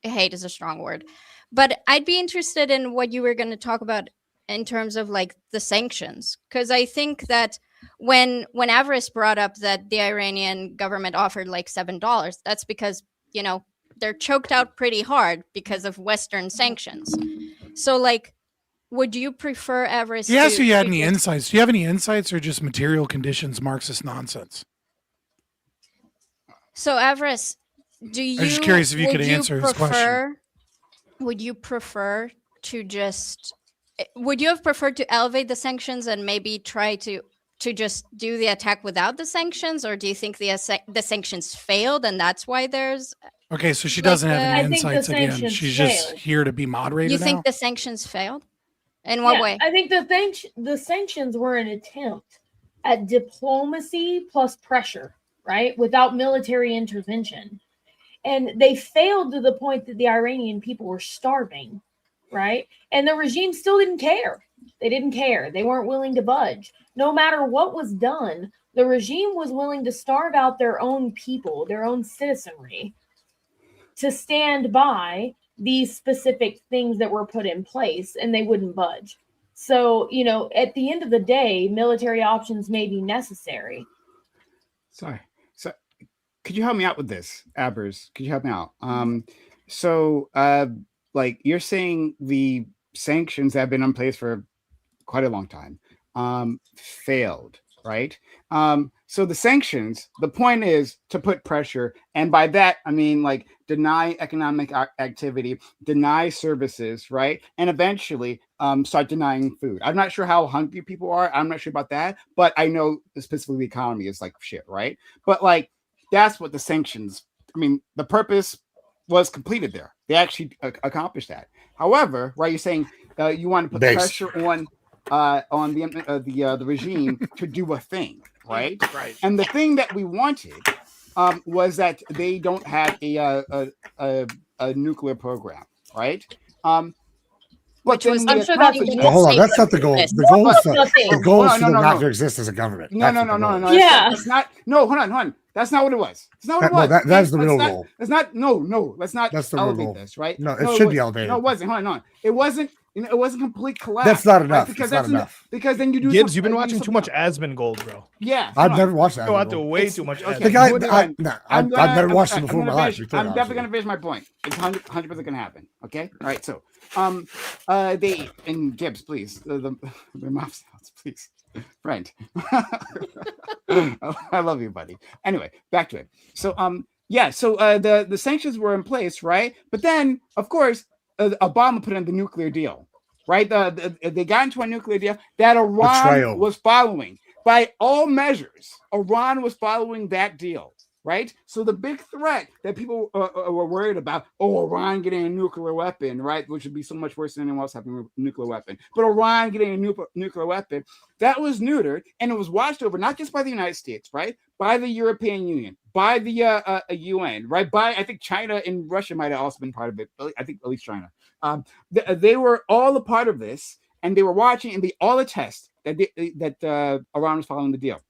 Hate is a strong word. But I'd be interested in what you were going to talk about in terms of like the sanctions, because I think that when Avarice brought up that the Iranian government offered like $7, that's because, you know, they're choked out pretty hard because of Western sanctions. So like, would you prefer Avarice? He asked you had any insights. Do you have any insights or just material conditions Marxist nonsense? So Avarice, I'm just curious if you could answer his question. Would you prefer to just, would you have preferred to elevate the sanctions and maybe try to just do the attack without the sanctions? Or do you think the sanctions failed and that's why there's... Okay, so she doesn't have any insights again. She's just here to be moderator. You think the sanctions failed? In what way? I think the sanctions were an attempt at diplomacy plus pressure, right? Without military intervention. And they failed to the point that the Iranian people were starving, right? And the regime still didn't care. They didn't care. They weren't willing to budge. No matter what was done, the regime was willing to starve out their own people, their own citizenry, to stand by these specific things that were put in place, and they wouldn't budge. So, you know, at the end of the day, military options may be necessary. Sorry. So could you help me out with this, Abers? Could you help me out? Like you're saying the sanctions that have been in place for quite a long time failed, right? So the sanctions, the point is to put pressure. And by that, I mean, like, deny economic activity, deny services, right? And eventually start denying food. I'm not sure how hungry people are. I'm not sure about that. But I know specifically the economy is like shit, right? But like, that's what the sanctions, I mean, the purpose was completed there. They actually accomplished that. However, right, you're saying you want to put pressure on on the regime to do a thing, right? Right. And the thing that we wanted was that they don't have a nuclear program, right? Which was I'm sure that's well, hold on, that's not the goal. The goal is the goal is for them not to exist as a government. No. Yeah. That's not. No, hold on. That's not what it was. It's not what it was. Well, that's the real goal. That's not. No. Let's not. That's the real elevate goal. this, right? No, it should be elevated. No, it wasn't. Hold on. It wasn't. It wasn't complete collapse. That's not enough. Right? Because that's not enough. Because then you do. Gibbs, you've been watching too much Asmongold, bro. Yeah, I've never watched that. Go out to way too much. Okay. The guy, I've never watched him before in my life. I'm definitely gonna finish my point. It's 100% gonna happen. Okay. All right. So, they and Gibbs, please, the mouth sounds, please, friend. I love you, buddy. Anyway, back to it. So, yeah. So, the sanctions were in place, right? But then, of course, Obama put in the nuclear deal. Right, they got into a nuclear deal that Iran was following. By all measures, Iran was following that deal. Right, so the big threat that people were worried about, Iran getting a nuclear weapon, right, which would be so much worse than anyone else having a nuclear weapon. But Iran getting a nuclear weapon, that was neutered, and it was watched over not just by the United States, right, by the European Union, by the UN, right, by I think China and Russia might have also been part of it. I think at least China. They were all a part of this, and they were watching, and they all attest that Iran was following the deal.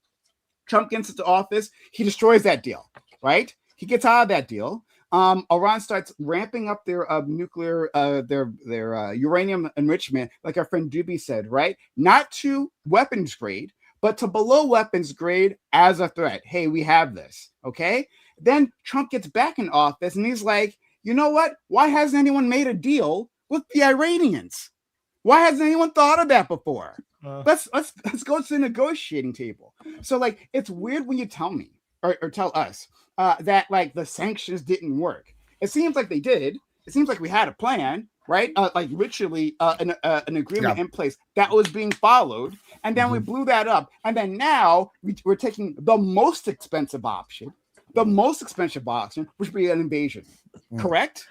Trump gets into office, he destroys that deal, right? He gets out of that deal. Iran starts ramping up their nuclear, their uranium enrichment, like our friend Doobie said, right? Not to weapons grade, but to below weapons grade as a threat. Hey, we have this, okay? Then Trump gets back in office, and he's like, you know what? Why hasn't anyone made a deal with the Iranians? Why hasn't anyone thought of that before? Let's go to the negotiating table. So like, it's weird when you tell me or tell us that like the sanctions didn't work. It seems like they did. It seems like we had a plan, right? Like literally an agreement in place that was being followed, and then we blew that up, and then now we're taking the most expensive option, which would be an invasion. Correct?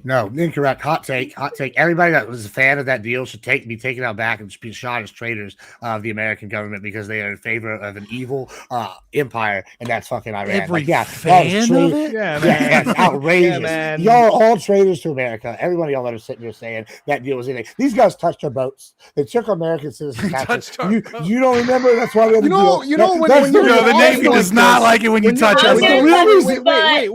No, incorrect. Hot take. Everybody that was a fan of that deal should be taken out back and be shot as traitors of the American government because they are in favor of an evil empire, and that's fucking Iran. Every fan of it? Yeah, that's outrageous. Yeah, y'all are all traitors to America. Everybody y'all that are sitting there saying that deal was anything. These guys touched our boats. They took American citizens. You don't remember? That's why we had the deal. The Navy does not like it when you touch us. That's the real reason.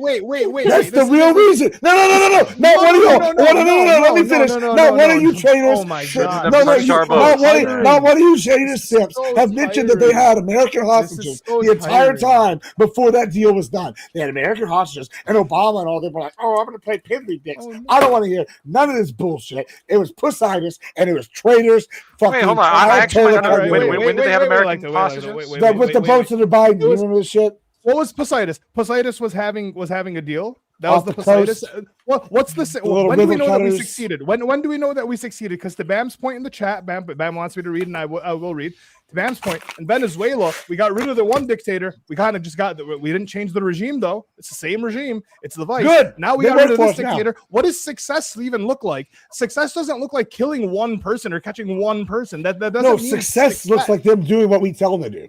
Wait. That's the real reason. No. Not one of you. No. Let me finish. Not one of you traitors. Oh my God. Not one of you traitors simps have mentioned that they had American hostages the entire time before that deal was done. They had American hostages, and Obama and all them were like, "Oh, I'm going to play piddly dicks." I don't want to hear none of this bullshit. It was pussitis, and it was traitors. Wait, hold on. I actually want to know when did they have American hostages? With the votes of the Biden. You remember this shit? What was Poseidus? Poseidus was having a deal. That was the Poseidus. What's the? When do we know that we succeeded? When do we know that we succeeded? Because to Bam's point in the chat, Bam wants me to read, and I will read. To Bam's point, in Venezuela, we got rid of the one dictator. We kind of just we didn't change the regime though. It's the same regime. It's the vice. Good. Now we got rid of this dictator. What does success even look like? Success doesn't look like killing one person or catching one person. That doesn't. No, success looks like them doing what we tell them to do.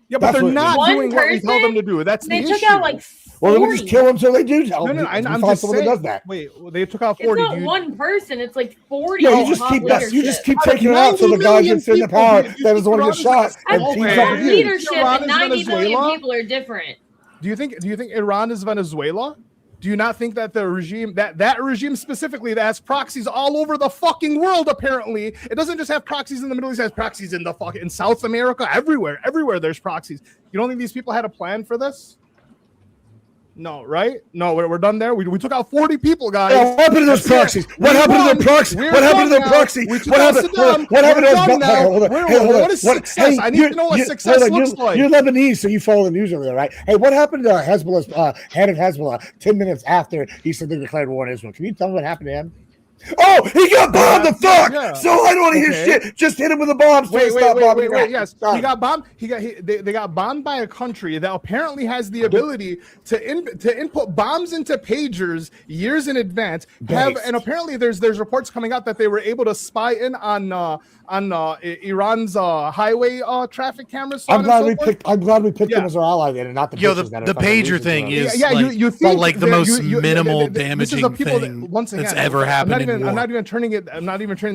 Yeah, but they're not doing what we tell them to do. That's the issue. They took out like 40. Well, then we just kill them till they do tell them. No, I'm just saying. Does that. Wait, they took out 40. It's not one person. It's like 40. Yeah, you just keep taking it out so the guy gets in the power that doesn't want to get shot. Leadership and 90 million people are different. Do you think Iran is Venezuela? Do you not think that the regime, that regime specifically, that has proxies all over the fucking world? Apparently, it doesn't just have proxies in the Middle East; it has proxies in in South America, everywhere there's proxies. You don't think these people had a plan for this? No, right? No, we're done there. We took out 40 people, guys. What happened to those proxies? What happened to their proxy? What happened to their proxy? What happened to those? What is success? I need to know what success looks like. You're Lebanese, so you follow the news over there, right? Hey, what happened to Hezbollah's head of Hezbollah 10 minutes after he said they declared war on Israel? Can you tell me what happened to him? Oh, he got bombed the fuck! Yeah. So I don't want to hear shit. Just hit him with a bomb. Wait. Yes, he got bombed. They got bombed by a country that apparently has the ability to input bombs into pagers years in advance. And apparently there's reports coming out that they were able to spy in on Iran's highway traffic cameras. I'm glad we picked him as our ally then, and not the the pager thing is you think like the most minimal damaging thing once again, that's ever happened. I'm not even turning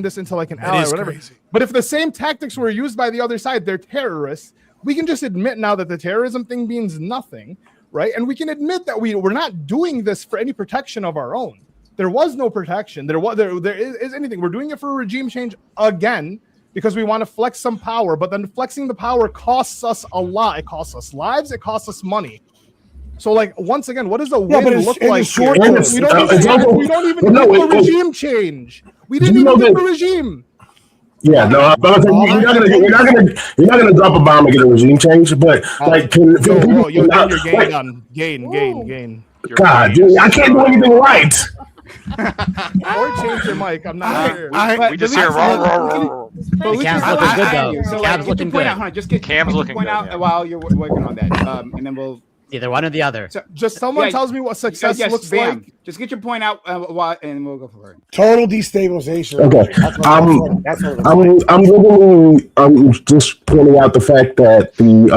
this into like an ally or whatever. Crazy. But if the same tactics were used by the other side, they're terrorists. We can just admit now that the terrorism thing means nothing, right? And we can admit that we're not doing this for any protection of our own. There was no protection. There is anything. We're doing it for a regime change again because we want to flex some power. But then flexing the power costs us a lot. It costs us lives. It costs us money. So, like, once again, what does a win look like here? We don't even need a regime change. We didn't even get the regime. Yeah, no, you're not gonna drop a bomb and get a regime change, but like, you're gain. God, dude, I can't do anything right. Or change your mic. I'm not sure. We just hear Cam's looking good. Cam's looking good while you're working on that, and then we'll. Either one or the other. So just someone tells me what success looks like. Just get your point out, and we'll go for it. Total destabilization. Okay. I'm just pointing out the fact that you're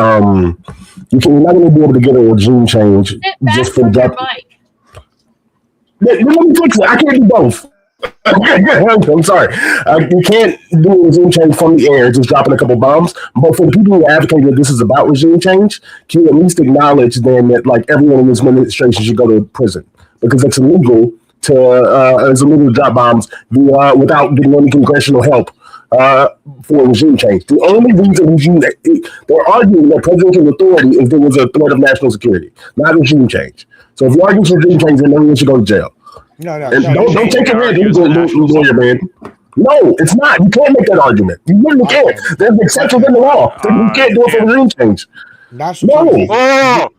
not going to be able to get a regime change just for that. Let me fix it. I can't do both. I'm sorry. You can't do a regime change from the air, just dropping a couple bombs. But for the people who advocate that this is about regime change, can you at least acknowledge then that like everyone in this administration should go to prison because it's illegal to drop bombs without getting any congressional help for regime change. The only reason they're arguing that presidential authority is there was a threat of national security, not regime change. So if you're arguing for regime change, then everyone should go to jail. No. Don't take your head, lawyer man. No, it's not. You can't make that argument. You really can't. There's exceptions in the law. You can't do it for regime change. No.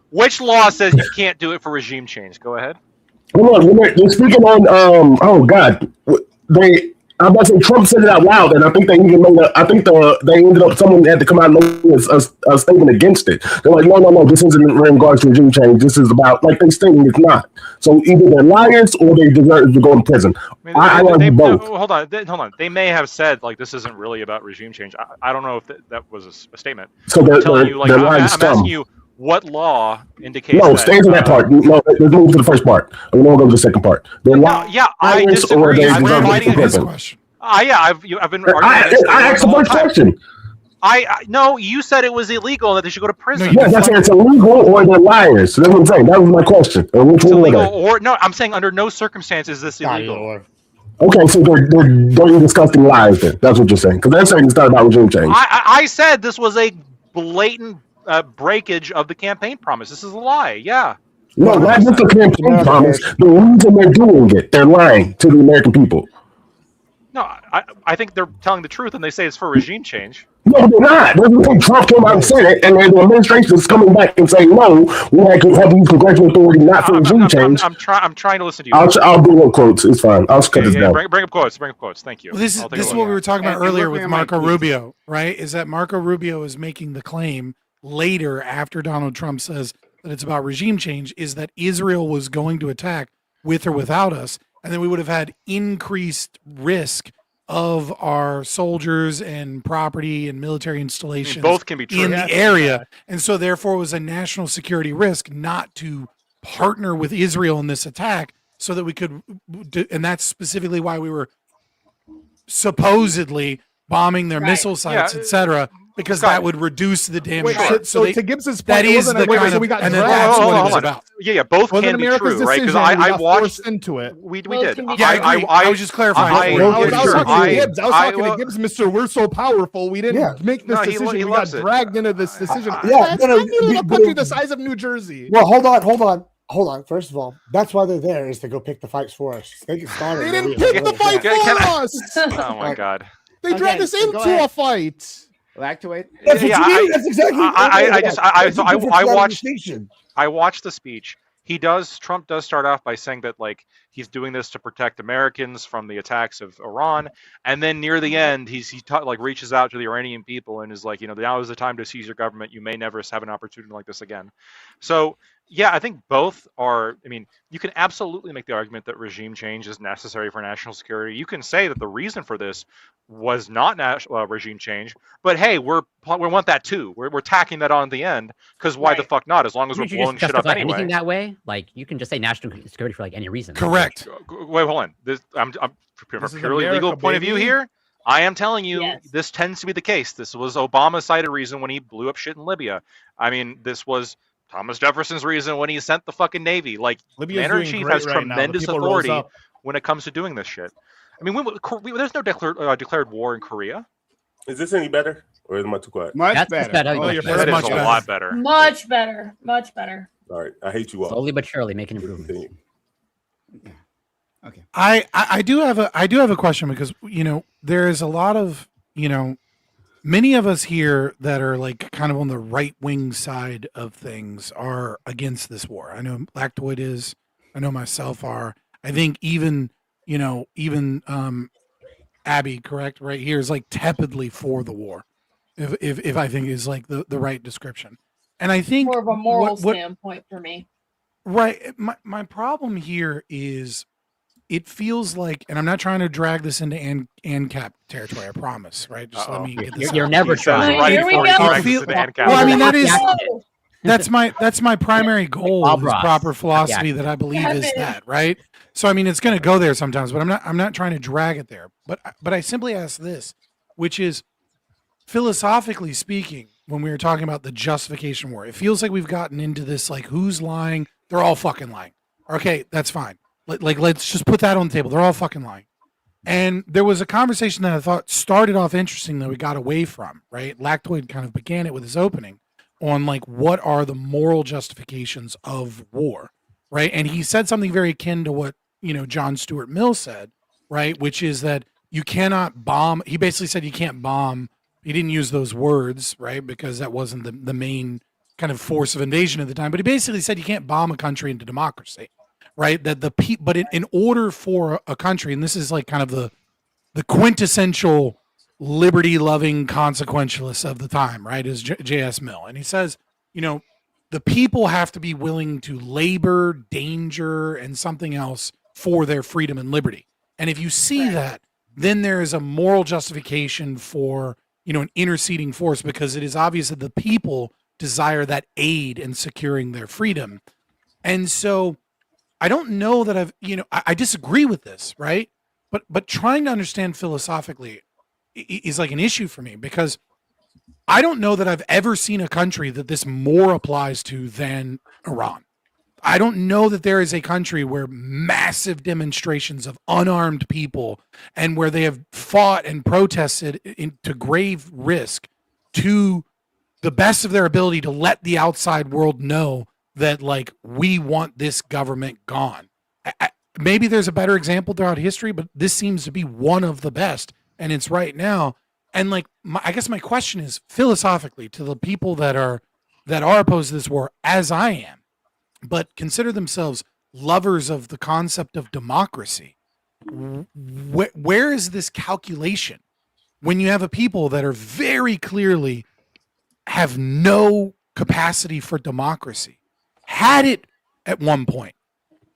Which law says you can't do it for regime change? Go ahead. Hold on. They're speaking on. Oh God. I'm about to say Trump said it out loud, and I think they even made they ended up, someone had to come out and make a statement against it. They're like, no, this isn't in regards to regime change. This is about, like they stating it's not. So either they're liars or they deserve to go to prison. I argue both. Hold on. They may have said, like, this isn't really about regime change. I don't know if that was a statement. So I'm asking you, what law indicates No, that, stay to that part. No, let's move to the first part. And we'll go to the second part. I disagree. I've been fighting this question. I've been arguing I asked the first question. No, you said it was illegal and that they should go to prison. Yes, I said it's illegal or they're liars. So that's what I'm saying. That was my question. Which it's one illegal or no? I'm saying under no circumstances is this illegal. Okay, so they're dirty, disgusting lies. Then that's what you're saying. Because they're saying it's not about regime change. I said this was a blatant breakage of the campaign promise. This is a lie. Yeah. No, not just the campaign promise. The reason they're doing it, they're lying to the American people. No, I think they're telling the truth, and they say it's for regime change. No, they're not. Trump came out and said it, and the administration is coming back and saying, no, we have to use congressional authority not for regime change. I'm trying to listen to you. I'll bring up quotes. It's fine. I'll cut this down. Bring up quotes. Thank you. Well, this is what we were talking about earlier with Marco Rubio, right? Is that Marco Rubio is making the claim later after Donald Trump says that it's about regime change, is that Israel was going to attack with or without us, and then we would have had increased risk of our soldiers and property and military installations both can be true. In the area. And so therefore it was a national security risk not to partner with Israel in this attack so that we could, and that's specifically why we were supposedly bombing their missile sites, etc., because that would reduce the damage. So to Gibbs's point, that is the kind of, and then that's what it's about. Yeah, both can be true, right? Because I watched into it. We did. Yeah, I was just clarifying. I was talking to Gibbs, Mr. We're so powerful. We didn't make this decision. We got dragged into this decision. Tiny little country the size of New Jersey. Well, hold on. First of all, that's why they're there, is to go pick the fights for us. They didn't pick the fight for us. Oh my God. They dragged us into a fight. That's exactly. I watched the speech. Trump does start off by saying that like he's doing this to protect Americans from the attacks of Iran, and then near the end he like reaches out to the Iranian people and is like, now is the time to seize your government. You may never have an opportunity like this again. So yeah, I think both are. I mean, you can absolutely make the argument that regime change is necessary for national security. You can say that the reason for this was not regime change, but hey, we want that too. We're tacking that on at the end because why the fuck not? As long as we're blowing shit up anyway. Anything that way, like you can just say national security for like any reason. Correct. Wait, hold on. I'm from a purely legal point of view here. I am telling you, this tends to be the case. This was Obama's cited reason when he blew up shit in Libya. I mean, this was Thomas Jefferson's reason when he sent the fucking Navy. Like, Commander-in-Chief has tremendous authority when it comes to doing this shit. I mean, there's no declared war in Korea. Is this any better, or am I too quiet? Much better. Oh, your first is a lot better. Much better. Much better. All right, I hate you all. Slowly but surely making improvements. Okay. I do have a question because there is a lot of many of us here that are like kind of on the right wing side of things are against this war. I know Lactoid is. I know myself are. I think even Abby, correct, right here is like tepidly for the war. If I think is like the right description. And I think more of a moral standpoint for me. Right. My problem here is it feels like, and I'm not trying to drag this into ANCAP territory, I promise, right? Just let me get this. You're never trying. Right, here we go. Well, I mean, that's my primary goal of this proper philosophy that I believe is that, right? So I mean, it's going to go there sometimes, but I'm not trying to drag it there. But I simply ask this, which is philosophically speaking, when we were talking about the justification war, it feels like we've gotten into this like who's lying? They're all fucking lying. Okay, that's fine. Let's just put that on the table. They're all fucking lying. And there was a conversation that I thought started off interesting that we got away from, right? Lactoid kind of began it with his opening on like what are the moral justifications of war, right? And he said something very akin to what John Stuart Mill said, right? Which is that you cannot bomb. He basically said you can't bomb. He didn't use those words, right? Because that wasn't the main kind of force of invasion at the time. But he basically said you can't bomb a country into democracy, right? That but in order for a country, and this is like kind of the quintessential liberty-loving consequentialist of the time, right? Is J.S. Mill, and he says, the people have to be willing to labor, danger, and something else for their freedom and liberty. And if you see that, then there is a moral justification for an interceding force, because it is obvious that the people desire that aid in securing their freedom. And so I don't know that I disagree with this, right? But trying to understand philosophically is like an issue for me, because I don't know that I've ever seen a country that this more applies to than Iran. I don't know that there is a country where massive demonstrations of unarmed people and where they have fought and protested into grave risk to the best of their ability to let the outside world know that, like, we want this government gone. Maybe there's a better example throughout history, but this seems to be one of the best, and it's right now. And like, I guess my question is philosophically to the people that are opposed to this war, as I am, but consider themselves lovers of the concept of democracy. Where is this calculation when you have a people that are very clearly have no capacity for democracy, had it at one point,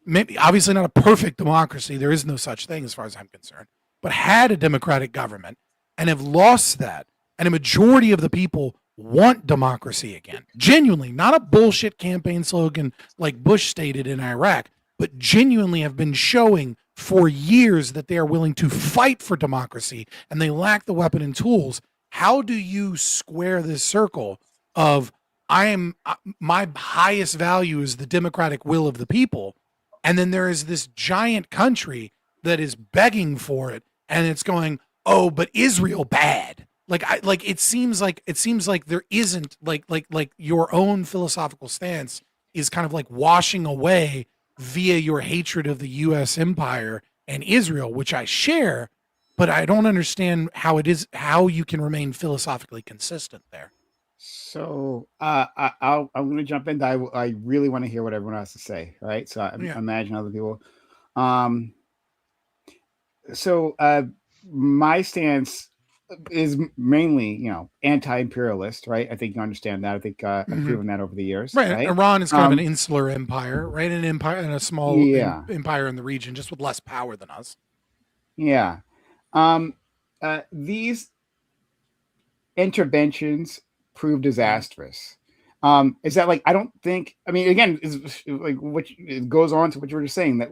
maybe obviously not a perfect democracy, there is no such thing as far as I'm concerned, but had a democratic government and have lost that, and a majority of the people want democracy again, genuinely, not a bullshit campaign slogan like Bush stated in Iraq, but genuinely have been showing for years that they are willing to fight for democracy and they lack the weapon and tools. How do you square this circle of my highest value is the democratic will of the people, and then there is this giant country that is begging for it, and it's going, oh, but Israel bad. It seems like there isn't like your own philosophical stance is kind of like washing away via your hatred of the U.S. empire and Israel, which I share, but I don't understand how you can remain philosophically consistent there. So I'm going to jump in. I really want to hear what everyone has to say, right? So I imagine other people. So my stance is mainly, anti-imperialist, right? I think you understand that. I think I've proven that over the years. Right. Iran is kind of an insular empire, right? An empire and a small empire in the region, just with less power than us. Yeah. These interventions prove disastrous. Is that I don't think, I mean, again, is it goes on to what you were just saying, that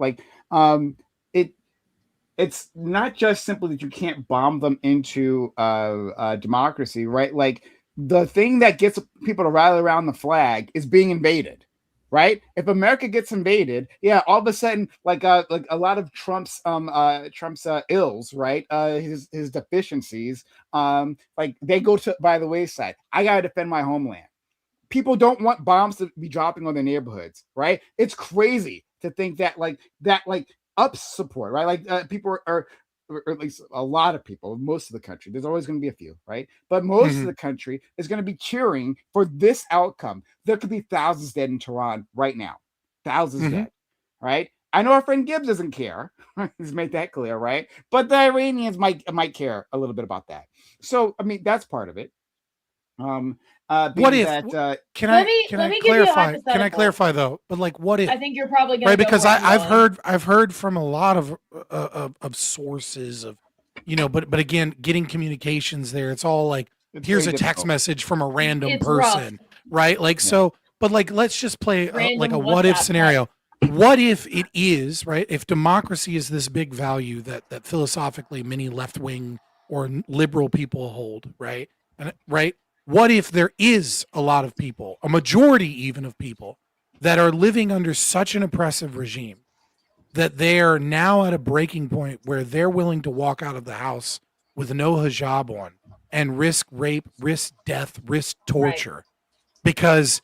it's not just simply that you can't bomb them into democracy, right? Like the thing that gets people to rally around the flag is being invaded, right? If America gets invaded, all of a sudden, like a lot of Trump's ills, right? His deficiencies, they go by the wayside. I gotta defend my homeland. People don't want bombs to be dropping on their neighborhoods, right? It's crazy to think that ups support, right? People are, or at least a lot of people, most of the country, there's always going to be a few, right? But most of the country is going to be cheering for this outcome. There could be thousands dead in Tehran right now. Thousands dead, right? I know our friend Gibbs doesn't care. He's made that clear, right? But the Iranians might care a little bit about that. So, I mean, that's part of it. What if? Can I clarify? Can I clarify though? But what if? I think you're probably going to because I've heard from a lot of sources of, but again, getting communications there, it's all here's a text message from a random person, right? So, but let's just play a what if scenario. What if it is right? If democracy is this big value that philosophically many left wing or liberal people hold, right? And right. What if there is a lot of people, a majority even of people, that are living under such an oppressive regime that they are now at a breaking point where they're willing to walk out of the house with no hijab on and risk rape, risk death, risk torture because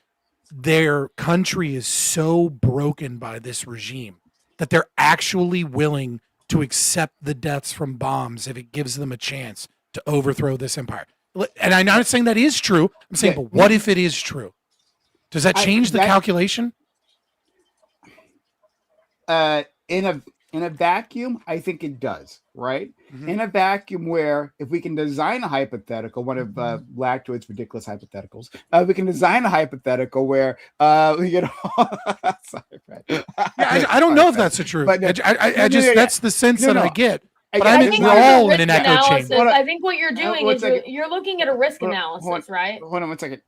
their country is so broken by this regime that they're actually willing to accept the deaths from bombs if it gives them a chance to overthrow this empire. And I'm not saying that is true. I'm saying, but what if it is true? Does that change the calculation? In a vacuum, I think it does, right? In a vacuum where if we can design a hypothetical, one of Lactoid's ridiculous hypotheticals, we can design a hypothetical where we get sorry, Fred. I don't know if that's true. But I just that's the sense that I get. But I think we're all in an echo chamber. I think what you're doing is you're looking at a risk analysis, right? Hold on one second.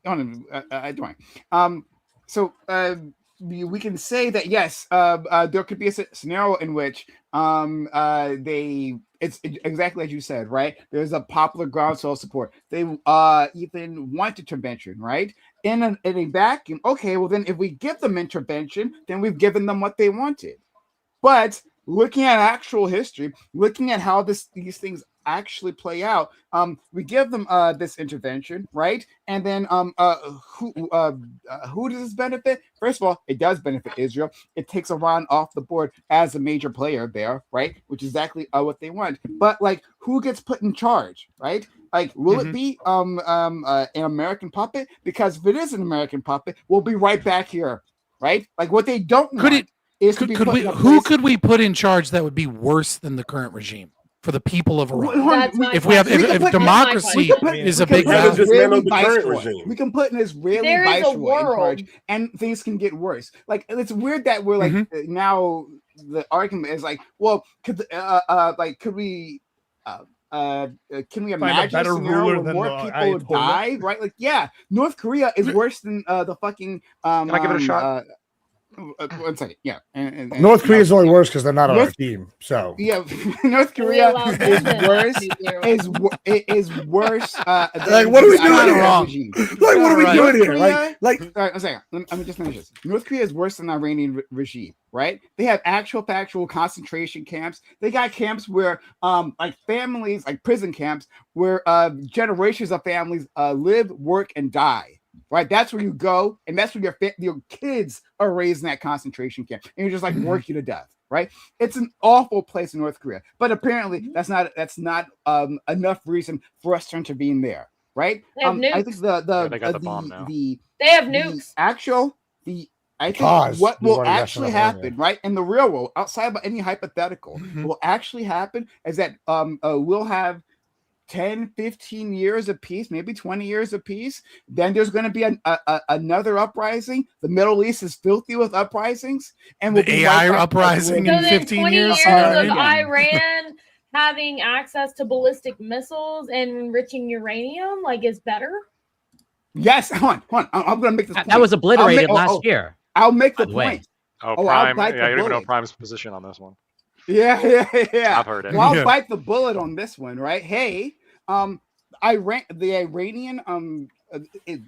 So we can say that yes, there could be a scenario in which it's exactly as you said, right? There's a popular groundswell support. They even want intervention, right? In a vacuum, okay, well then if we give them intervention, then we've given them what they wanted. But looking at actual history, looking at how these things actually play out, we give them this intervention, right? And then who does this benefit? First of all, it does benefit Israel. It takes Iran off the board as a major player there, right? Which is exactly what they want. But who gets put in charge, right? Will it be an American puppet? Because if it is an American puppet, we'll be right back here, right? What they don't want. Who could we put in charge that would be worse than the current regime for the people of Iran? If democracy is a big value, we can put an Israeli viceroy in charge, and things can get worse. It's weird that we're now the argument is well, could we imagine a scenario where more people would die? Right? North Korea is worse than the fucking. Can I give it a shot? 1 second. Yeah. And North Korea is only worse because they're not on our team. So North Korea is worse. Is worse. What are we doing wrong? What are we doing here? All right, 1 second. Let me just finish this. North Korea is worse than the Iranian regime, right? They have factual concentration camps. They got camps where families, prison camps, where generations of families live, work, and die. Right, that's where you go, and that's where your kids are raised in that concentration camp, and you're just work you to death. Right, it's an awful place in North Korea, but apparently that's not enough reason for us to intervene there. right? They have nukes. I think they got the bomb now. They have nukes. I think what will actually happen, right, in the real world, outside of any hypothetical, will actually happen is that we'll have 10, 15 years of peace, maybe 20 years of peace. Then there's going to be another uprising. The Middle East is filthy with uprisings, and the AI uprising in 15 years. 20 years of Iran having access to ballistic missiles and enriching uranium, like, is better. Yes, hold on. I'm going to make this point. That was obliterated last year. I'll make the point. Prime. Yeah, you don't even know Prime's position on this one. Yeah. I've heard it. Well, I'll bite the bullet on this one, right? Hey, the Iranian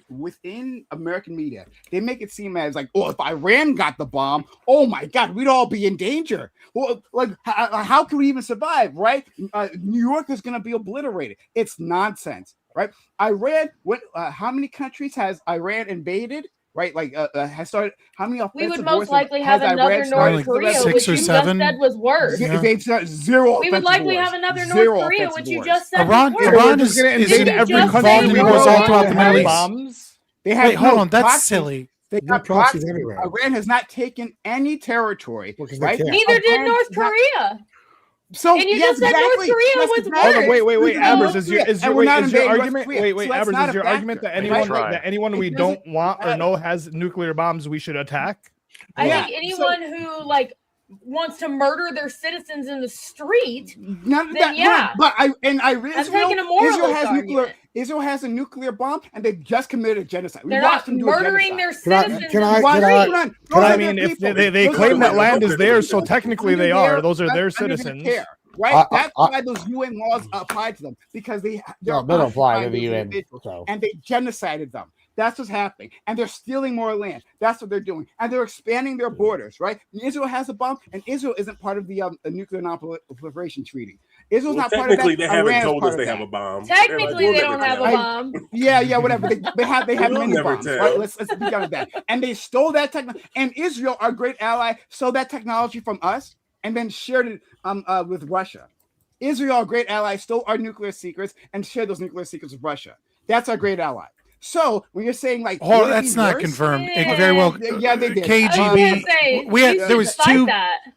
within American media, they make it seem as like, oh, if Iran got the bomb, oh my God, we'd all be in danger. Well, like, how can we even survive, right? New York is going to be obliterated. It's nonsense, right? Iran, how many countries has Iran invaded? Right, like has started. How many? We would most likely have another North Korea, which you just said was worse. Zero. We would likely have another North Korea, which you just said Iran is going to invade every country all throughout the Middle East. Wait, hold on, that's silly. They got proxies everywhere. Iran has not taken any territory, right? Neither did North Korea. So and you just said North Korea was worse. Wait, Ambers, is your argument? Wait, Ambers, is your argument that anyone we don't want or know has nuclear bombs we should attack? I think anyone who wants to murder their citizens in the street, Israel has a nuclear bomb, and they just committed a genocide. They're not murdering their citizens. I mean, if they claim that land is theirs, so technically they are. Those are their citizens. Right? That's why those UN laws apply to them, because they don't apply to the UN. And they genocided them. That's what's happening. And they're stealing more land. That's what they're doing. And they're expanding their borders, right? And Israel has a bomb, and Israel isn't part of the Nuclear Non-Proliferation Treaty. Israel's not part of that. Technically, they haven't told us they have a bomb. Technically, they don't have a bomb. Yeah, whatever. They have many bombs. Right? Let's be done with that. And they stole that technology. And Israel, our great ally, stole that technology from us and then shared it with Russia. Israel, our great ally, stole our nuclear secrets and shared those nuclear secrets with Russia. That's our great ally. So when you're saying that's not confirmed. It very well. Yeah, they did. KGB.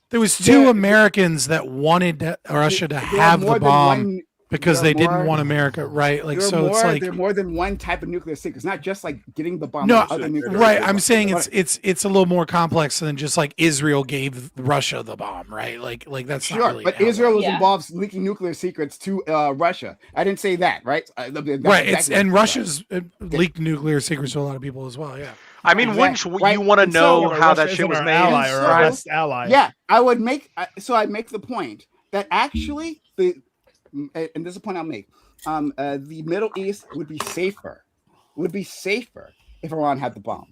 There was two Americans that wanted Russia to have the bomb because they didn't want America, right? Like, so it's like there's more than one type of nuclear secret. It's not just like getting the bomb. No, right. I'm saying it's a little more complex than just like Israel gave Russia the bomb, right? Like that's sure. Not really but Israel was involved leaking nuclear secrets to Russia. I didn't say that, right? Right. Exactly Russia's leaked nuclear secrets to a lot of people as well. Yeah. I mean, wouldn't you want to know how that shit was made? Ally or our best ally. Yeah, I would make. So I make the point that actually and this is a point I'll make. The Middle East would be safer if Iran had the bomb.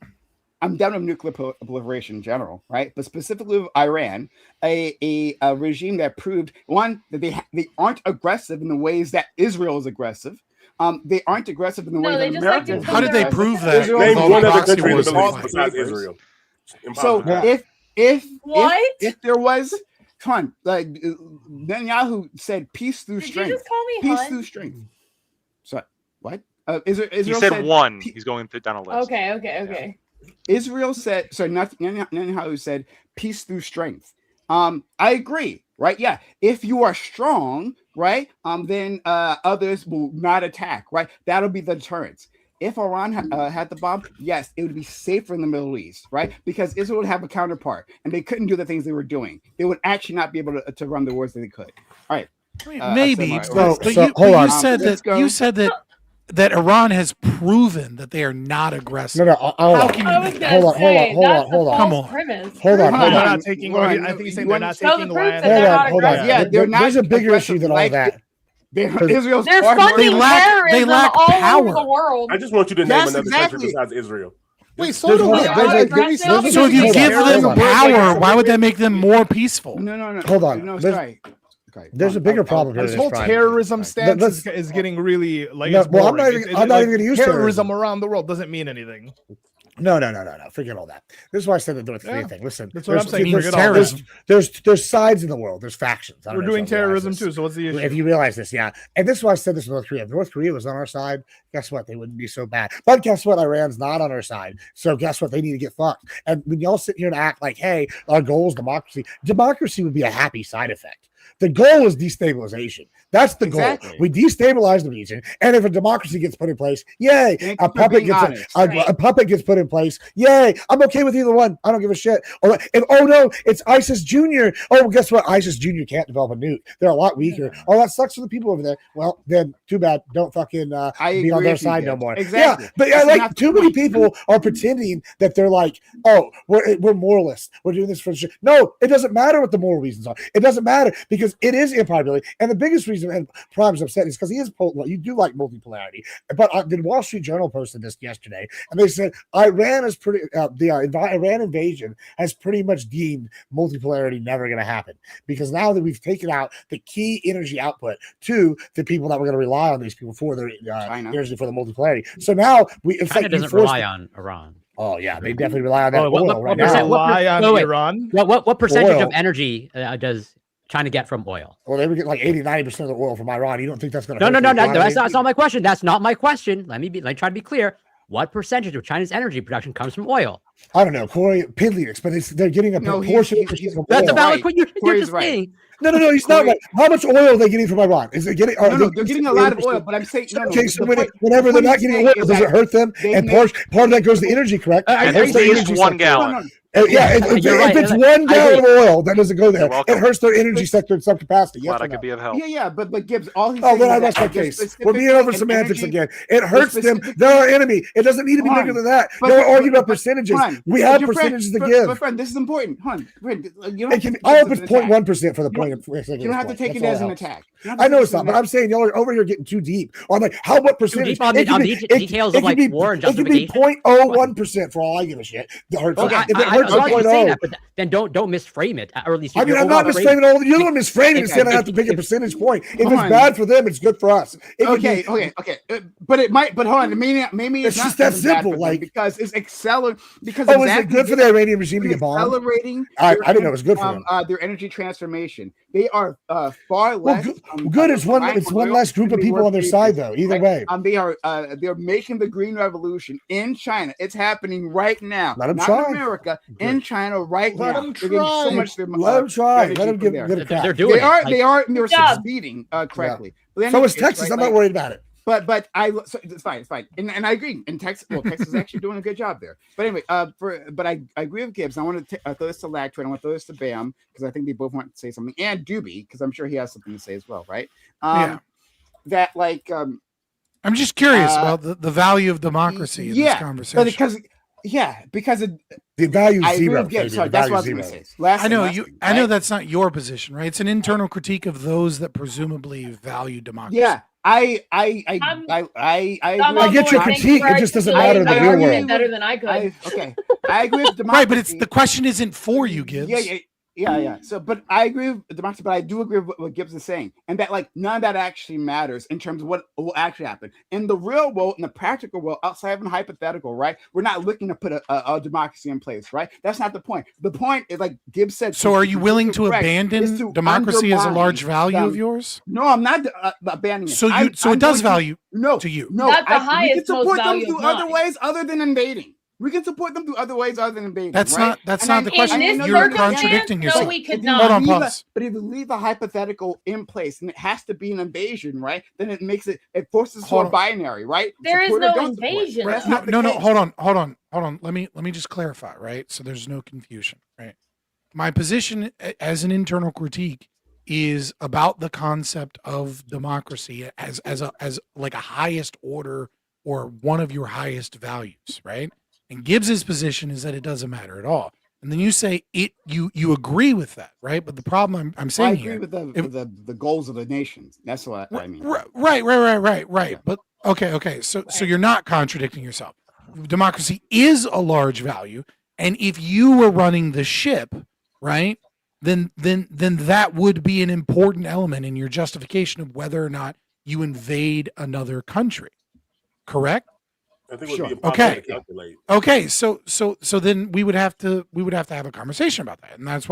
I'm done with nuclear proliferation in general, right? But specifically with Iran, a regime that proved, one, that they aren't aggressive in the ways that Israel is aggressive. They aren't aggressive in the way that America is. How did they prove that? Name one other country in the Middle East besides Israel. So if there was... Come on, like Netanyahu said, peace through strength. Did you just call me peace Hun? Through strength. So what? Israel he said one. He's going down a list. Okay. Israel said, sorry, not Netanyahu said, peace through strength. I agree, right? Yeah, if you are strong, right, then others will not attack, right? That'll be the deterrence. If Iran had the bomb, yes, it would be safer in the Middle East, right? Because Israel would have a counterpart, and they couldn't do the things they were doing. They would actually not be able to run the wars that they could. All right. Maybe, but you said that Iran has proven that they are not aggressive. No, hold on. Come on. Hold on. They're not taking. I think he's saying they're not taking land. Hold on. Yeah, there's a bigger issue than all that. They're funding terrorism all over the world. I just want you to name another country besides Israel. Wait, so do we. So if you give them power, why would that make them more peaceful? No. Hold on. No, sorry. Okay, there's a bigger problem here. This whole terrorism stance is getting really like. I'm not even going to use terrorism around the world doesn't mean anything. No. Forget all that. This is why I said the North Korea thing. Listen, that's what I'm saying. There's sides in the world. There's factions. We're doing terrorism too. So what's the issue? If you realize this, yeah. And this is why I said this in North Korea. If North Korea was on our side, guess what? They wouldn't be so bad. But guess what? Iran's not on our side. So guess what? They need to get fucked. And when y'all sit here and act like, hey, our goal is democracy, democracy would be a happy side effect. The goal is destabilization. That's the goal. We destabilize the region, and if a democracy gets put in place, yay! A puppet gets put in place, yay! I'm okay with either one. I don't give a shit. Oh no, it's ISIS Junior. Oh, well, guess what? ISIS Junior can't develop a nuke. They're a lot weaker. Oh, that sucks for the people over there. Well, then too bad. Don't fucking be on their side no more. Exactly. Yeah, but like too many people are pretending that they're like, oh, we're moralists. We're doing this for sure. No, it doesn't matter what the moral reasons are. It doesn't matter because it is improbability. And the biggest reason, and Prime's upset, is because he is you do like multipolarity. But the Wall Street Journal posted this yesterday, and they said Iran is Iran invasion has pretty much deemed multipolarity never going to happen, because now that we've taken out the key energy output to the people that were going to rely on these people for their energy for the multipolarity. So now China doesn't rely on Iran. Oh yeah, they definitely rely on that oil what right now. Rely on Iran. What percentage of energy does China get from oil? Well, they would get like 80-90% of the oil from Iran. You don't think that's going to? No. That's not my question. That's not my question. Let me try to be clear. What percentage of China's energy production comes from oil? I don't know, Corey Pidley, but they're getting a proportion. That's a valid point. You're just saying. No, he's not right. How much oil are they getting from Iran? Is it getting? No, they're getting a lot of oil, but I'm saying okay. So whenever they're not getting oil, does it hurt them? And part of that goes to energy, correct? At least 1 gallon. If it's 1 gallon of oil, that doesn't go there. It hurts their energy sector in some capacity. Glad I could be of help. Yeah, but Gibbs, all he's then I rest my case. We're being over semantics again. It hurts them. They're our enemy. It doesn't need to be bigger than that. Don't argue about percentages. We have percentages to give. But friend, this is important. I hope it's 0.1% for the point. You don't have to take it as an attack. I know it's not, but I'm saying y'all are over here getting too deep on like what percentage. Details of like war and justification. It could be 0.01% for all I give a shit. If it hurts 0.0. But then don't misframe it, or at least. I mean, I'm not misframing all. You're not misframing it. Saying I have to pick a percentage point. If it's bad for them, it's good for us. Okay. But it might. But hold on. Maybe it's just that simple. Like because it's accelerating. Because is it good for the Iranian regime to get bombed? Accelerating. I didn't know it was good for them. Their energy transformation. They are far less. Good. It's one less group of people on their side, though. Either way, they're making the green revolution in China. It's happening right now. Let them try. In America, in China, right now. Let them try. Let them try. Let them give it a crack. They're doing it. They are. They're succeeding correctly. Yeah. So is Texas. I'm not worried about it. But so it's fine, and I agree. In Texas, Texas is actually doing a good job there. But anyway, but I agree with Gibbs. I want to throw this to Lactwin. I want to throw this to Bam because I think they both want to say something, and Doobie because I'm sure he has something to say as well, right? That like I'm just curious about the value of democracy in this conversation. Because the value is zero. That's what I was going to say. I know that's not your position, right? It's an internal critique of those that presumably value democracy. Yeah. I get your critique. It just doesn't matter in the real world. Better than I could. I agree with democracy. Right, but the question isn't for you, Gibbs. Yeah. So, but I agree with democracy. But I do agree with what Gibbs is saying, and that like none of that actually matters in terms of what will actually happen in the real world, in the practical world, outside of a hypothetical. Right? We're not looking to put a democracy in place. Right? That's not the point. The point is, like Gibbs said. So, are you willing to abandon democracy as a large value of yours? No, I'm not abandoning it. So it does value to you. No, that's the highest. We can support them through other ways other than invading. We can support them through other ways other than invading. That's not the question. You're contradicting yourself. No, we could not. Hold on, pause. But if you leave a hypothetical in place and it has to be an invasion, right? Then it forces to a binary, right? There is no invasion. No. Hold on. Let me just clarify, right? So there's no confusion, right? My position as an internal critique is about the concept of democracy as like a highest order or one of your highest values, right? And Gibbs's position is that it doesn't matter at all. And then you say you agree with that, right? But the problem I'm saying I agree with the goals of the nations. That's what I mean. Right. But okay. So you're not contradicting yourself. Democracy is a large value, and if you were running the ship, right, then that would be an important element in your justification of whether or not you invade another country. Correct? I think it Sure. would be impossible to calculate. Okay. So then we would have to have a conversation about that, and that's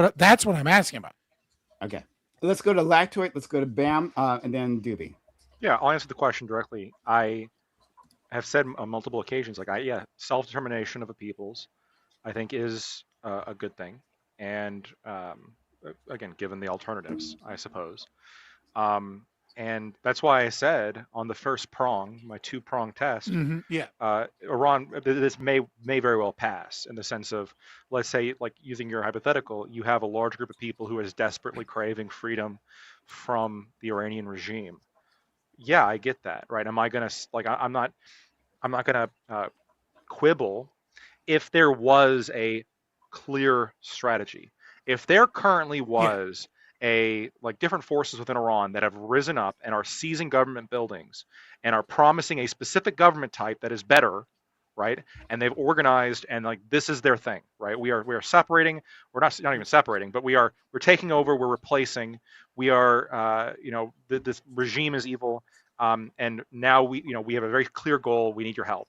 what I'm asking about. Okay. Let's go to Lactoid. Let's go to Bam, and then Doobie. Yeah, I'll answer the question directly. I have said on multiple occasions, like self-determination of a peoples, I think is a good thing, and again, given the alternatives, I suppose. And that's why I said on the first prong, my 2-prong test, Iran, this may very well pass in the sense of, let's say, like using your hypothetical, you have a large group of people who is desperately craving freedom from the Iranian regime. Yeah, I get that, right? Am I gonna I'm not gonna quibble if there was a clear strategy. If there currently was different forces within Iran that have risen up and are seizing government buildings and are promising a specific government type that is better, right? And they've organized and this is their thing, right? We are separating. We're not even separating, but we're taking over. We're replacing. We are this regime is evil, and now we have a very clear goal. We need your help.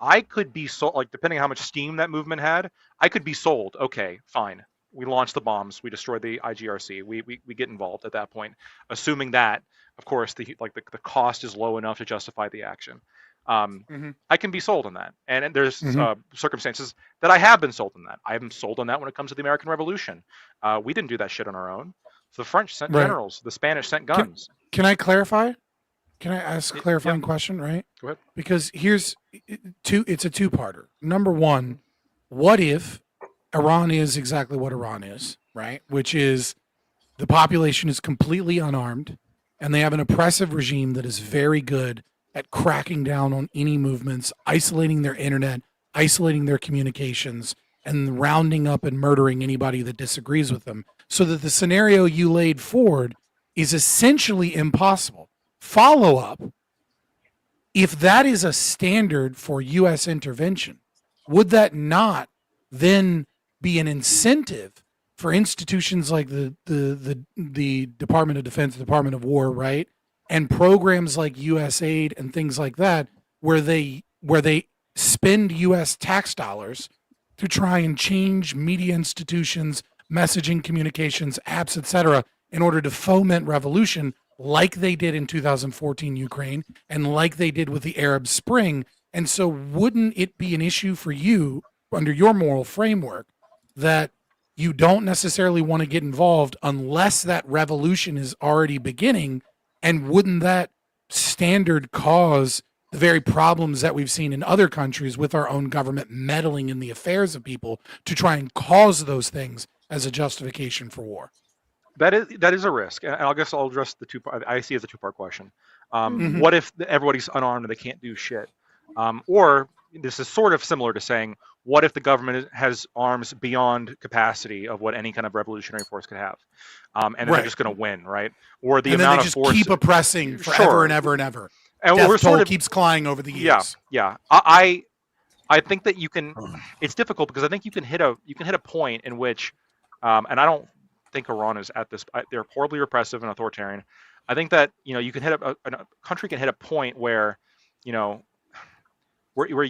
I could be sold, depending on how much steam that movement had, I could be sold. Okay, fine. We launch the bombs. We destroy the IGRC. We get involved at that point, assuming that, of course, the cost is low enough to justify the action. I can be sold on that, and there's circumstances that I have been sold on that. I haven't sold on that when it comes to the American Revolution. We didn't do that shit on our own. So the French sent generals. The Spanish sent guns. Can I clarify? Can I ask a clarifying question? Right. Go ahead. Because it's a two-parter. Number one, what if Iran is exactly what Iran is, right? Which is the population is completely unarmed and they have an oppressive regime that is very good at cracking down on any movements, isolating their internet, isolating their communications, and rounding up and murdering anybody that disagrees with them. So that the scenario you laid forward is essentially impossible. Follow up, if that is a standard for U.S. intervention, would that not then be an incentive for institutions like the Department of Defense, the Department of War, right, and programs like USAID and things like that, where they spend U.S. tax dollars to try and change media institutions, messaging, communications, apps, etc., in order to foment revolution, like they did in 2014 Ukraine and like they did with the Arab Spring. And so wouldn't it be an issue for you under your moral framework that you don't necessarily want to get involved unless that revolution is already beginning? And wouldn't that standard cause the very problems that we've seen in other countries with our own government meddling in the affairs of people to try and cause those things as a justification for war? That is a risk, and I guess I'll address the I see it as a two-part question. What if everybody's unarmed and they can't do shit? Or this is sort of similar to saying, what if the government has arms beyond capacity of what any kind of revolutionary force could have, and then they're just going to win, right? Or the amount of force keep oppressing forever and ever and ever. And death toll keeps climbing over the years. Yeah. I think that you can. It's difficult because I think you can hit a point in which, and I don't think Iran is at this. They're horribly repressive and authoritarian. I think that you can hit a country can hit a point where where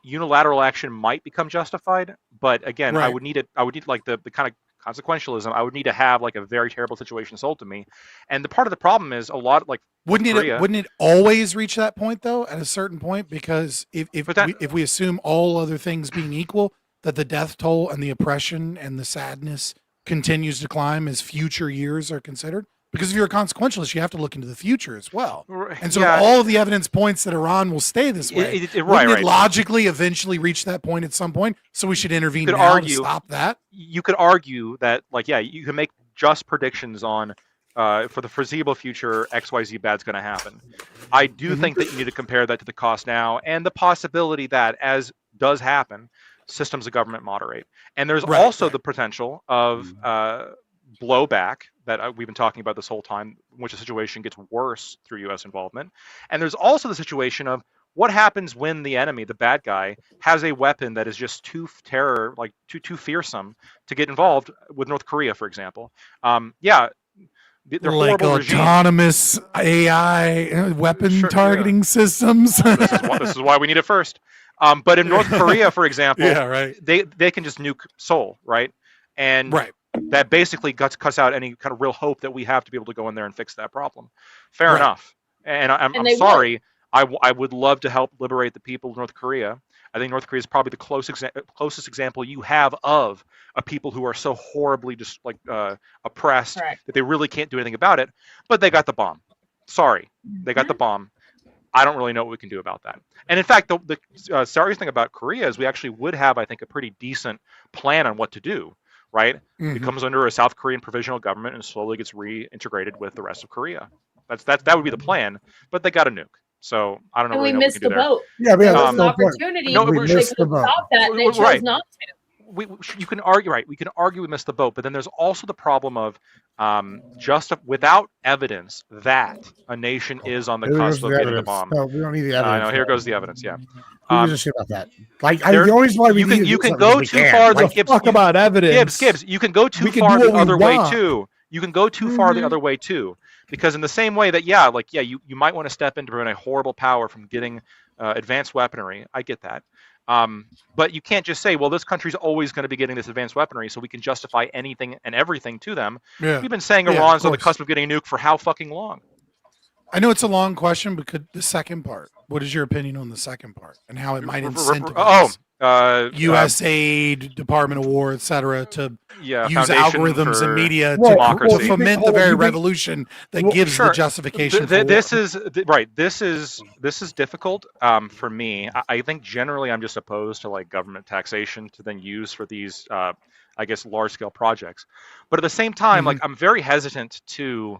unilateral action might become justified. But again, I would need like the kind of consequentialism. I would need to have like a very terrible situation sold to me. And the part of the problem is a lot like wouldn't it always reach that point though at a certain point? Because if we assume all other things being equal, that the death toll and the oppression and the sadness continues to climb as future years are considered? Because if you're a consequentialist, you have to look into the future as well. And so all of the evidence points that Iran will stay this way. Wouldn't it logically eventually reach that point at some point? So we should intervene now to stop that? You could argue that, you can make just predictions on, for the foreseeable future, XYZ bad's going to happen. I do think that you need to compare that to the cost now and the possibility that, as does happen, systems of government moderate. And there's also the potential of blowback that we've been talking about this whole time, in which the situation gets worse through U.S. involvement. And there's also the situation of what happens when the enemy, the bad guy, has a weapon that is just too too fearsome to get involved with North Korea, for example. They're like horrible autonomous AI weapon targeting systems. This is why we need it first. But in North Korea, for example, they can just nuke Seoul, right? And that basically cuts out any kind of real hope that we have to be able to go in there and fix that problem. Fair enough. And I'm sorry. I would love to help liberate the people of North Korea. I think North Korea is probably the closest example you have of a people who are so horribly just oppressed that they really can't do anything about it. But they got the bomb. Sorry, they got the bomb. I don't really know what we can do about that. And in fact, the serious thing about Korea is we actually would have, I think, a pretty decent plan on what to do. Right? It comes under a South Korean provisional government and slowly gets reintegrated with the rest of Korea. That would be the plan. But they got a nuke. So I don't know. And really we missed the boat. Yeah, there was an opportunity. We missed the boat. Stop that, and they chose not to. You can argue, right? We can argue we missed the boat, but then there's also the problem of just without evidence that a nation is on the cusp of getting the bomb. No, we don't need the evidence. I know. Here goes the evidence. Yeah. Who gives a shit about that? Like, the only reason why you can go too far. Talk about evidence. Gibbs, you can go too far the other way too. You can go too far the other way too, because in the same way that you might want to step in to prevent a horrible power from getting advanced weaponry. I get that. But you can't just say, well, this country's always going to be getting this advanced weaponry, so we can justify anything and everything to them. Yeah. We've been saying Iran's on the cusp of getting a nuke for how fucking long? I know it's a long question, but the second part, what is your opinion on the second part and how it might incentivize U.S. aid, Department of War, etc., to use algorithms and media to foment the very revolution that gives the justification for this war. This is difficult for me. I think generally I'm just opposed to government taxation to then use for these large scale projects. But at the same time, I'm very hesitant to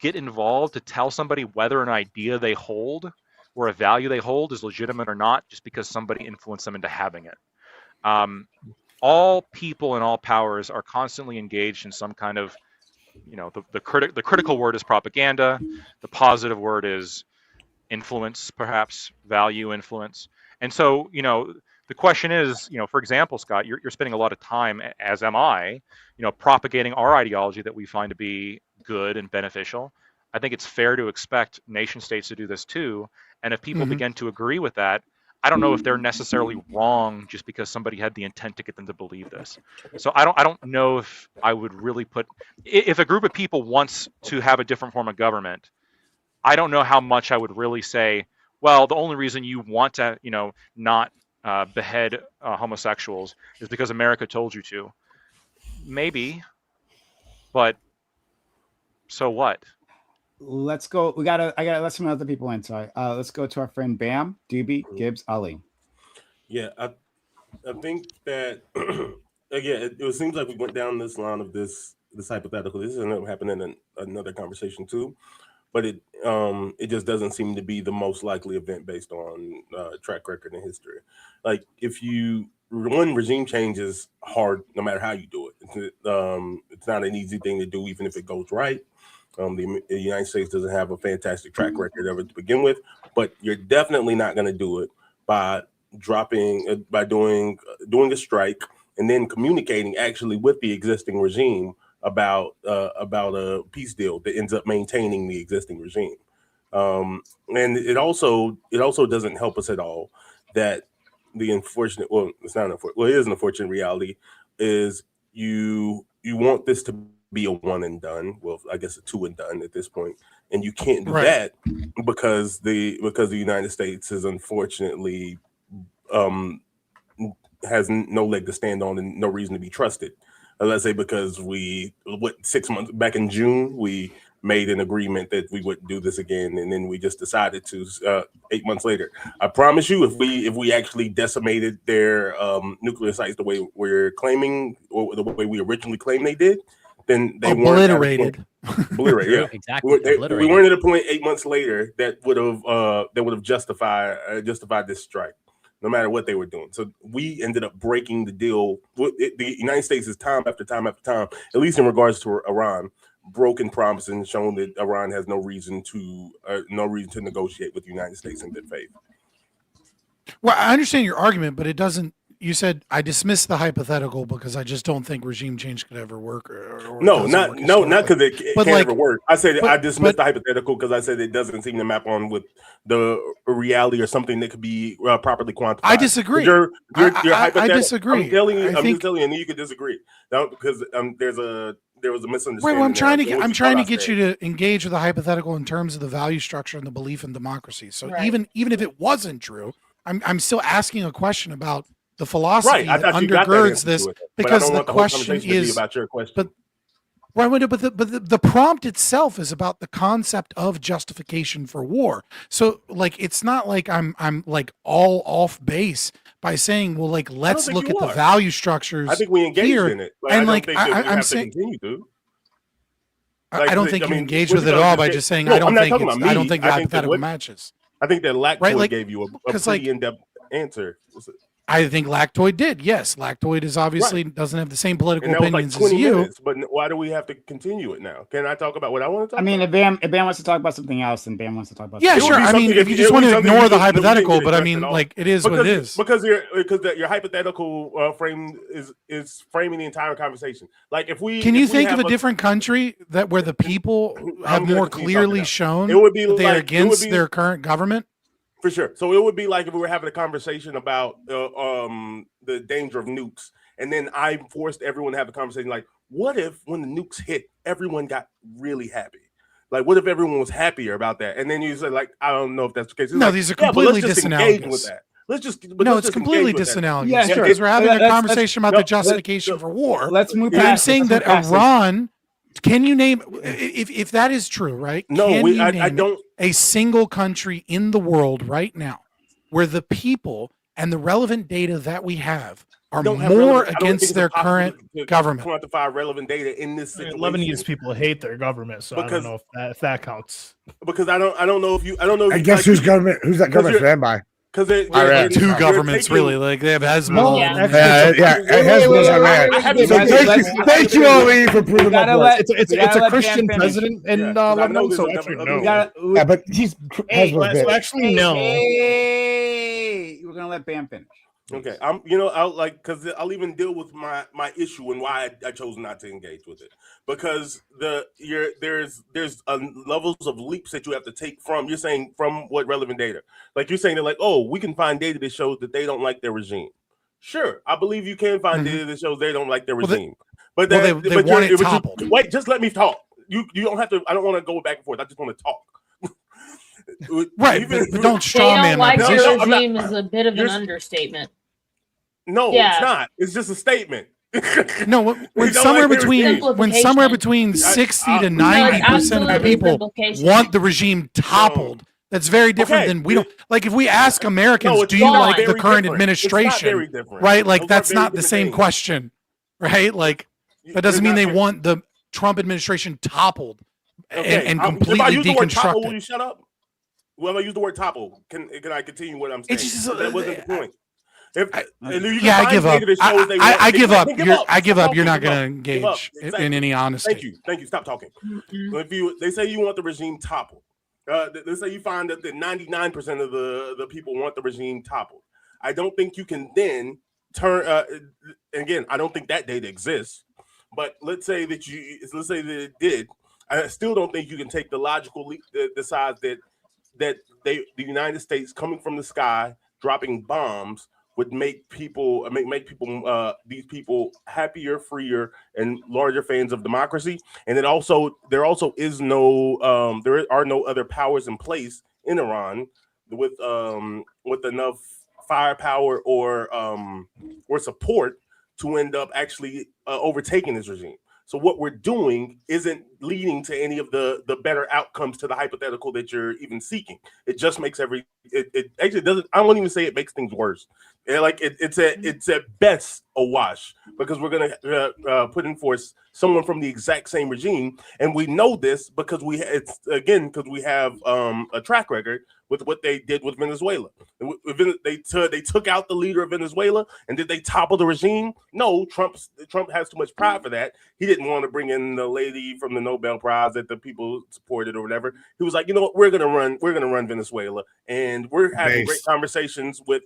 get involved to tell somebody whether an idea they hold or a value they hold is legitimate or not, just because somebody influenced them into having it. All people and all powers are constantly engaged in some kind of, the critical word is propaganda. The positive word is influence, perhaps value influence. And so, the question is, for example, Scott, you're spending a lot of time, as am I, propagating our ideology that we find to be good and beneficial. I think it's fair to expect nation states to do this too. And if people begin to agree with that, I don't know if they're necessarily wrong just because somebody had the intent to get them to believe this. So I don't know if I would really if a group of people wants to have a different form of government, I don't know how much I would really say, well, the only reason you want to, not behead homosexuals is because America told you to. Maybe, but so what? Let's go. I gotta let some other people in. So let's go to our friend Bam, Doobie, Gibbs, Ali. Yeah, I think that again, it seems like we went down this line of this hypothetical. This is going to happen in another conversation too, but it just doesn't seem to be the most likely event based on track record and history. Like one regime change is hard no matter how you do it. It's not an easy thing to do, even if it goes right. The United States doesn't have a fantastic track record of it to begin with, but you're definitely not going to do it by doing a strike and then communicating actually with the existing regime about a peace deal that ends up maintaining the existing regime. And it also doesn't help us at all that the unfortunate, well, it's not unfortunate, well, it is an unfortunate reality, is you want this to be a one and done. Well, I guess a two and done at this point, and you can't do that because the United States is unfortunately has no leg to stand on and no reason to be trusted. Let's say because 6 months back in June we made an agreement that we wouldn't do this again, and then we just decided to 8 months later. I promise you, if we actually decimated their nuclear sites the way we're claiming, or the way we originally claimed they did, then they obliterated. Obliterated, yeah, exactly. We weren't at a point 8 months later that would have justified this strike, no matter what they were doing. So we ended up breaking the deal. The United States is time after time after time, at least in regards to Iran, broken promise and shown that Iran has no reason to negotiate with the United States in good faith. Well, I understand your argument, but it doesn't. you said I dismissed the hypothetical because I just don't think regime change could ever work. Not because it can't ever work. I said I dismissed the hypothetical because I said it doesn't seem to map on with the reality or something that could be properly quantified. I disagree. I disagree. I'm telling you, just telling you, and you could disagree. Because there was a misunderstanding. Well, I'm trying to get you to engage with the hypothetical in terms of the value structure and the belief in democracy. So even if it wasn't true, I'm still asking a question about the philosophy that undergirds this, because the question is about your question. But the prompt itself is about the concept of justification for war. So like it's not like I'm like all off base by saying, well, like let's look at the value structures. I think we engaged in it, and like I'm saying, I don't think you engage with it at all by just saying I don't think the hypothetical matches. I think that Lactoid gave you a pretty in-depth answer. I think Lactoid did. Yes, Lactoid is obviously doesn't have the same political opinions as you. Minutes, but why do we have to continue it now? Can I talk about what I want to talk about? I mean, if Bam wants to talk about something else, then Bam wants to talk about. Yeah, sure. I mean, if you just want to ignore the hypothetical, but I mean, like it is what it is. Because your hypothetical frame is framing the entire conversation. Like if we can you think of a different country where the people have more clearly shown it would be they're against their current government? For sure. So it would be like if we were having a conversation about the danger of nukes, and then I forced everyone to have a conversation like, what if when the nukes hit, everyone got really happy? Like, what if everyone was happier about that? And then you said, like, I don't know if that's the case. No, these are completely disanalogous. It's completely disanalogous. Yeah, sure. Because we're having a conversation about the justification for war. Let's move past. I'm saying that Iran. Can you name if that is true, right? No, I don't. A single country in the world right now where the people and the relevant data that we have are more against their current government. Quantify relevant data in this situation. Lebanese people hate their government, so I don't know if that counts. Because I don't know if you. I don't know. I guess who's that government ran by? Because they're two governments, really. Like they have Hezbollah. Thank you, Ali, for proving my point. It's a Christian president in Lebanon, so actually no. Yeah, but he's Hezbollah. So actually no. Hey, we're gonna let Bam finish. Okay, I'll even deal with my issue and why I chose not to engage with it, because there's levels of leaps that you have to take from. You're saying from what relevant data? Like you're saying that we can find data that shows that they don't like their regime. Sure, I believe you can find data that shows they don't like their regime, but they want it toppled. Wait, just let me talk. You don't have to. I don't want to go back and forth. I just want to talk. Right, but don't straw man my position. position. Like regime is a bit of an understatement. No, it's not. It's just a statement. No, when somewhere between 60 to 90% of the people want the regime toppled, that's very different than we don't. Like if we ask Americans, do you like the current administration? Right, like that's not the same question, right? Like that doesn't mean they want the Trump administration toppled and completely deconstructed. Will you shut up? Well, I use the word topple. Can I continue what I'm saying? That wasn't the point. I give up. I give up. I give up. You're not going to engage in any honesty. Thank you. Stop talking. If they say you want the regime toppled, let's say you find that 99% of the people want the regime toppled. I don't think you can then turn. Again, I don't think that data exists. But let's say that it did. I still don't think you can take the logical leap that decides that the United States coming from the sky dropping bombs would make these people happier, freer, and larger fans of democracy. And there also is no there are no other powers in place in Iran with enough firepower or support to end up actually overtaking this regime. So what we're doing isn't leading to any of the better outcomes to the hypothetical that you're even seeking. It just makes it actually doesn't. I won't even say it makes things worse. It's at best a wash, because we're gonna put in force someone from the exact same regime, and we know this because we have a track record with what they did with Venezuela. They took out the leader of Venezuela, and did they topple the regime? No, Trump has too much pride for that. He didn't want to bring in the lady from the Nobel Prize that the people supported or whatever. He was like, you know what, we're gonna run Venezuela, and we're having great conversations with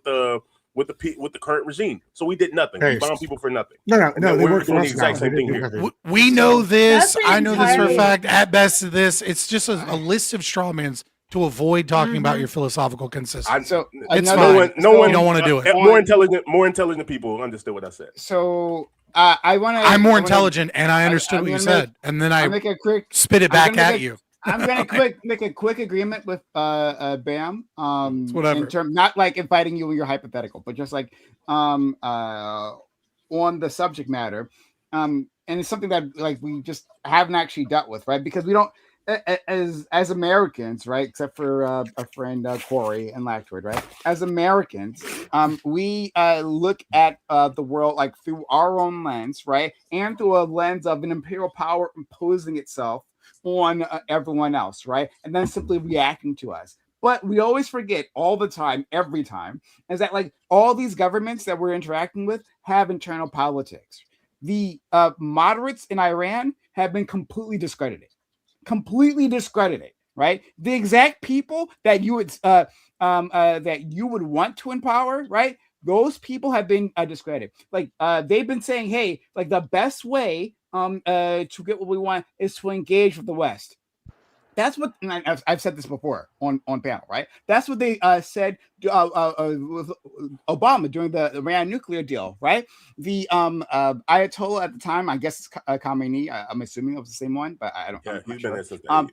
with the current regime. So we did nothing. We bombed people for nothing. No, they we're work for doing the us exact now. same thing here. We know this. That's I know this for a entirely- fact. At best, it's just a list of strawmans to avoid talking about your philosophical consistency. So it's another- fine. No one you don't want to do it. More intelligent people understood what I said. So I want to. I'm more intelligent, and I understood what you said, and then I make a quick spit it back at you. I'm gonna make a quick agreement with Bam. Whatever. In term, not like inviting you in your hypothetical, but just like on the subject matter. And it's something that like we just haven't actually dealt with, right? Because we don't, as Americans, right? Except for our friend Corey and Lactwood, right? As Americans, we look at the world like through our own lens, right? And through a lens of an imperial power imposing itself on everyone else, right? And then simply reacting to us. But we always forget all the time, every time, is that like all these governments that we're interacting with have internal politics. The moderates in Iran have been completely discredited, right? The exact people that you would want to empower, right? Those people have been discredited. Like they've been saying, hey, like the best way to get what we want is to engage with the West. That's what I've said this before on panel, right? That's what they said with Obama during the Iran nuclear deal, right? The Ayatollah at the time, I guess it's Khamenei. I'm assuming it was the same one, but I don't. Yeah, he's been there since the 80s.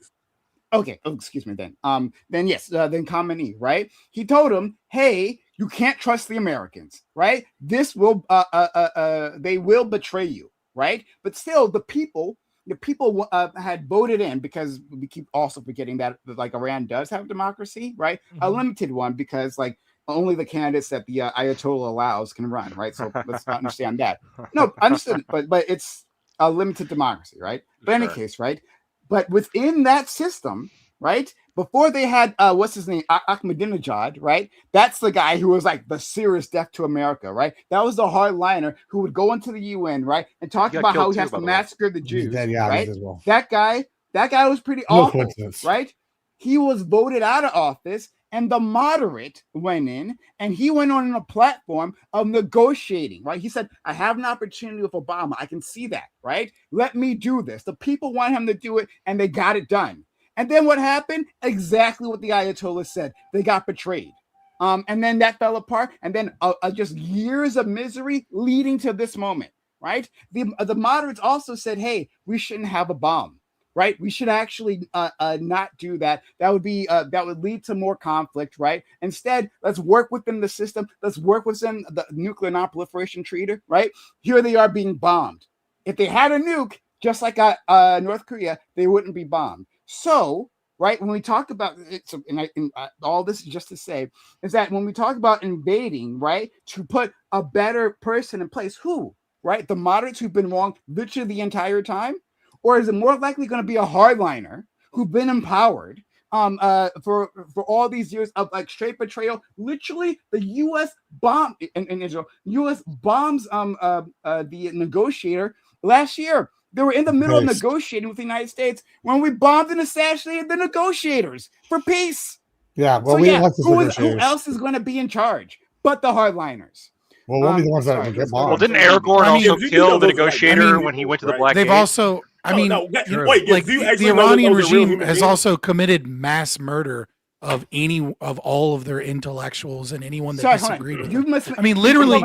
Okay, excuse me then. Then Khamenei, right? He told him, hey, you can't trust the Americans, right? This will they will betray you, right? But still, the people had voted in, because we keep also forgetting that like Iran does have democracy, right? Mm-hmm. A limited one, because like only the candidates that the Ayatollah allows can run, right? So let's understand that. No, understood, but it's a limited democracy, right? But in any case, right? But within that system, right? Before they had what's his name, Ahmadinejad, right? That's the guy who was like the serious death to America, right? That was the hardliner who would go into the UN, right, and talk about how he has to massacre the Jews, right? Well. That guy was pretty awful, right? He was voted out of office, and the moderate went in, and he went on a platform of negotiating, right? He said, I have an opportunity with Obama. I can see that, right? Let me do this. The people want him to do it, and they got it done. And then what happened? Exactly what the Ayatollah said. They got betrayed. And then that fell apart. And then just years of misery leading to this moment, right? The moderates also said, hey, we shouldn't have a bomb, right? We should actually not do that. That would lead to more conflict, right? Instead, let's work within the system. Let's work within the Nuclear Non-Proliferation Treaty, right? Here they are being bombed. If they had a nuke, just like North Korea, they wouldn't be bombed. So, right, when we talk about it, so, all this is just to say, is that when we talk about invading, right, to put a better person in place, who, right, the moderates who've been wrong literally the entire time? Or is it more likely going to be a hardliner who've been empowered for all these years of like straight betrayal? Literally, the U.S. bomb in Israel, U.S. bombs the negotiator last year. They were in the middle of negotiating with the United States when we bombed and assassinated the negotiators for peace. Yeah, well, so, we don't like this who else is going to be in charge but the hardliners? Well, we'll be the ones that will get bombed. Well, didn't Aragorn also kill the negotiator when he went to the Black Gate? They've also, the Iranian regime has also committed mass murder of all of their intellectuals and anyone that disagreed with them. Literally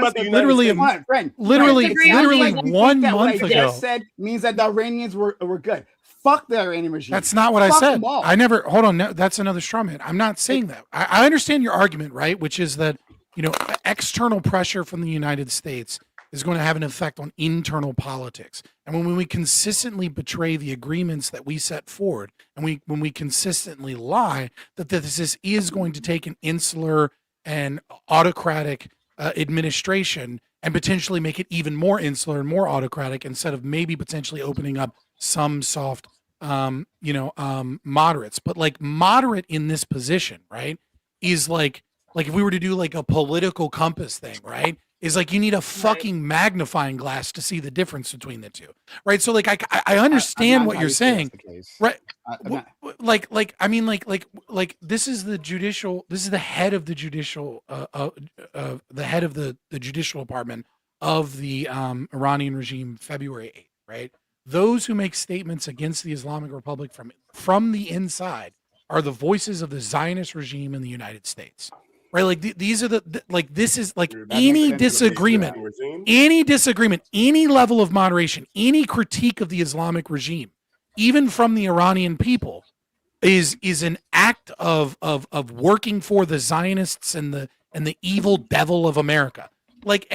1 month ago. Said means that the Iranians were good. Fuck the Iranian regime. That's not what I said. I never. Hold on. No, that's another straw man. I'm not saying that. I understand your argument, right? Which is that external pressure from the United States is going to have an effect on internal politics. And when we consistently betray the agreements that we set forward, and when we consistently lie, that this is going to take an insular and autocratic administration and potentially make it even more insular and more autocratic, instead of maybe potentially opening up some soft, moderates. But like moderate in this position, right, is like if we were to do like a political compass thing, right? is like you need a fucking magnifying glass to see the difference between the two, right? So like I understand what you're saying, right? I mean like this is the judicial, this is the head of the judicial the head of the judicial department of the Iranian regime, February 8th, right? Those who make statements against the Islamic Republic from the inside are the voices of the Zionist regime in the United States. Right, like these are like this is like any disagreement, any level of moderation, any critique of the Islamic regime, even from the Iranian people, is an act of working for the Zionists and the evil devil of America. Like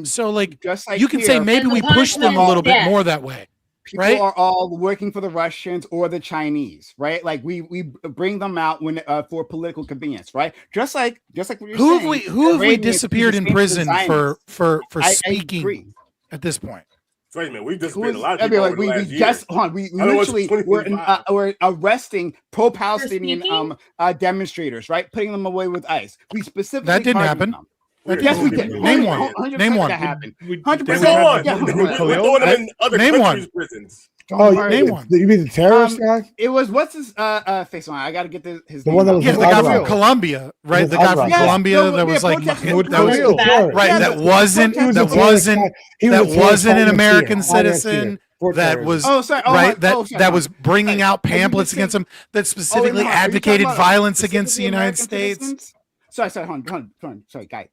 so just like you can say maybe we push them a little bit more that way. People are all working for the Russians or the Chinese, right? Like we bring them out when for political convenience, right? Just like what you're saying. Who have we disappeared in prison for speaking at this point? Wait a minute, we've disappeared a lot of people. We literally were arresting pro-Palestinian demonstrators, right? Putting them away with ICE. We specifically that didn't happen. Them. Yes, we did. Name one. Name one. 100%. Name one. Prisons. Name one. You mean the terrorist guy? It was what's his face on? I got to get his name. One that was the guy from Colombia, right? The guy from Colombia that was like that wasn't an American citizen. That was that was bringing out pamphlets against him. That specifically advocated violence against the United States. Sorry, hold on. Sorry, guy.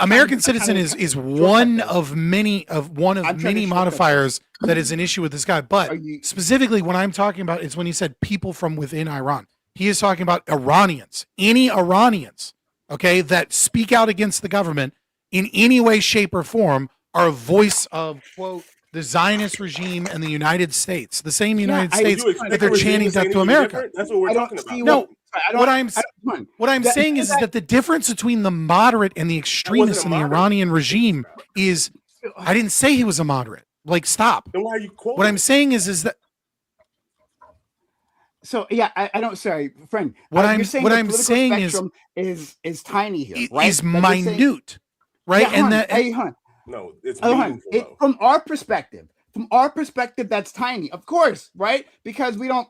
American citizen is one of many modifiers that is an issue with this guy. But specifically, what I'm talking about is when he said people from within Iran. He is talking about Iranians, any Iranians, okay, that speak out against the government in any way, shape, or form are a voice of, quote, the Zionist regime and the United States, the same United States that they're chanting death to America. That's what we're talking about. What I'm saying is that the difference between the moderate and the extremists in the Iranian regime is, I didn't say he was a moderate. Like, stop. Then why are you quoting? What I'm saying is that. So yeah, I don't. Sorry, friend. What I'm saying is tiny here, right? Is minute, right? Yeah, and that. Hey, no, it's meaningful, from our perspective. From our perspective, that's tiny, of course, right? Because we don't.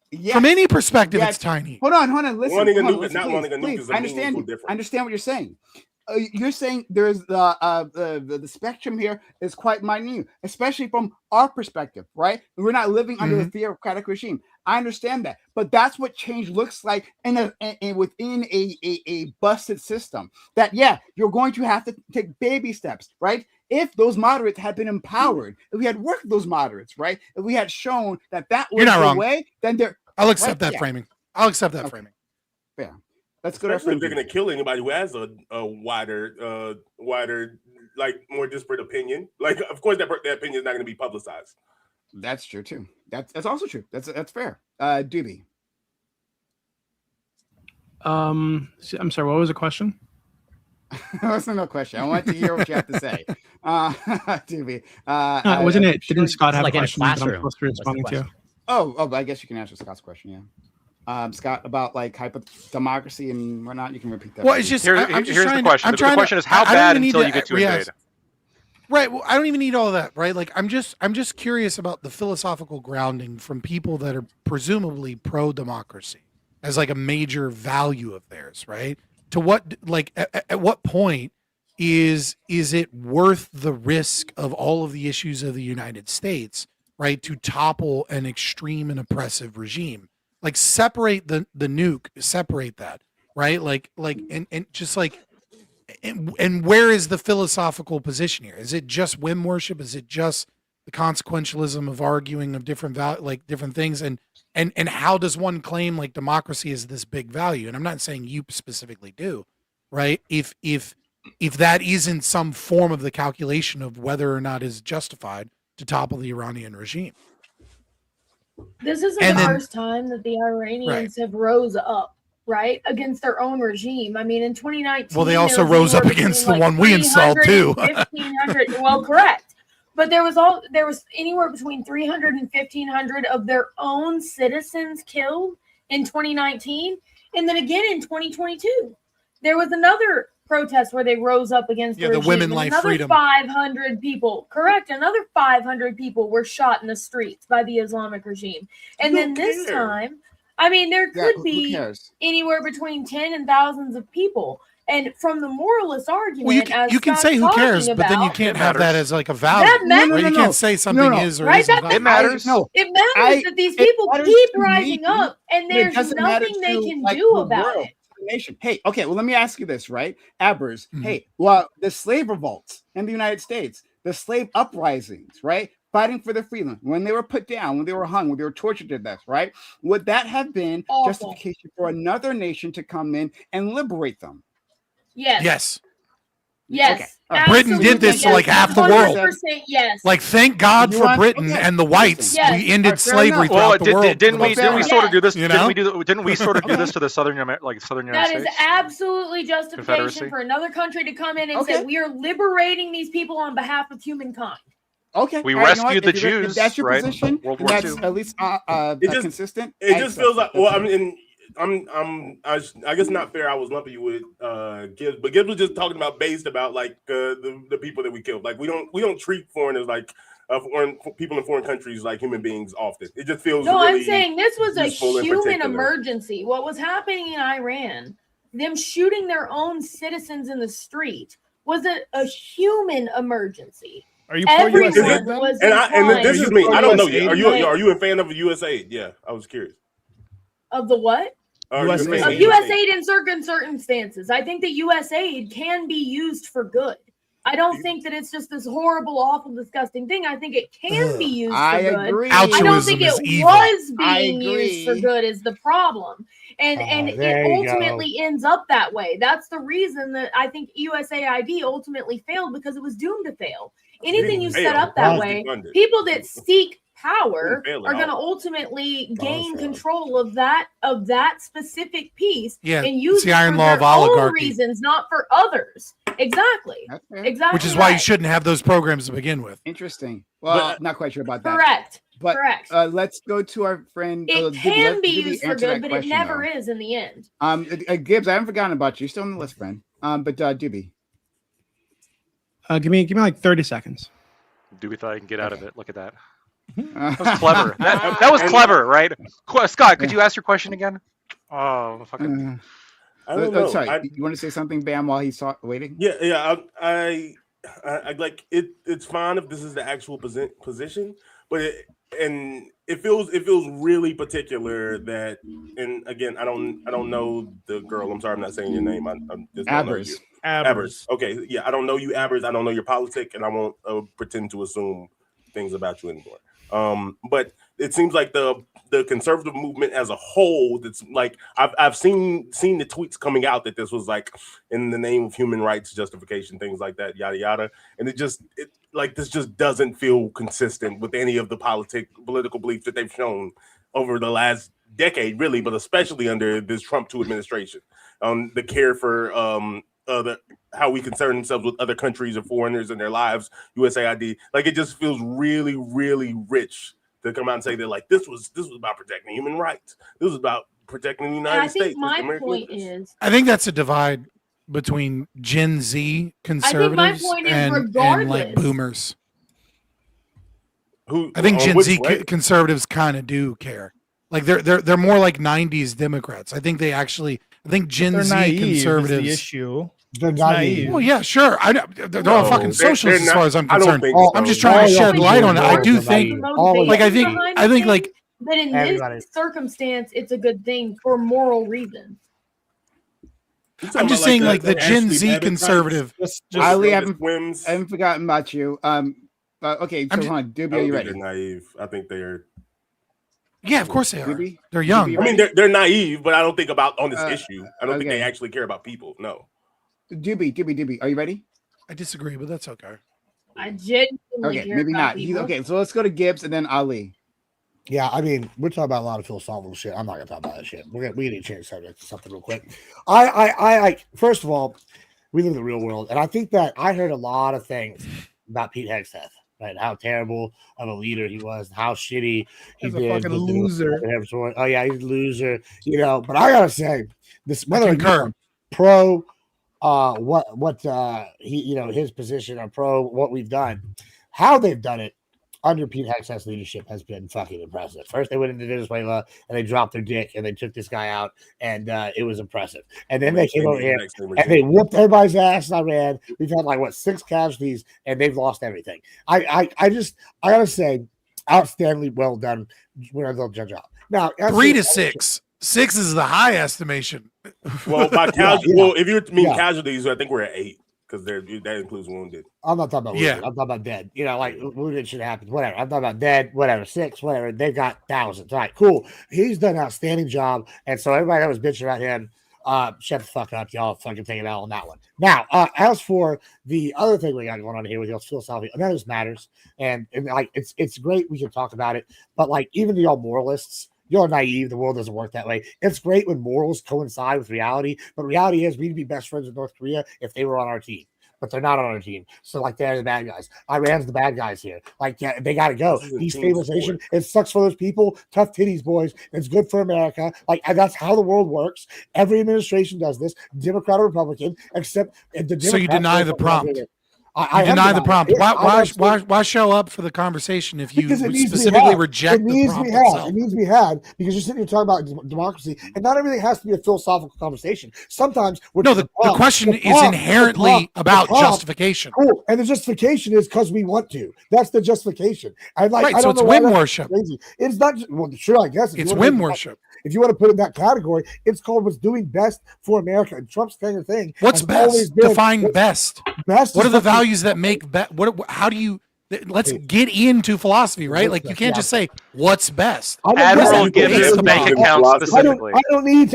Yes. From any perspective, it's tiny. Hold on. Listen. Wanting a nuke is a I understand what you're saying. You're saying there's the spectrum here is quite minute, especially from our perspective, right? We're not living under a theocratic regime. I understand that, but that's what change looks like within a busted system. That you're going to have to take baby steps, right? If those moderates had been empowered, if we had worked with those moderates, right? If we had shown that was the way, then I'll accept that framing. I'll accept that framing. Yeah. Let's go. Especially if they're going to kill anybody who has a wider, like more disparate opinion. Like, of course, that opinion is not going to be publicized. That's true too. That's also true. That's fair. Doobie. I'm sorry. What was the question? That's no question. I want to hear what you have to say. Doobie. Wasn't it? Didn't Scott have like a question that I'm supposed to be responding to? Oh, I guess you can answer Scott's question. Yeah. Scott, about like democracy and whatnot. You can repeat that. Well, it's just here's the question. The question is how bad until you get to invade. Right. Well, I don't even need all of that. Right. Like I'm just curious about the philosophical grounding from people that are presumably pro-democracy as like a major value of theirs. Right. To what, like, at what point is it worth the risk of all of the issues of the United States, right, to topple an extreme and oppressive regime? Like, separate the nuke, separate that, right? Like, and just like, and where is the philosophical position here? Is it just whim worship? Is it just the consequentialism of arguing of different different things? And how does one claim like democracy is this big value? And I'm not saying you specifically do, right? If that isn't some form of the calculation of whether or not is justified to topple the Iranian regime. This isn't the first time that the Iranians have rose up, right, against their own regime. I mean, in 2019, well, they also rose up against the one we installed too. 1,500. Well, correct. But there was anywhere between 300 and 1,500 of their own citizens killed in 2019, and then again in 2022, there was another protest where they rose up against the regime. women life another freedom. 500 people, correct? Another 500 people were shot in the streets by the Islamic regime. And then this time, I mean, there could be anywhere between 10 and thousands of people. And from the moralist argument, you can say who cares, but then you can't have that as like a value. That matters. You can't say something is or isn't. It matters. It matters that these people keep rising up, and there's nothing they can do about it. Nation. Hey, okay, well, let me ask you this, right? Abbers, hey, well, the slave revolts in the United States, the slave uprisings, right? Fighting for their freedom, when they were put down, when they were hung, when they were tortured to death, right? Would that have been justification for another nation to come in and liberate them? Yes. Okay. Britain did this to like half the world. Yes. Like, thank God for Britain and the whites. Yes. We ended slavery throughout the world. Didn't we sort of do this? You know? Didn't we sort of do this to the southern United That States? is absolutely justification for another country to come in and say we are liberating these people on behalf of humankind. Okay, we rescued the Jews. If that's your position, World War that's II. at least consistent. It just feels like. Well, I mean. I guess not fair. I was lumping you with Gibbs, but Gibbs was just talking about based about like the people that we killed. Like we don't treat foreigners like foreign people in foreign countries like human beings often. It just feels. No, really I'm saying this was a human particular. emergency. What was happening in Iran, them shooting their own citizens in the street, was a human emergency. Are you Everyone pro-US? was and this is me. I don't know you. US-aid? Are you a fan of USAID? Yeah, I was curious. Of the what? USAID. Of USAID in certain circumstances. I think that USAID can be used for good. I don't think that it's just this horrible, awful, disgusting thing. I think it can be used for good. Agree. I don't think it evil. was being used for good is the problem. And it ultimately ends up that way. That's the reason that I think USAID ultimately failed, because it was doomed to fail. Anything you set up that way, people that seek power are going to ultimately gain control of that specific piece and use the it iron for law their of oligarchy. own reasons, not for others. Exactly. Which is why you shouldn't have those programs to begin with. Interesting. Well, not quite sure about that. Correct. But Correct. Let's go to our friend. It can be used for good, but it never is in the end. Gibbs, I haven't forgotten about you. You're still on the list, friend. But Doobie. Give me like 30 seconds. Doobie thought I can get out of it. Look at that. That was clever. That was clever, right? Scott, could you ask your question again? Oh, fucking. I don't know. Sorry, you want to say something, Bam, while he's waiting? Yeah. I like it. It's fine if this is the actual position, but it feels really particular that. And again, I don't know the girl. I'm sorry, I'm not saying your name. I'm just Abbers. Abbers. Okay, yeah, I don't know you, Abbers. I don't know your politic, and I won't pretend to assume things about you anymore. But it seems like the conservative movement as a whole, that's like I've seen the tweets coming out that this was like in the name of human rights justification, things like that, yada yada, and this just doesn't feel consistent with any of the political beliefs that they've shown over the last decade, really, but especially under this Trump 2 administration. The care for how we concern ourselves with other countries and foreigners and their lives, USAID, like it just feels really, really rich to come out and say that like this was about protecting human rights. This was about protecting the United States. My point is, I think that's a divide between Gen Z conservatives and like boomers. I think Gen Z conservatives kind of do care. Like they're more like 90s Democrats. I think Gen Z conservatives. Is the issue. They're naive. Well, yeah, sure. They're all fucking socialists as far as I'm concerned. I'm just so. trying to shed light on it. I do think, I think, like. But in this circumstance, it's a good thing for moral reasons. I'm just saying, like the Gen Z conservative. I haven't forgotten about you. Okay, so hold on, Doobie, are you ready? They're naive. I think they're. Yeah, of course they are. They're young. I mean, they're naive, but I don't think about on this issue. I don't think they actually care about people. No. Doobie, are you ready? I disagree, but that's okay. I genuinely care maybe not. Okay, so let's go to Gibbs and then Ali. Yeah, I mean, we're talking about a lot of philosophical shit. I'm not gonna talk about that shit. We need to change the subject to something real quick. I first of all, we live in the real world, and I think that I heard a lot of things about Pete Hegseth, right? How terrible of a leader he was, how shitty he did. A fucking loser. Oh yeah, he's a loser. But I gotta say, this whether you're pro what he his position or pro what we've done, how they've done it under Pete Hegseth's leadership has been fucking impressive. First, they went into Venezuela and they dropped their dick and they took this guy out, and it was impressive. And then they came over here and they whooped everybody's ass in Iran. We've had like 6 casualties, and they've lost everything. I gotta say, outstandingly well done. Where they'll judge out now, 3 to 6. 6 is the high estimation. Well, by well, if you mean casualties, I think we're at 8 because that includes wounded. I'm not talking about wounded. I'm talking about dead. Like wounded should happen. Whatever. I'm talking about dead. Whatever. 6. Whatever. They've got thousands. All right. Cool. He's done an outstanding job. And so everybody that was bitching about him, shut the fuck up. Y'all fucking take it out on that one. Now, as for the other thing we got going on here with y'all's philosophy, none of this matters. And like it's great we can talk about it, but like even to y'all moralists, you're naive. The world doesn't work that way. It's great when morals coincide with reality, but reality is we'd be best friends with North Korea if they were on our team. But they're not on our team. So, like, they're the bad guys. Iran's the bad guys here. Like, yeah, they got to go. Destabilization, it sucks for those people. Tough titties, boys. It's good for America. Like, and that's how the world works. Every administration does this, Democrat or Republican, except the Democrats. So you deny the prompt. I deny the prompt. Why show up for the conversation if you specifically reject the prompt itself? It needs to be had because you're sitting here talking about democracy, and not everything has to be a philosophical conversation. Sometimes the question is inherently about justification. Cool, and the justification is because we want to. That's the justification. So it's whim worship. It's not. Well, sure, I guess it's whim worship. If you want to put it in that category, it's called what's doing best for America. And Trump's kind of thing. What's best? Define best. Best. What are the values that make best? How do you? Let's get into philosophy, right? Like you can't just say what's best. Admiral gives his bank account specifically. I don't need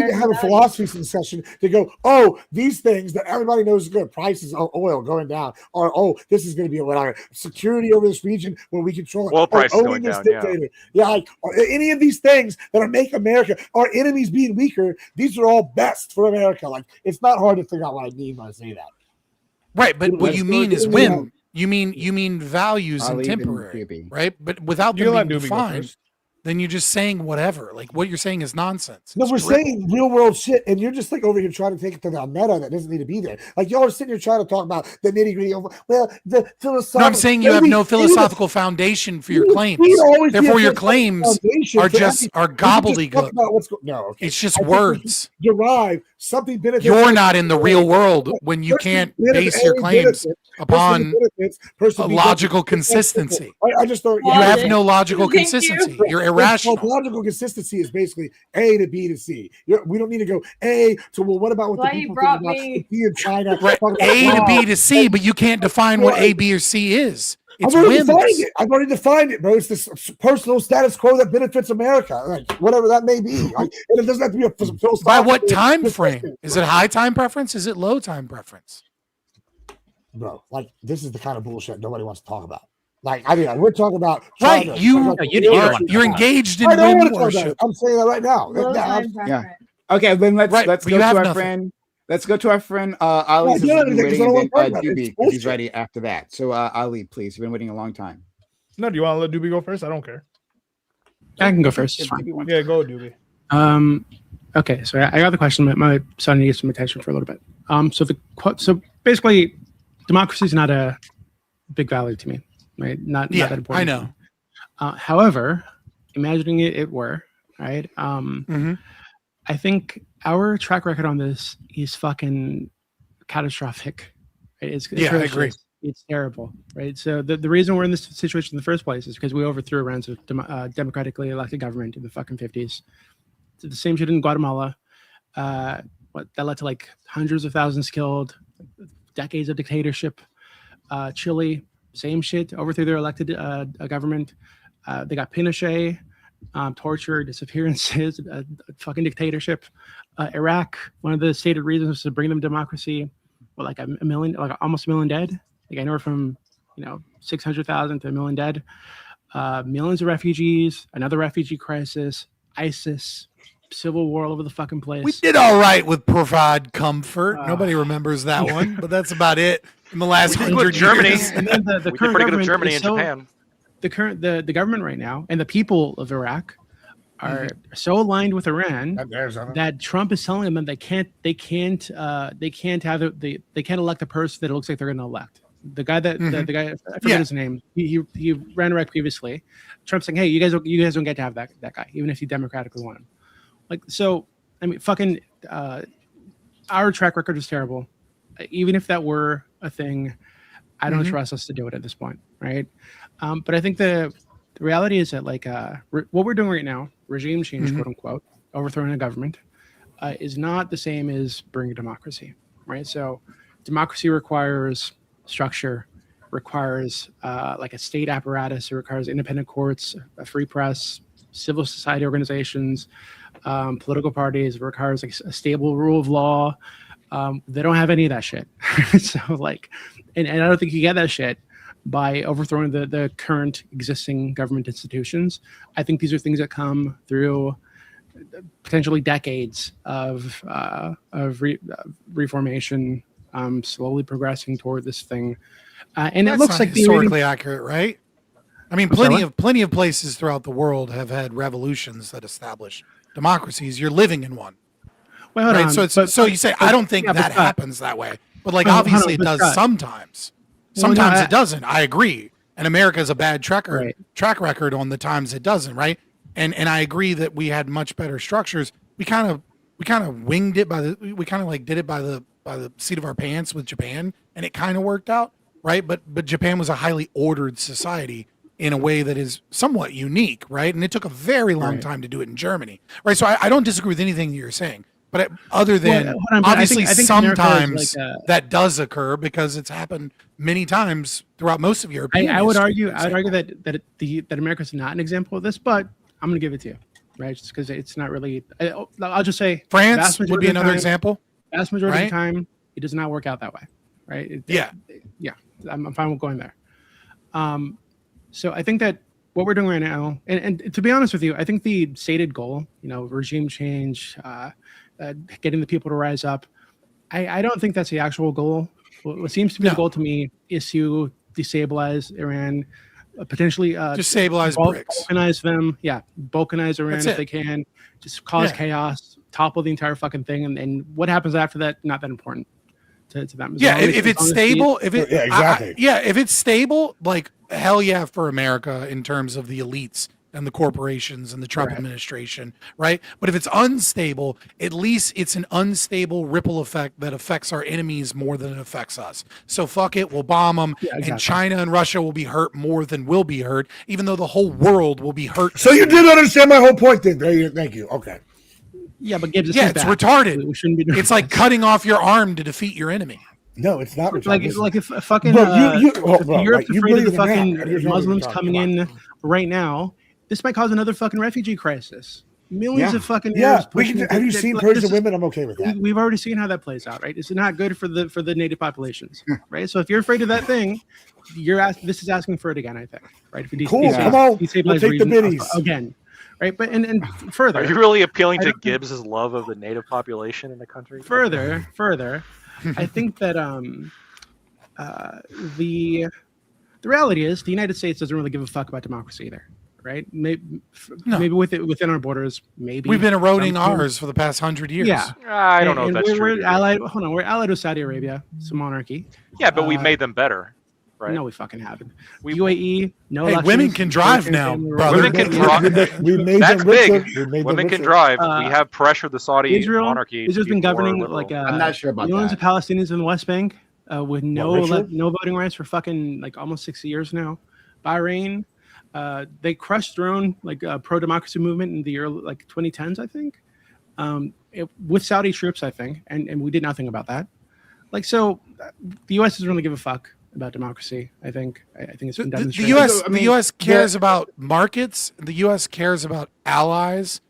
to have a philosophy discussion to go, oh, these things that everybody knows is good, prices of oil going down, or oh, this is going to be whatever security over this region where we control it. Oil prices going down. Yeah, like any of these things that are make America, our enemies being weaker, these are all best for America. Like it's not hard to figure out what I mean when I say that. Right, but what you mean is whim. You mean values and temporary, right? But without them being defined, then you're just saying whatever. Like what you're saying is nonsense. No, we're saying real world shit, and you're just like over here trying to take it to the meta that doesn't need to be there. Like y'all are sitting here trying to talk about the nitty gritty of the philosophical. No, I'm saying you have no philosophical foundation for your claims. Therefore, your claims are gobbledygook. It's just words. Derive something benefits. You're not in the real world when you can't base your claims upon a logical consistency. I just thought you have no logical consistency. You're irrational. Logical consistency is basically A to B to C. We don't need to go A to what about what the people think about B in China? Right. A to B to C, but you can't define what A, B, or C is. It's I've already defined it, bro. It's this personal status quo that benefits America, like whatever that may be. Like, and it doesn't have to be a philosophical. By what time frame? Is it high time preference? Is it low time preference? Bro, like this is the kind of bullshit nobody wants to talk about. Like, I mean, we're talking about right. You're engaged in whim worship. I'm saying that right now. Yeah. Okay, then let's go to our friend. Let's go to our friend Ali. Doobie, he's ready after that. So Ali, please. You've been waiting a long time. No, do you want to let Doobie go first? I don't care. I can go first. Yeah, go, Doobie. Okay, so I got the question. My son needs some attention for a little bit. So basically, democracy is not a big value to me. Right? Not that important. I know. However, imagining it were, right? I think our track record on this is fucking catastrophic. Right? I agree. It's terrible, right? So the reason we're in this situation in the first place is because we overthrew Iran's democratically elected government in the fucking 50s. So the same shit in Guatemala. That led to like hundreds of thousands killed, decades of dictatorship. Chile. Same shit, overthrew their elected government. They got Pinochet, torture, disappearances, fucking dictatorship. Iraq, one of the stated reasons was to bring them democracy. Well, like almost a million dead. Like anywhere from 600,000 to a million dead. Millions of refugees, another refugee crisis, ISIS, civil war all over the fucking place. We did all right with provide comfort. Nobody remembers that one, but that's about it. In the last 100 years, and then the current government Germany and Japan. The government right now and the people of Iraq are so aligned with Iran that Trump is telling them they can't elect a person that it looks like they're going to elect. The guy that the guy, I forget his name. He ran Iraq previously. Trump's saying, hey, you guys don't get to have that guy, even if you democratically want him. Like, so I mean, fucking our track record is terrible. Even if that were a thing, I don't trust us to do it at this point, right? But I think the reality is that like what we're doing right now, regime change, quote unquote, overthrowing a government, is not the same as bringing democracy, right? So democracy requires structure, requires like a state apparatus, it requires independent courts, a free press, civil society organizations, political parties, it requires like a stable rule of law. They don't have any of that shit. So like, and I don't think you get that shit by overthrowing the current existing government institutions. I think these are things that come through potentially decades of reformation, slowly progressing toward this thing. And that's it looks like historically accurate, right? I mean, plenty of places throughout the world have had revolutions that establish democracies. You're living in one. Well, hold on, so you say I don't think that happens that way, but like obviously it does sometimes. Sometimes it doesn't. I agree, and America has a bad track record on the times it doesn't, right? And I agree that we had much better structures. We kind of winged it we kind of like did it by the seat of our pants with Japan, and it kind of worked out, right? But Japan was a highly ordered society in a way that is somewhat unique, right? And it took a very long time to do it in Germany, right? So I don't disagree with anything you're saying. But other than obviously I think sometimes like that does occur because it's happened many times throughout most of Europe. I would argue that America is not an example of this, but I'm going to give it to you, right? Just because it's not really. I'll just say France would be another example. Vast majority of the time, it does not work out that way, right? Yeah. I'm fine with going there. So I think that what we're doing right now, and to be honest with you, I think the stated goal, regime change. Getting the people to rise up. I don't think that's the actual goal. What seems to be the goal to me is to destabilize Iran, potentially destabilize BRICS. Balkanize them. Yeah, balkanize Iran if they can. Just cause chaos, topple the entire fucking thing, and what happens after that, not that important to them. If it's stable, if it's stable, like hell yeah for America in terms of the elites and the corporations and the Trump administration, right? But if it's unstable, at least it's an unstable ripple effect that affects our enemies more than it affects us. So fuck it, we'll bomb them, and China and Russia will be hurt more than we'll be hurt, even though the whole world will be hurt. So you did understand my whole point then. Thank you. Okay. Yeah, but Gibbs, it's retarded. We shouldn't be doing it's like cutting off your arm to defeat your enemy. No, it's not retarded. Like if fucking Europe's afraid of the fucking Muslims coming in right now, this might cause another fucking refugee crisis. Millions of fucking Have you seen Persian women? I'm okay with that. We've already seen how that plays out, right? It's not good for the native populations, right? So if you're afraid of that thing, this is asking for it again, I think, right? If cool, come on, we'll take the biddies again, right? But and further, are you really appealing to Gibbs's love of the native population in the country? Further, I think that the reality is the United States doesn't really give a fuck about democracy either. Right? Maybe within our borders, maybe we've been eroding ours for the past 100 years. Yeah, I don't know if that's true. We're allied. Hold on, we're allied with Saudi Arabia. It's a monarchy. Yeah, but we've made them better, right? No, we fucking haven't. UAE, no. Hey, women can drive now, brother. Women can drive. We made that's them big. richer. Women can drive. We have pressured the Saudi monarchy. Israel's been governing like I'm not sure about millions that. of Palestinians in the West Bank with no voting rights for fucking like almost 60 years now. Bahrain. They crushed their own pro-democracy movement in the early 2010s, I think, with Saudi troops, I think, and we did nothing about that. The U.S. doesn't really give a fuck about democracy. I think it's been demonstrated. The U.S. cares about markets. The U.S. cares about allies.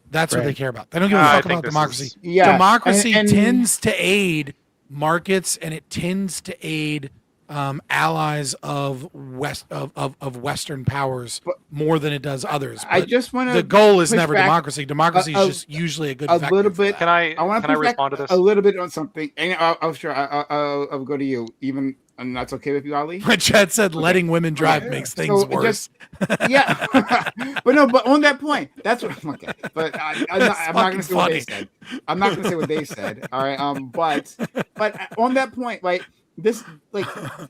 That's what they care about. They don't give a fuck about democracy. Democracy tends to aid markets, and it tends to aid allies of Western powers more than it does others. But I just want to. The goal is never democracy. Democracy is just usually a good. A little bit. Can I respond to this a little bit on something? And I'll go to you. Even And that's okay with you, Ali? When Chad said letting women drive makes things worse. Yeah. But on that point, that's what. Okay, but I'm not going to say what they said. I'm not going to say what they said. All right. But on that point, right? This but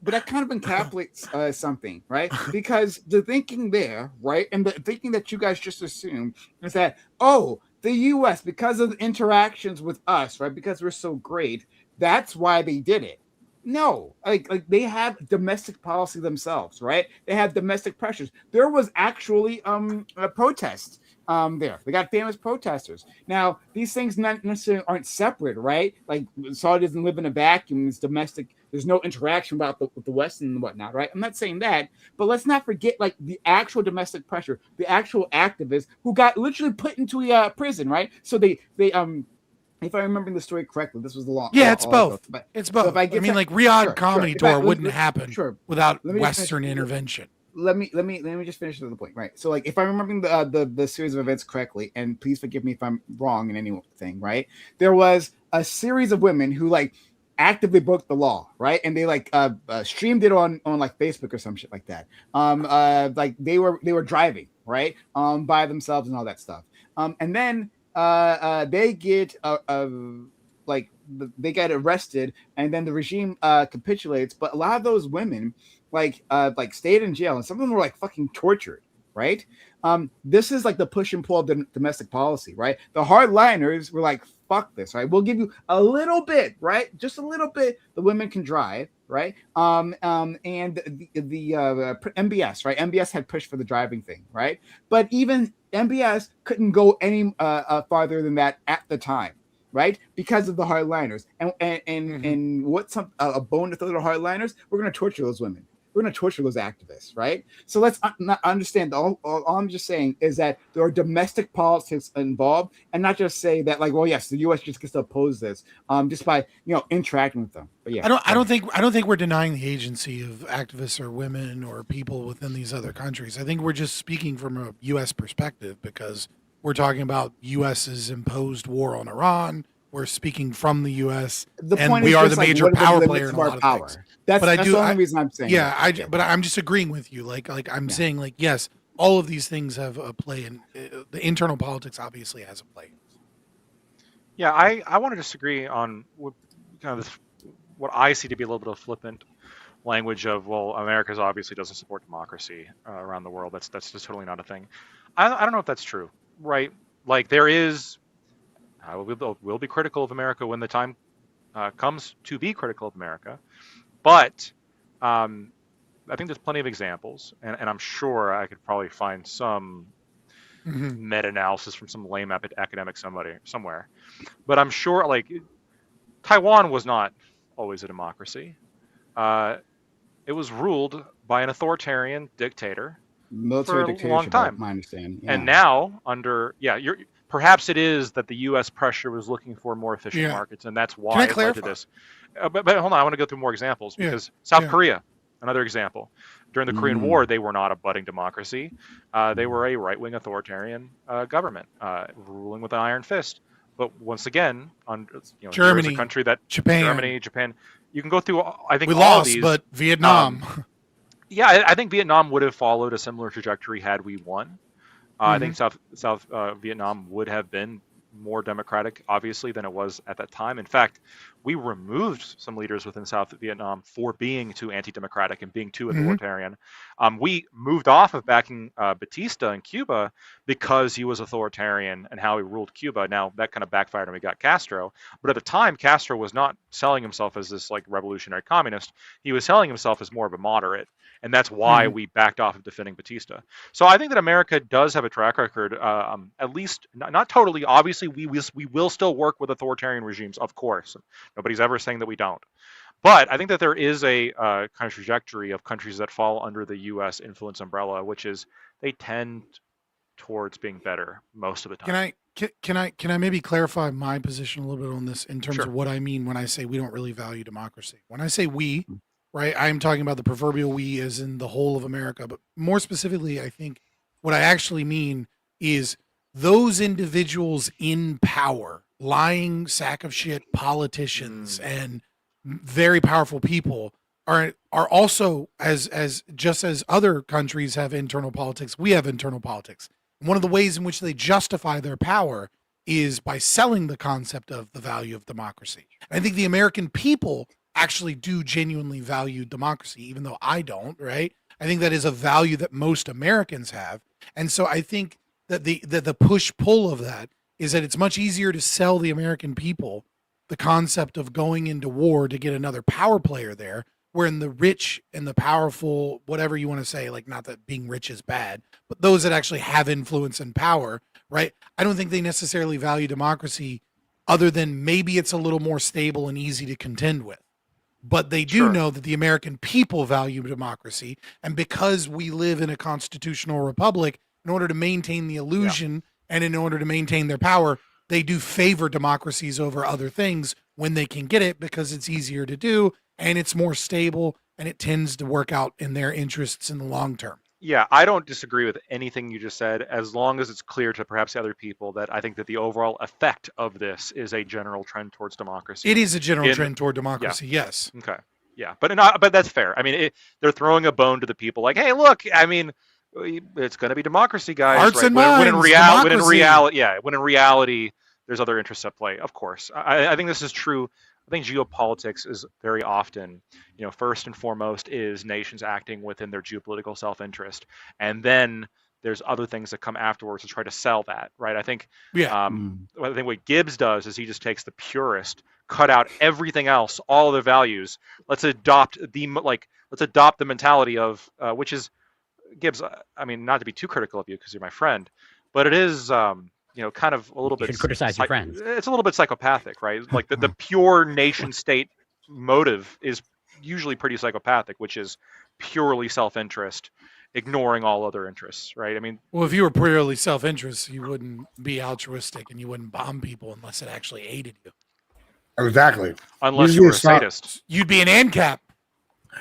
that kind of encapsulates something, right? Because the thinking there, right, and the thinking that you guys just assumed is that the U.S. because of the interactions with us, right? Because we're so great, that's why they did it. No, like they have domestic policy themselves, right? They have domestic pressures. There was actually a protest there. They got famous protesters. Now, these things not necessarily aren't separate, right? Like Saudi doesn't live in a vacuum. It's domestic. There's no interaction with the West and whatnot, right? I'm not saying that, but let's not forget like the actual domestic pressure, the actual activists who got literally put into a prison, right? So they if I remember the story correctly, this was the long. Yeah, it's both. It's both. So I mean, like Riyadh Comedy Tour wouldn't happen without Western intervention. Let me just finish the point, right? So, like, if I'm remembering the series of events correctly, and please forgive me if I'm wrong in anything, right? There was a series of women who like actively broke the law, right? And they like streamed it on like Facebook or some shit like that. Like they were driving, right? By themselves and all that stuff. And then they get they get arrested, and then the regime capitulates. But a lot of those women like stayed in jail, and some of them were like fucking tortured, right? This is like the push and pull of the domestic policy, right? The hardliners were like, fuck this, right? We'll give you a little bit, right? Just a little bit. The women can drive, right? And the MBS, right? MBS had pushed for the driving thing, right? But even MBS couldn't go any farther than that at the time, right? Because of the hardliners. And what's a bone to throw to the hardliners? We're going to torture those women. We're going to torture those activists, right? So let's not understand. All I'm just saying is that there are domestic politics involved, and not just say that, like, well, yes, the U.S. just gets to oppose this just by interacting with them. But yeah, I don't think we're denying the agency of activists or women or people within these other countries. I think we're just speaking from a U.S. perspective because we're talking about U.S.'s imposed war on Iran. We're speaking from the U.S. and we are the major power player in a lot of things. That's the only reason I'm saying. Yeah, but I'm just agreeing with you. Like I'm saying, like, yes, all of these things have a play, and the internal politics obviously has a play. Yeah, I want to disagree on what I see to be a little bit of flippant language of, well, America obviously doesn't support democracy around the world. That's just totally not a thing. I don't know if that's true, right? Like there is. We'll be critical of America when the time comes to be critical of America. But I think there's plenty of examples, and I'm sure I could probably find some meta-analysis from some lame academic somewhere. But I'm sure, like, Taiwan was not always a democracy. It was ruled by an authoritarian dictator for a long time. My understanding. Yeah. And now, perhaps it is that the U.S. pressure was looking for more efficient markets, and that's why it led to this. But hold on, I want to go through more examples because South Korea, another example. During the Korean War, they were not a budding democracy. They were a right-wing authoritarian government ruling with an iron fist. But once again, Germany, a country that Japan. You can go through. I think we all lost, these, but Vietnam. I think Vietnam would have followed a similar trajectory had we won. I think South Vietnam would have been more democratic, obviously, than it was at that time. In fact, we removed some leaders within South Vietnam for being too anti-democratic and being too authoritarian. We moved off of backing Batista in Cuba because he was authoritarian and how he ruled Cuba. Now, that kind of backfired and we got Castro. But at the time, Castro was not selling himself as this like revolutionary communist. He was selling himself as more of a moderate. And that's why we backed off of defending Batista. So I think that America does have a track record, at least not totally. Obviously, we will still work with authoritarian regimes, of course. Nobody's ever saying that we don't. But I think that there is a kind of trajectory of countries that fall under the U.S. influence umbrella, which is they tend towards being better most of the time. Can I maybe clarify my position a little bit on this in terms of what I mean when I say we don't really value democracy? When I say we. Right, I'm talking about the proverbial we as in the whole of America, but more specifically, I think what I actually mean is those individuals in power, lying sack of shit politicians and very powerful people are also as just as other countries have internal politics, we have internal politics. And one of the ways in which they justify their power is by selling the concept of the value of democracy. And I think the American people actually do genuinely value democracy, even though I don't, right? I think that is a value that most Americans have. And so I think that the push-pull of that is that it's much easier to sell the American people the concept of going into war to get another power player there, wherein the rich and the powerful, whatever you want to say, like not that being rich is bad, but those that actually have influence and power, right? I don't think they necessarily value democracy other than maybe it's a little more stable and easy to contend with. But they do know that the American people value democracy. And because we live in a constitutional republic, in order to maintain the illusion and in order to maintain their power, they do favor democracies over other things when they can get it because it's easier to do and it's more stable and it tends to work out in their interests in the long term. Yeah, I don't disagree with anything you just said, as long as it's clear to perhaps other people that I think that the overall effect of this is a general trend towards democracy. It is a general trend toward democracy, yes. Okay, yeah, but that's fair. I mean, they're throwing a bone to the people, like, hey, look, I mean, it's going to be democracy, guys. Hearts and when minds, when in reality, there's other interests at play. Of course, I think this is true. I think geopolitics is very often, first and foremost is nations acting within their geopolitical self-interest, and then there's other things that come afterwards to try to sell that, right? I think, I think what Gibbs does is he just takes the purist, cut out everything else, all of the values. Let's adopt the mentality of which is Gibbs. I mean, not to be too critical of you because you're my friend, but it is. Kind of a little bit. You should criticize your friends. It's a little bit psychopathic, right? Like the pure nation state motive is usually pretty psychopathic, which is purely self-interest, ignoring all other interests, right? I mean, well, if you were purely self-interest, you wouldn't be altruistic and you wouldn't bomb people unless it actually aided you. Exactly. Unless you were a sadist. You'd be an ANCAP.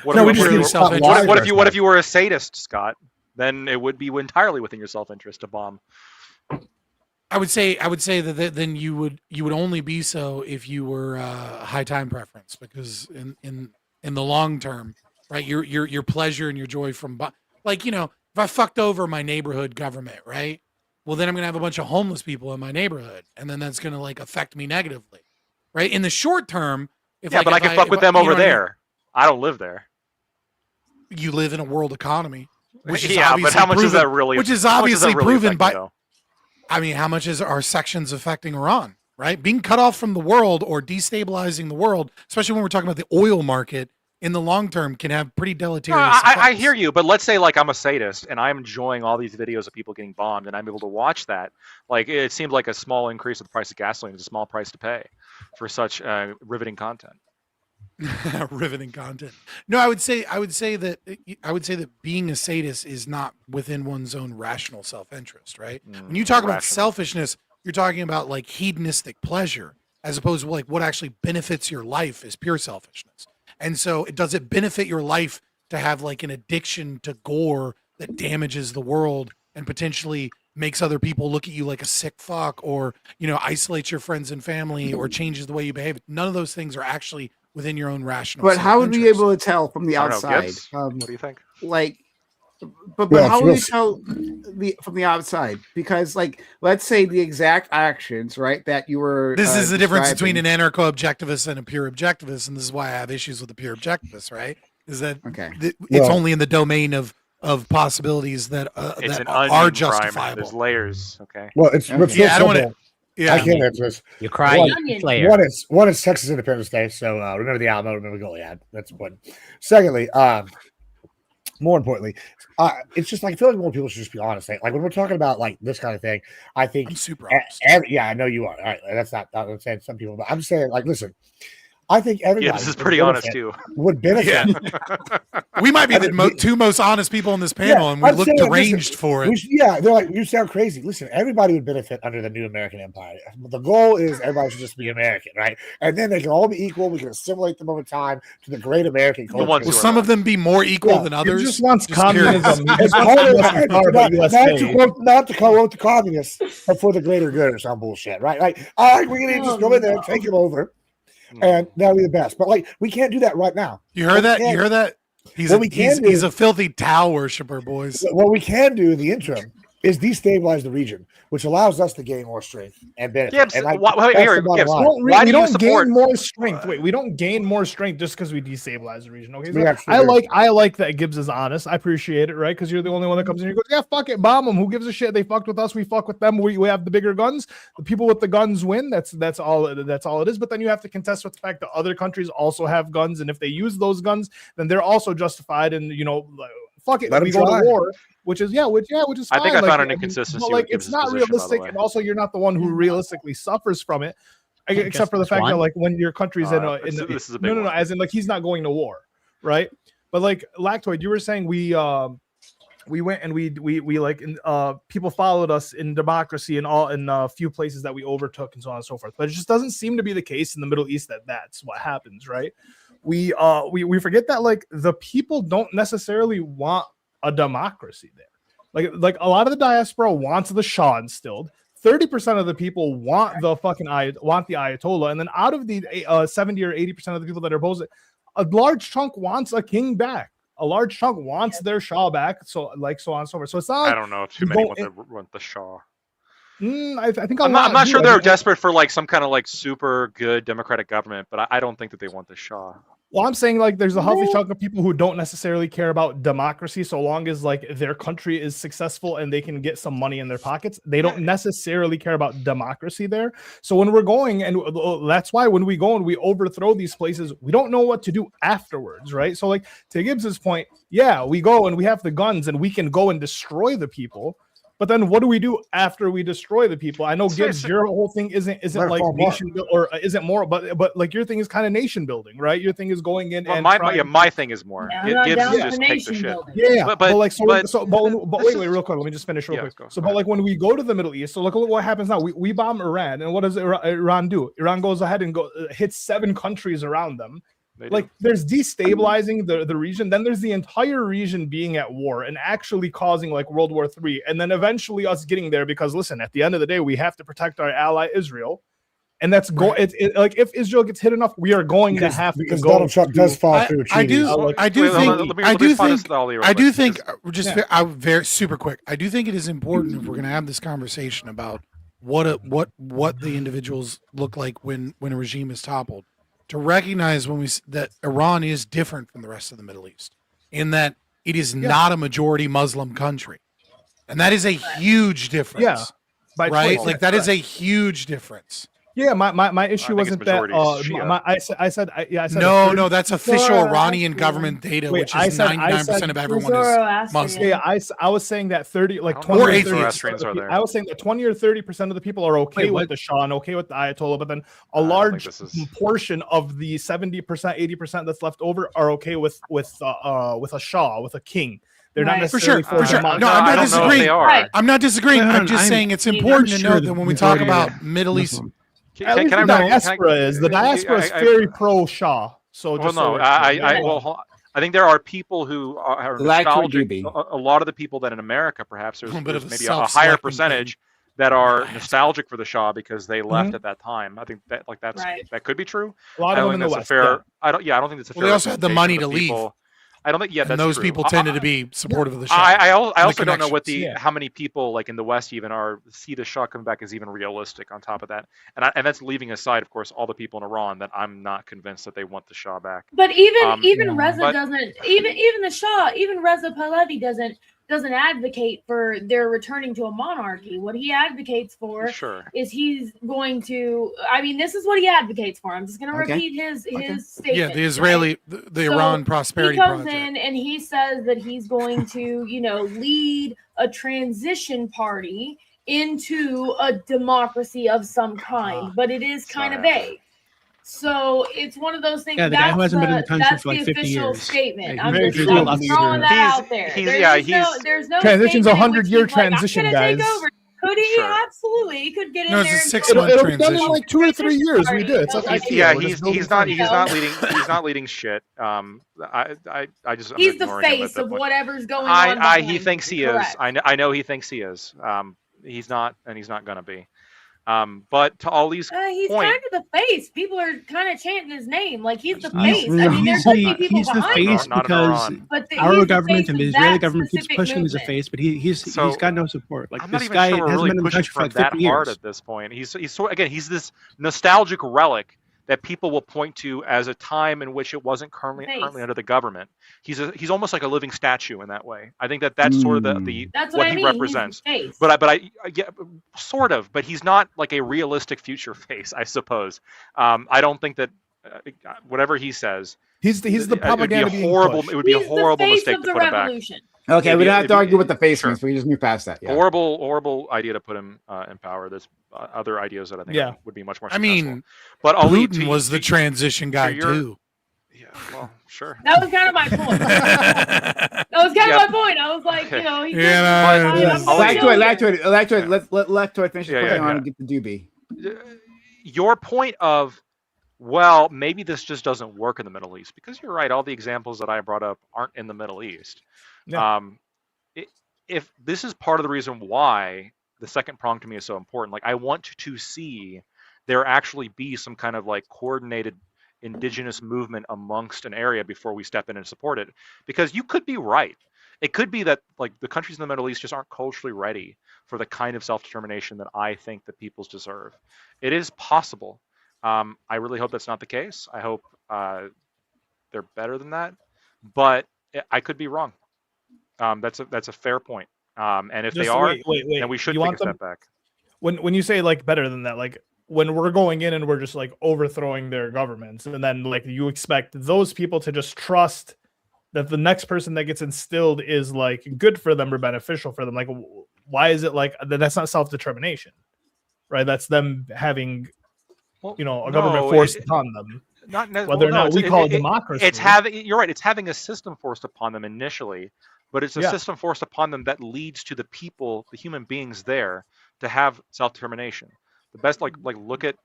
What if you were a sadist, Scott? Then it would be entirely within your self-interest to bomb. I would say that then you would only be so if you were high time preference, because in the long term, right, your pleasure and your joy from if I fucked over my neighborhood government, right, well then I'm gonna have a bunch of homeless people in my neighborhood, and then that's gonna affect me negatively, right? In the short term, but I can fuck with them over there. I don't live there. You live in a world economy, but how much is that really? Which is obviously proven by. I mean, how much are sections affecting Iran, right? Being cut off from the world or destabilizing the world, especially when we're talking about the oil market, in the long term can have pretty deleterious effects. I hear you, but let's say I'm a sadist and I'm enjoying all these videos of people getting bombed and I'm able to watch that. It seems like a small increase of the price of gasoline is a small price to pay for such riveting content. Riveting content. No, I would say that being a sadist is not within one's own rational self-interest, right? When you talk about selfishness, you're talking about hedonistic pleasure, as opposed to what actually benefits your life is pure selfishness. And so does it benefit your life to have an addiction to gore that damages the world and potentially makes other people look at you like a sick fuck, or isolates your friends and family, or changes the way you behave? None of those things are actually within your own rational. But how would we be able to tell from the outside? What do you think? But how would we tell from the outside? Because let's say the exact actions, right, that you were. This is the difference between an anarcho-objectivist and a pure objectivist, and this is why I have issues with the pure objectivist, right? Is that it's only in the domain of possibilities that are justifiable. There's layers. Okay. Well, it's I don't want to. Yeah, I can't answer this. You cry, one is Texas Independence Day, so remember the Alamo, remember Goliad. That's one. Secondly, more importantly, it's just I feel like more people should just be honest. When we're talking about this kind of thing, I think I'm super honest. I know you are. All right, that's not I'm saying some people, but I'm saying listen. I think everybody. Yeah, this is pretty honest too. Would benefit. Yeah. We might be the two most honest people on this panel, and we look deranged for it. They're like, you sound crazy. Listen, everybody would benefit under the new American empire. The goal is everybody should just be American, right? And then they can all be equal. We can assimilate them over time to the great American culture. Will some of them be more equal than others? He just wants communism. Not to quote the communists, but for the greater good or some bullshit, right? We can just go in there and take them over. and that'll be the best. But like, we can't do that right now. You heard that? You heard that? He's a filthy Tau worshiper, boys. What we can do in the interim is destabilize the region, which allows us to gain more strength and benefit. Gibbs, and we don't gain more strength. Wait, we don't gain more strength just because we destabilize the region. Okay, so I like that Gibbs is honest. I appreciate it, right? Because you're the only one that comes in here and goes, yeah, fuck it, bomb them. Who gives a shit? They fucked with us. We fuck with them. We have the bigger guns. The people with the guns win. That's all it is. But then you have to contest with the fact that other countries also have guns, and if they use those guns, then they're also justified. And fuck it, we go to war. Which is fine. I think I found an inconsistency. But like, it's not realistic, and also you're not the one who realistically suffers from it, except for the fact that like when your country's this is a big one. as in like he's not going to war, right? But like Lactoid, you were saying we went and we people followed us in democracy and all in a few places that we overtook and so on and so forth. But it just doesn't seem to be the case in the Middle East that that's what happens, right? We forget that like the people don't necessarily want a democracy there. Like a lot of the diaspora wants the Shah instilled. 30% of the people want the Ayatollah, and then out of the 70 or 80% of the people that are opposed, a large chunk wants a king back. A large chunk wants their Shah back. So on and so forth. So it's not. I don't know if too many want the Shah. I think I'm not sure they're desperate for like some kind of like super good democratic government, but I don't think that they want the Shah. Well, I'm saying like there's a healthy chunk of people who don't necessarily care about democracy so long as like their country is successful and they can get some money in their pockets. They don't necessarily care about democracy there. So when we're going, and that's why when we go and we overthrow these places, we don't know what to do afterwards, right? So like to Gibbs's point, yeah, we go and we have the guns and we can go and destroy the people. But then what do we do after we destroy the people? I know Gibbs, your whole thing isn't like nation or isn't more, but like your thing is kind of nation building, right? Your thing is going in and my thing is more. Gibbs just take the shit. Yeah, but wait, real quick. Let me just finish real quick. But like when we go to the Middle East, so look at what happens now. We bomb Iran, and what does Iran do? Iran goes ahead and hits 7 countries around them. Like there's destabilizing the region, then there's the entire region being at war and actually causing like World War III, and then eventually us getting there because listen, at the end of the day, we have to protect our ally Israel, and that's like if Israel gets hit enough, we are going to have to go. Donald Trump does fall through. I do think very super quick. I do think it is important if we're going to have this conversation about what the individuals look like when a regime is toppled, to recognize that Iran is different from the rest of the Middle East in that it is not a majority Muslim country. And that is a huge difference. Yeah. Right? Like that is a huge difference. Yeah, my issue wasn't that. I said no. That's official Iranian government data, which is 99% of everyone is Muslim. Yeah, I was saying that 20 or 30%. I was saying that 20 or 30% of the people are okay with the Shah and okay with the Ayatollah, but then a large portion of the 70%, 80% that's left over are okay with a Shah, with a king. They're not necessarily for sure. No, I'm not disagreeing. I'm not disagreeing. I'm just saying it's important to note that when we talk about Middle East. The diaspora is very pro Shah. So I think there are people who are nostalgic. A lot of the people that in America, perhaps there's maybe a higher percentage that are nostalgic for the Shah because they left at that time. I think that that could be true. A lot of them in the West. I don't think that's a fair. They also had the money to leave. I don't think. Yeah, and those people tended to be supportive of the Shah. I also don't know what how many people like in the West even see the Shah coming back as even realistic. On top of that, and that's leaving aside, of course, all the people in Iran that I'm not convinced that they want the Shah back. But even Reza doesn't. Even the Shah, even Reza Pahlavi doesn't advocate for their returning to a monarchy. What he advocates for is he's going to. I mean, this is what he advocates for. I'm just going to repeat his statement. Yeah, the Israeli, the Iran prosperity project. He comes project. in and he says that he's going to, lead a transition party into a democracy of some kind, but it is kind of vague. So it's one of those things. Yeah, the guy who hasn't been in the country for like 50 years. Statement. I'm just throwing that out there. There's no transition's 100-year transition, guys. Could he? Absolutely. He could get in there. It's a 6-month transition. It'll be done in like 2 or 3 years. We did. He's not leading shit. He's the face of whatever's going on. He thinks he is. I know he thinks he is. He's not, and he's not gonna be. But to Ollie's he's point, kind of the face. People are kind of chanting his name like he's the He's- face. I mean, there could be people he's the behind face him. Not in because Iran. But our he's the government face and of the Israeli that government keeps specific pushing him as a movement. face, but he's got no support. Like I'm not this even guy sure we're hasn't really been in the pushing country for for like that 50 hard years. at this point. He's this nostalgic relic that people will point to as a time in which it wasn't currently under the government. He's almost like a living statue in that way. I think that's sort of the That's what I he mean. represents. He's the face. But I yeah, sort of. But he's not like a realistic future face, I suppose. I don't think that whatever he says. He's the propaganda being pushed. It would be a horrible mistake to put him back. Okay, we don't have to argue what the face means. We just move past that. Yeah. Horrible idea to put him in power. There's other ideas that I think would be much more successful. I mean, but Putin was the transition guy too. Yeah, well, sure. That was kind of my point. That was kind of my point. I was like, you know, Lactoid. Let Lactoid finish his point on and get the doobie. Your point of, well, maybe this just doesn't work in the Middle East, because you're right. All the examples that I brought up aren't in the Middle East. Yeah. If this is part of the reason why the second prong to me is so important, like I want to see there actually be some kind of like coordinated indigenous movement amongst an area before we step in and support it, because you could be right. It could be that like the countries in the Middle East just aren't culturally ready for the kind of self-determination that I think the peoples deserve. It is possible. I really hope that's not the case. I hope they're better than that, but I could be wrong. That's a fair point. And if Just they are, wait. then we should You take want a step them- back. When you say like better than that, like when we're going in and we're just like overthrowing their governments, and then like you expect those people to just trust that the next person that gets instilled is like good for them or beneficial for them. Like, why is it like that's not self-determination, right? That's them having, a government forced upon them. Whether or not we call it democracy. You're right. It's having a system forced upon them initially, but it's a system forced upon them that leads to the people, the human beings there, to have self-determination. The best, like look at.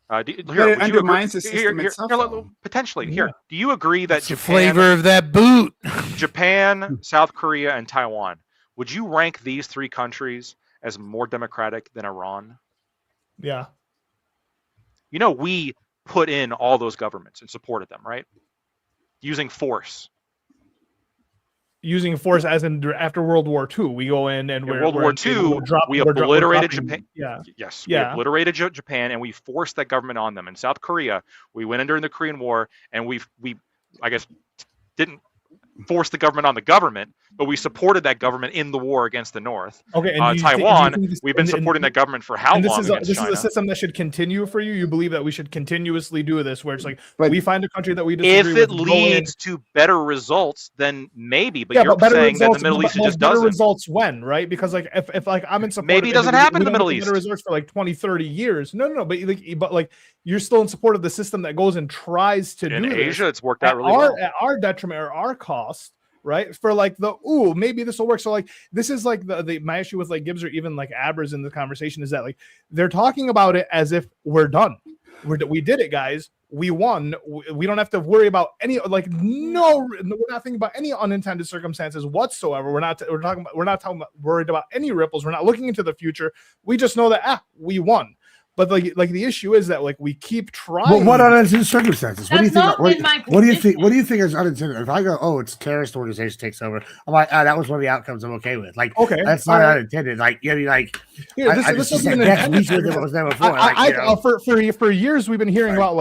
It undermines the system itself. Potentially, here. Do you agree that the flavor of that boot? Japan, South Korea, and Taiwan. Would you rank these three countries as more democratic than Iran? Yeah. We put in all those governments and supported them, right? Using force. Using force as in after World War II, we go in and World War II, we obliterated Japan. Yes, we obliterated Japan and we forced that government on them. In South Korea, we went in during the Korean War and we I guess didn't force the government on the government, but we supported that government in the war against the North. Okay, and Taiwan, we've been supporting that government for how long? This is a system that should continue for you. You believe that we should continuously do this, where it's like we find a country that we disagree with. If it leads to better results, then maybe. But you're saying that the Middle East just doesn't. Better results when, right? Because like if like I'm in support, maybe it doesn't happen in the Middle East. Better results for like 20, 30 years. No, but like you're still in support of the system that goes and tries to do in Asia. This it's worked out really well at our detriment or our cost. Right, for like maybe this will work. So like this is like my issue with like Gibbs or even like Abers in the conversation is that like they're talking about it as if we're done. We did it, guys. We won. We don't have to worry about any we're not thinking about any unintended circumstances whatsoever. We're not worried about any ripples. We're not looking into the future. We just know that we won. But like the issue is that like we keep trying. Well, what unintended circumstances? What do you think? What do you think? What do you think is unintended? If I go, it's a terrorist organization takes over, I'm like, that was one of the outcomes I'm okay with. Like, okay, that's not unintended. Like, this was there before. For years we've been hearing about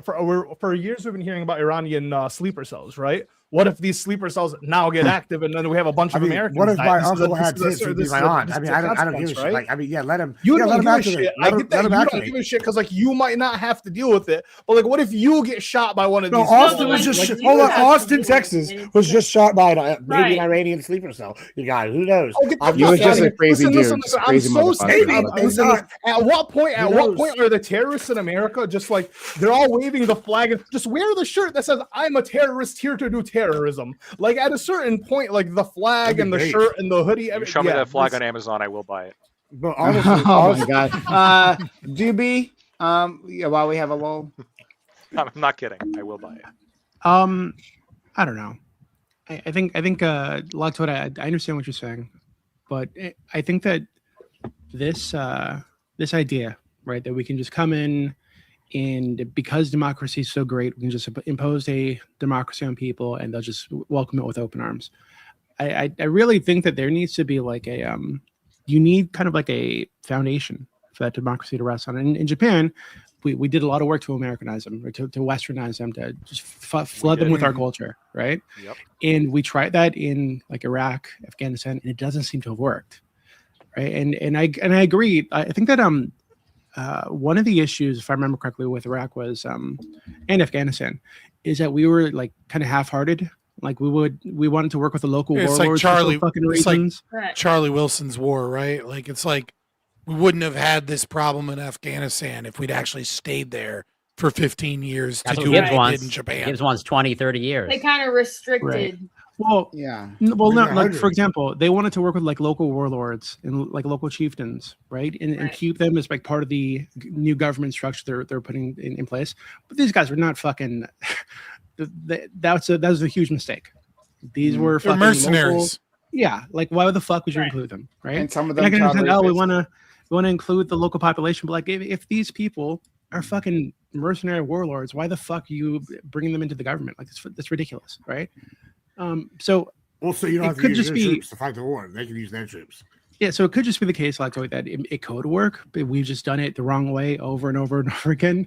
for years we've been hearing about Iranian sleeper cells, right? What if these sleeper cells now get active and then we have a bunch of Americans? What if my uncle had kids? He'd be my aunt. I mean, I don't give a shit. Like, I mean, let him. You don't give a shit. I get that you don't give a shit because like you might not have to deal with it. But like, what if you get shot by one of these? Austin was just Austin, Texas was just shot by maybe an Iranian sleeper cell. You guys, who knows? You was just a crazy dude. I'm so scared. At what point are the terrorists in America just like they're all waving the flag and just wear the shirt that says "I'm a terrorist here to do terrorism"? Like at a certain point, like the flag and the shirt and the hoodie. You show me that flag on Amazon, I will buy it. But honestly, oh my god, Doobie. While we have a lull, I'm not kidding. I will buy it. I don't know. I think Lactoid, I understand what you're saying, but I think that this idea right? That we can just come in, and because democracy is so great, we can just impose a democracy on people, and they'll just welcome it with open arms. I really think that there needs to be like a you need kind of like a foundation for that democracy to rest on. And in Japan, we did a lot of work to Americanize them, or to westernize them, to just flood them with our culture, right? Yep. And we tried that in like Iraq, Afghanistan, and it doesn't seem to have worked, right? And I agree. I think that one of the issues, if I remember correctly, with Iraq was and Afghanistan, is that we were like kind of half-hearted. Like we wanted to work with the local warlords. Like Charlie, for fucking reasons. Like Charlie Wilson's war, right? Like it's like we wouldn't have had this problem in Afghanistan if we'd actually stayed there for 15 years to do what we did in Japan. Gibbs wants 20, 30 years. They kind of restricted. Right. Well, yeah. Well, no, like for example, they wanted to work with like local warlords and like local chieftains, right? And keep them as like part of the new government structure they're putting in place. But these guys were not fucking. That was a huge mistake. These were fucking mercenaries. Local, yeah, like why the fuck would you include them, right? And some of them. We want to include the local population, but like if these people are fucking mercenary warlords, why the fuck are you bringing them into the government? Like that's ridiculous, right? So also you don't have to use their troops to fight the war. They can use their troops. Yeah, so it could just be the case like that it could work, but we've just done it the wrong way over and over and over again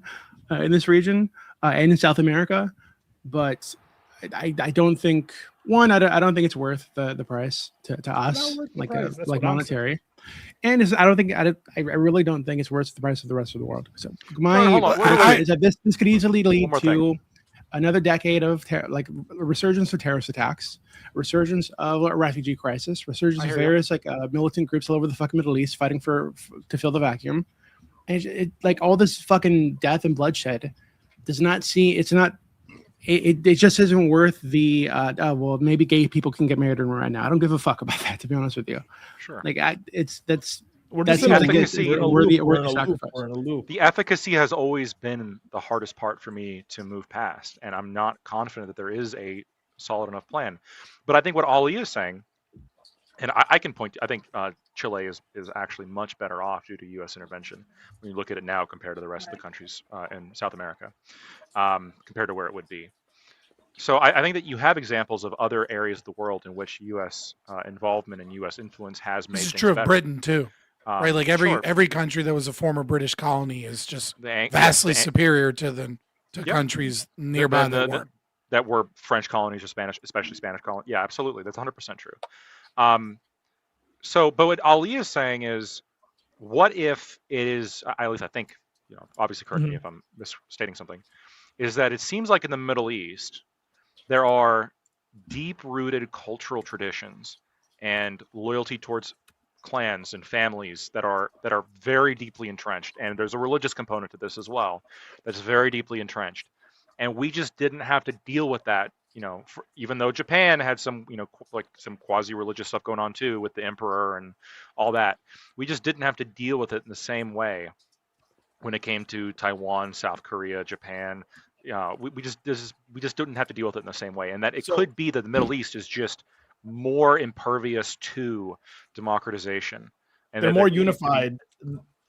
in this region and in South America. But I don't think I don't think it's worth the price to us, like monetary. And I really don't think it's worth the price of the rest of the world. So my is that this could easily lead to another decade of resurgence of terrorist attacks, resurgence of a refugee crisis, resurgence of various militant groups all over the fucking Middle East fighting to fill the vacuum, and it like all this fucking death and bloodshed does not see. It's not. It just isn't worth the well, maybe gay people can get married right now. I don't give a fuck about that, to be honest with you. Sure. Like that's the efficacy has always been the hardest part for me to move past, and I'm not confident that there is a solid enough plan. But I think what Ali is saying, and I can point to, I think Chile is actually much better off due to U.S. intervention when you look at it now compared to the rest of the countries in South America, compared to where it would be. So I think that you have examples of other areas of the world in which U.S. Involvement and U.S. influence has made. This is things true of better. Britain too, right? Like every country that was a former British colony is just vastly superior to countries nearby that were French colonies or Spanish, especially Spanish colonies. Yeah, absolutely, that's 100% true. But what Ali is saying is, what if it is, at least I think, obviously correct me if I'm misstating something, is that it seems like in the Middle East, there are deep-rooted cultural traditions and loyalty towards clans and families that are very deeply entrenched. And there's a religious component to this as well that's very deeply entrenched. And we just didn't have to deal with that. Even though Japan had some, like some quasi-religious stuff going on too with the emperor and all that, we just didn't have to deal with it in the same way when it came to Taiwan, South Korea, Japan. We just didn't have to deal with it in the same way, and that it could be that the Middle East is just more impervious to democratization, and they're more unified.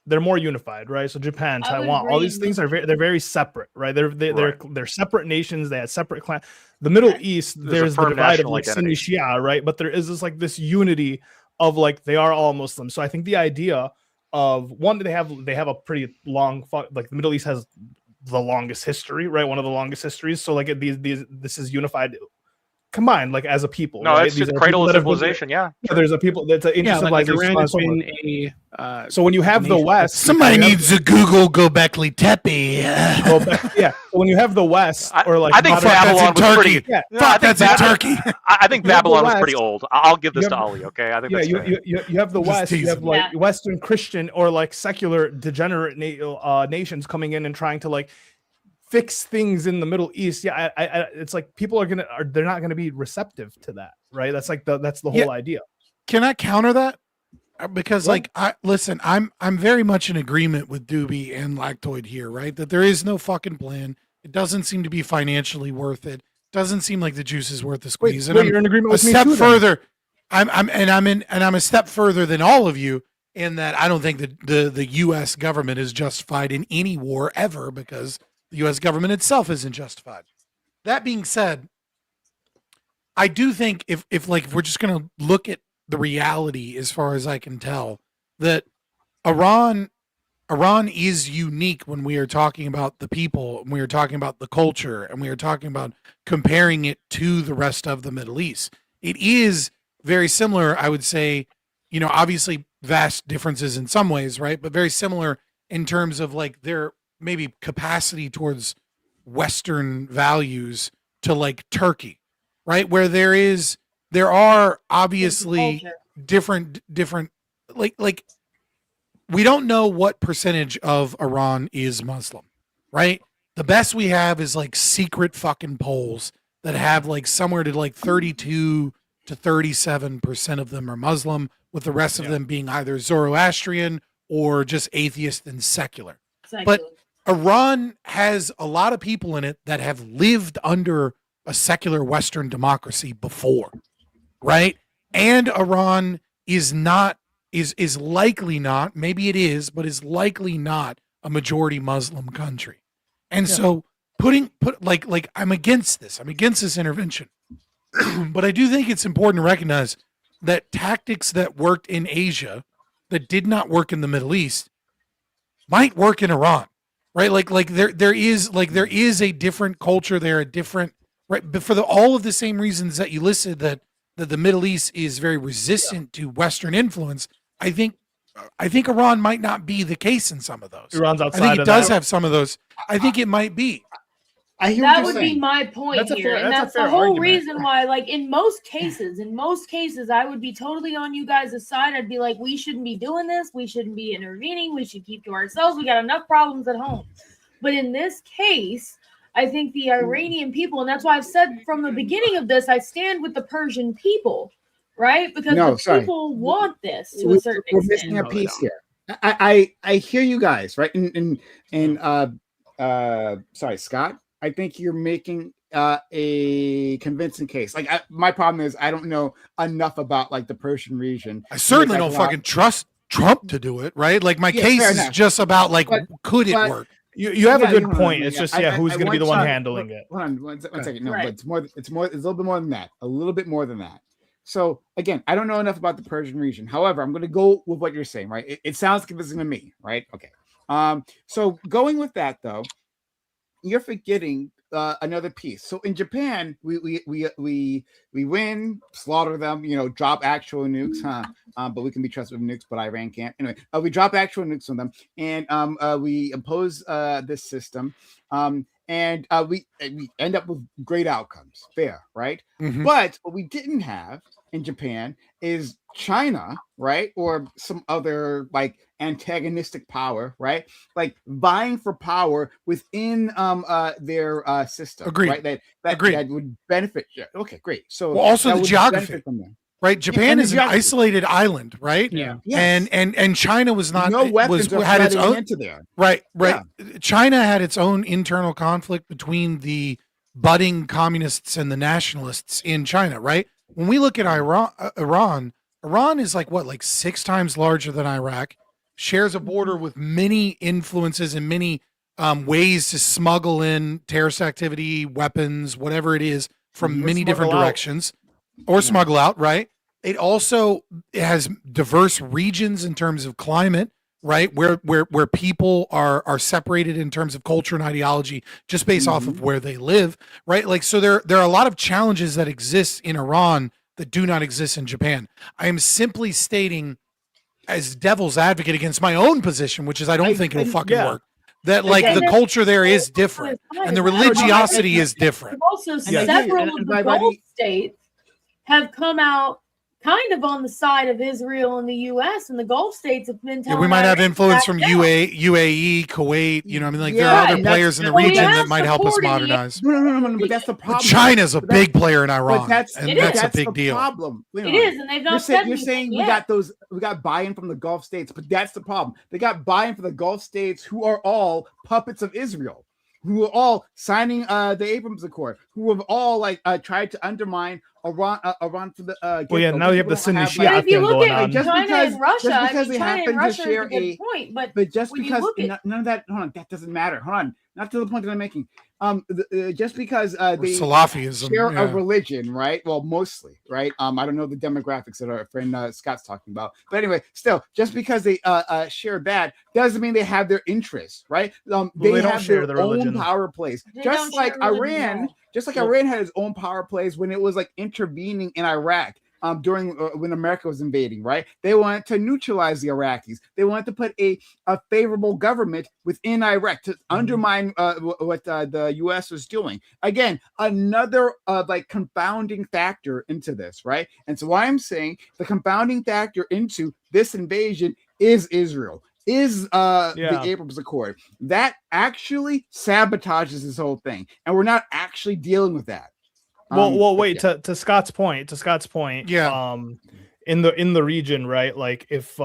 They're more unified, right? So Japan, Taiwan, all these things they're very separate, right? They're separate nations. They had separate clans. The Middle East, there's the divide of like Sunni Shia, right? But there is this unity of like they are all Muslims. So I think the idea of one, they have a pretty long, like the Middle East has the longest history, right? One of the longest histories. So like this is unified. Combined, like as a people. No, right? It's just cradle of civilization. Yeah, there's a people that's an interesting like so when you have the West, somebody needs to Google Göbekli Tepe. Yeah, when you have the West, or like I think Babylon was Turkey. Pretty. Yeah, fuck, that's in Turkey. I think Babylon was pretty old. I'll give this to Ali. Okay, I think that's you have the West. You have like Western Christian or like secular degenerate nations coming in and trying to like fix things in the Middle East. Yeah, it's like people they're not gonna be receptive to that, right? That's like that's the whole idea. Can I counter that? Because I'm very much in agreement with Doobie and Lactoid here, right? That there is no fucking plan. It doesn't seem to be financially worth it. Doesn't seem like the juice is worth the squeeze. Wait, you're in agreement with me too, then. further. I'm a step further than all of you in that I don't think that the U.S. government is justified in any war ever because the U.S. government itself isn't justified. That being said, I do think if we're just going to look at the reality, as far as I can tell, that Iran is unique when we are talking about the people, when we are talking about the culture, and we are talking about comparing it to the rest of the Middle East. It is very similar, I would say, obviously vast differences in some ways, right? But very similar in terms of like their maybe capacity towards Western values to like Turkey, right? Where there are obviously different like we don't know what percentage of Iran is Muslim, right? The best we have is like secret fucking polls that have like somewhere to like 32 to 37% of them are Muslim, with the rest of them being either Zoroastrian or just atheist and secular. But Iran has a lot of people in it that have lived under a secular Western democracy before, right? And Iran is likely not, maybe it is, but is likely not a majority Muslim country. And so I'm against this. I'm against this intervention. But I do think it's important to recognize that tactics that worked in Asia that did not work in the Middle East might work in Iran, right? There is a different culture there, a different, right? But for all of the same reasons that you listed, that the Middle East is very resistant to Western influence, I think Iran might not be the case in some of those. Iran's outside. I think it does have some of those. I think it might be. That would be my point here, and that's the whole reason why, like, in most cases, I would be totally on you guys' side. I'd be like, we shouldn't be doing this. We shouldn't be intervening. We should keep to ourselves. We got enough problems at home. But in this case, I think the Iranian people, and that's why I've said from the beginning of this, I stand with the Persian people, right? Because people want this to a certain extent. We're missing a piece here. I hear you guys, right? Sorry, Scott. I think you're making a convincing case. Like my problem is I don't know enough about like the Persian region. I certainly don't fucking trust Trump to do it, right? Like my case is just about like could it work? You have a good point. It's just who's going to be the one handling it? Hold on one second. No, but it's more. It's a little bit more than that. A little bit more than that. So again, I don't know enough about the Persian region. However, I'm going to go with what you're saying, right? It sounds convincing to me, right? Okay. So going with that though, you're forgetting another piece. So in Japan, we win, slaughter them, drop actual nukes, but we can be trusted with nukes, but Iran can't. Anyway, we drop actual nukes on them, and we impose this system, and we end up with great outcomes. Fair, right? Mm-hmm. But what we didn't have in Japan is China, right, or some other like antagonistic power, right, like vying for power within their system. Agreed. Right, that would benefit. Yeah. Okay, great. So also the geography from them. Right, Japan is an isolated island, right? Yeah, yes. and China was not. No weapons had its own into there. Right. Yeah. China had its own internal conflict between the budding communists and the nationalists in China. Right. When we look at Iran is like 6 times larger than Iraq, shares a border with many influences and many ways to smuggle in terrorist activity, weapons, whatever it is, from many different directions. Or smuggle out, right? It also has diverse regions in terms of climate, right? Where people are separated in terms of culture and ideology just based off of where they live, right? Like, so there are a lot of challenges that exist in Iran that do not exist in Japan. I am simply stating, as devil's advocate against my own position, which is I don't think it'll fucking work. That like the culture there is different, and the religiosity is different. Also, several of the Gulf states have come out kind of on the side of Israel and the U.S. and the Gulf states have been telling we might have influence from UAE, Kuwait. There are other players in the region that might help us modernize. No, but that's the problem. China's a big player in Iran, that's a big deal. Problem. It is, and they've not You're saying we got buy-in from the Gulf states, but that's the problem. They got buy-in from the Gulf states who are all puppets of Israel, who are all signing the Abrams Accord, who have all tried to undermine Iran for the. Well, yeah, now you have the Sunni Shia But if you thing look going at on. China and Russia, just because they China happen and Russia to share is a good point, but just when you because look at none of that, hold on, that doesn't matter. Hold on, not to the point that I'm making. Just because they Salafism, share yeah. a religion, right? Well, mostly, right? I don't know the demographics that our friend Scott's talking about, but anyway, still, just because they share that doesn't mean they have their interests, right? They don't have share their the own religion. power plays, They just don't like share religion at Iran. all. Just like Iran had its own power plays when it was like intervening in Iraq. During when America was invading, right? They wanted to neutralize the Iraqis. They wanted to put a favorable government within Iraq to undermine what the U.S. was doing. Again, another like confounding factor into this, right? And so why I'm saying the confounding factor into this invasion is Israel. Is the Abrams Accord that actually sabotages this whole thing, and we're not actually dealing with that. Well, wait. To Scott's point. Yeah. In the region, right? Like if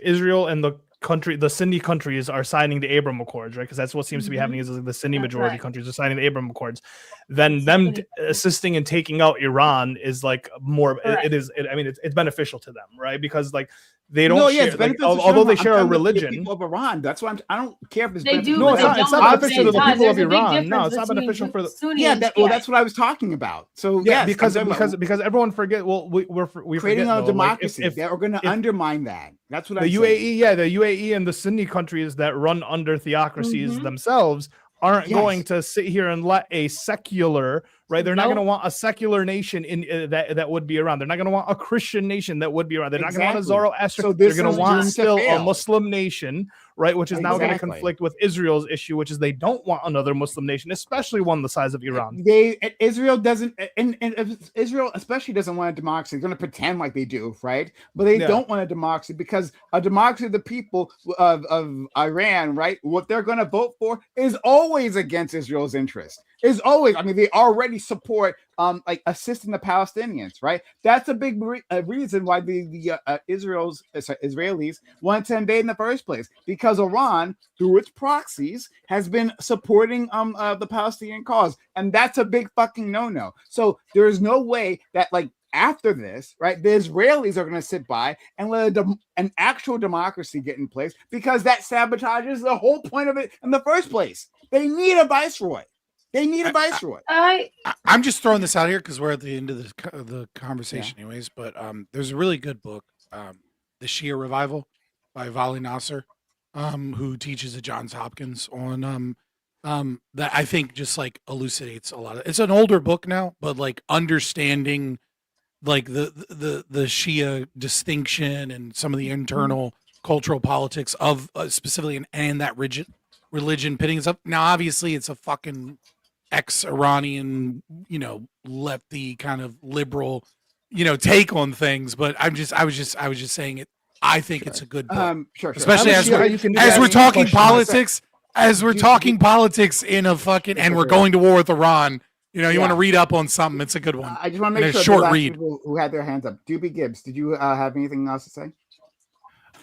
Israel and the Sunni countries are signing the Abraham Accords, right? Because that's what seems to be happening is the Sunni majority countries are signing the Abraham Accords. Then them assisting in taking out Iran is like more. It's beneficial to them, right? Because like they don't share. Like, although they share a religion. People of Iran. That's why I don't care if it's They do. No, but it's they not don't beneficial to the at the people same of time. Iran. There's a No, big it's not difference beneficial for the Sunni and well, Shia. that's what I was talking about. So yeah, yes, because everyone forget. Well, we creating forget, a democracy. Like, that we're going to undermine that. That's what the I'm UAE, saying. yeah, the UAE and the Sunni countries that run under theocracies themselves aren't going to sit here and let a secular, right? They're not going to want a secular nation in that would be around. They're not going to want a Christian nation that would be around. They're not going to want a Zoroastrian. So they're going to want doomed to still a fail. Muslim nation, right? Which is now going to conflict with Israel's issue, which is they don't want another Muslim nation, especially one the size of Iran. Israel doesn't, and Israel especially doesn't want a democracy. They're going to pretend like they do, right? But they don't want a democracy because a democracy of the people of Iran, right? What they're going to vote for is always against Israel's interest. Is always, I mean, they already support like assisting the Palestinians, right? That's a big reason why the Israelis wanted to invade in the first place, because Iran, through its proxies, has been supporting the Palestinian cause, and that's a big fucking no-no. So there is no way that like after this, right, the Israelis are going to sit by and let an actual democracy get in place, because that sabotages the whole point of it in the first place. They need a viceroy. They need a viceroy. I'm just throwing this out here because we're at the end of the conversation, anyways. But there's a really good book, "The Shia Revival" by Vali Nasser, who teaches at Johns Hopkins on that I think just like elucidates a lot of. It's an older book now, but like understanding like the Shia distinction and some of the internal cultural politics of specifically and that religion pitting us up. Now, obviously, it's a fucking ex-Iranian, lefty kind of liberal, take on things. But I was just saying it. I think it's a good book, especially as we're talking politics. As we're talking politics in a fucking, and we're going to war with Iran. You want to read up on something. It's a good one. I just want to make sure short read. People who had their hands up. Doobie Gibbs, did you have anything else to say?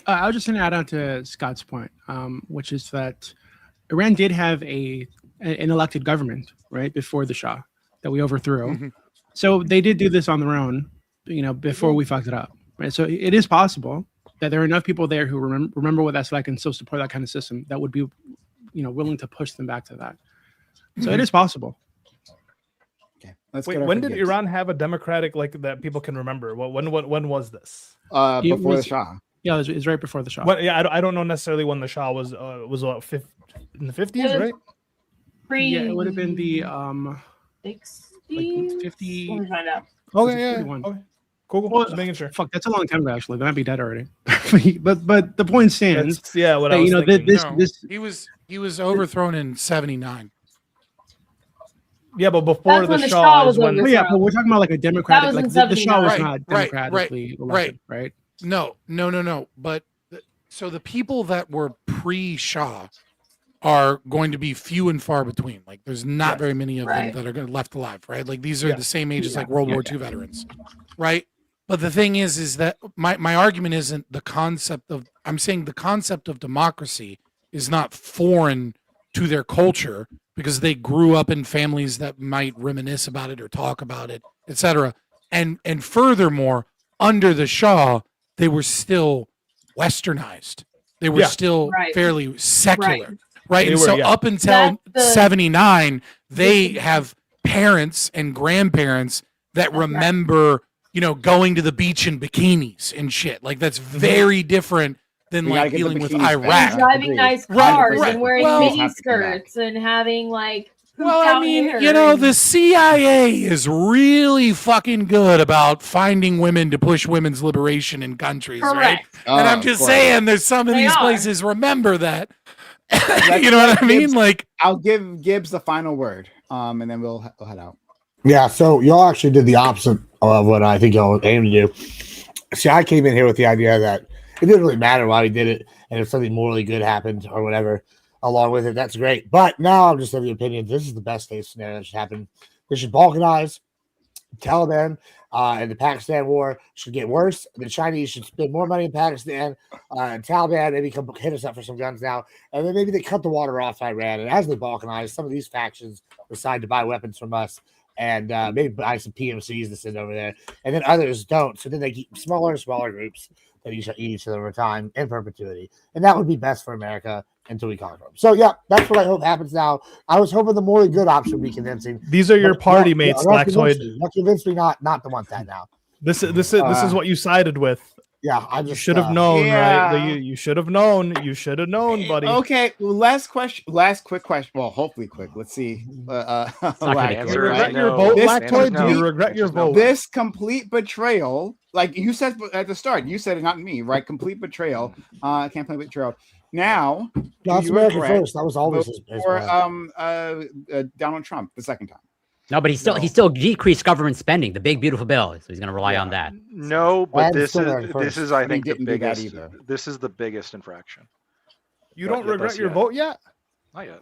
I was just going to add on to Scott's point, which is that Iran did have an elected government, right, before the Shah that we overthrew. Mm-hmm. So they did do this on their own, before we fucked it up, right? So it is possible that there are enough people there who remember what that's like and still support that kind of system that would be, willing to push them back to that. So it is possible. Okay. Wait, when did Iran have a democratic that people can remember? When was this? Before the Shah. Yeah, it was right before the Shah. I don't know necessarily when the Shah was in the 50s, right? Yeah, it would have been the 60s. Like 50. Let me find out. Okay, yeah. Okay. Cool. Well, just making sure. Fuck, that's a long time ago. Actually, they might be dead already. but the point stands. That's, what I was thinking. He was overthrown in 79. Yeah, but before That's the when Shah was is when. But yeah, but we're talking about like a democratic. That was Like in the Shah was 79. not democratically elected, right? No. But so the people that were pre-Shah are going to be few and far between. Like there's not very many of them that are going to left alive, right? Like these are the same age as like World War II veterans, right? But the thing is that my argument isn't the concept of. I'm saying the concept of democracy is not foreign to their culture because they grew up in families that might reminisce about it or talk about it, etc. And furthermore, under the Shah, they were still westernized. They were still fairly secular. Right. And so up until 79, they have parents and grandparents that remember, going to the beach in bikinis and shit. Like that's very different than like dealing with Iraq. And driving nice cars and wearing mini skirts and having like the CIA is really fucking good about finding women to push women's liberation in countries, right? And I'm just saying there's some of these places remember that. You know what I mean? Like I'll give Gibbs the final word, and then we'll head out. Yeah, so y'all actually did the opposite of what I think y'all aimed to do. See, I came in here with the idea that it didn't really matter why we did it, and if something morally good happened or whatever along with it, that's great. But now I'm just of the opinion this is the best case scenario that should happen. They should balkanize. Taliban and the Pakistan war should get worse. The Chinese should spend more money in Pakistan. And Taliban maybe come hit us up for some guns now. And then maybe they cut the water off Iran. And as they balkanize, some of these factions decide to buy weapons from us and maybe buy some PMCs to send over there. And then others don't. So then they keep smaller and smaller groups that eat each other over time in perpetuity. And that would be best for America until we conquer them. So, yeah, that's what I hope happens now. I was hoping the morally good option would be convincing. These are your party mates, Lactoid. Convince me not to want that now. This is what you sided with. Yeah, you should have known, right? You should have known. You should have known, buddy. Okay, last quick question. Well, hopefully quick. Let's see. Do you regret your vote, Lactoid? Do you regret your vote? This complete betrayal, like you said at the start, you said it, not me, right? Complete betrayal. Campaign betrayal. Now, that's America first. That was always his Donald Trump the second time. No, but he still decreased government spending, the big beautiful bill. So he's going to rely on that. No, but this is I think the biggest. This is the biggest infraction. You don't regret your vote yet? Not yet.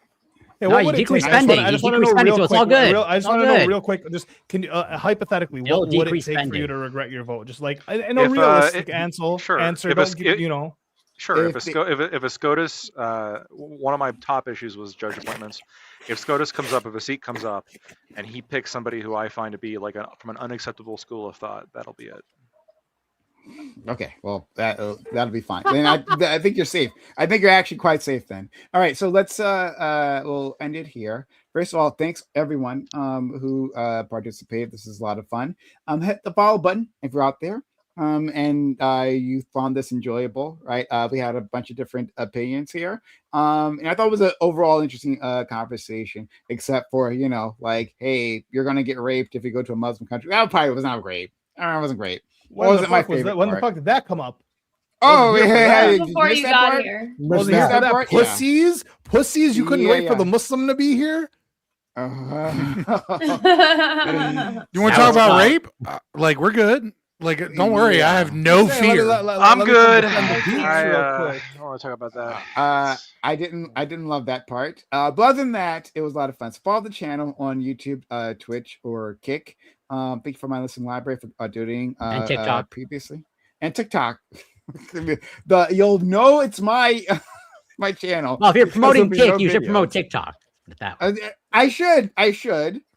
Hey, no, you decrease spending. I just want to know real quick. It's all good. I just want to know real quick. Just can you hypothetically, what would it take for you to regret your vote? Just like in a realistic answer. Sure. If a SCOTUS, one of my top issues was judge appointments. If SCOTUS comes up, if a seat comes up, and he picks somebody who I find to be like from an unacceptable school of thought, that'll be it. Okay, well that'll be fine. Then I think you're safe. I think you're actually quite safe then. All right, so let's we'll end it here. First of all, thanks everyone who participated. This is a lot of fun. Hit the follow button if you're out there. And you found this enjoyable, right? We had a bunch of different opinions here. And I thought it was an overall interesting conversation, except for, like, hey, you're going to get raped if you go to a Muslim country. That probably was not great. It wasn't great. When the fuck did that come up? Oh, yeah. Before you got here. Pussies? Yeah. Pussies? You couldn't wait for the Muslim to be here? You want to talk about rape? Like, we're good. Like, don't worry, I have no fear. I'm good. I want to talk about that. I didn't love that part. But other than that, it was a lot of fun. So follow the channel on YouTube, Twitch, or Kick. Thank you for my listening library for doing and TikTok previously, and TikTok. You'll know it's my my channel. Well, if you're promoting Kick, you should promote TikTok. I should.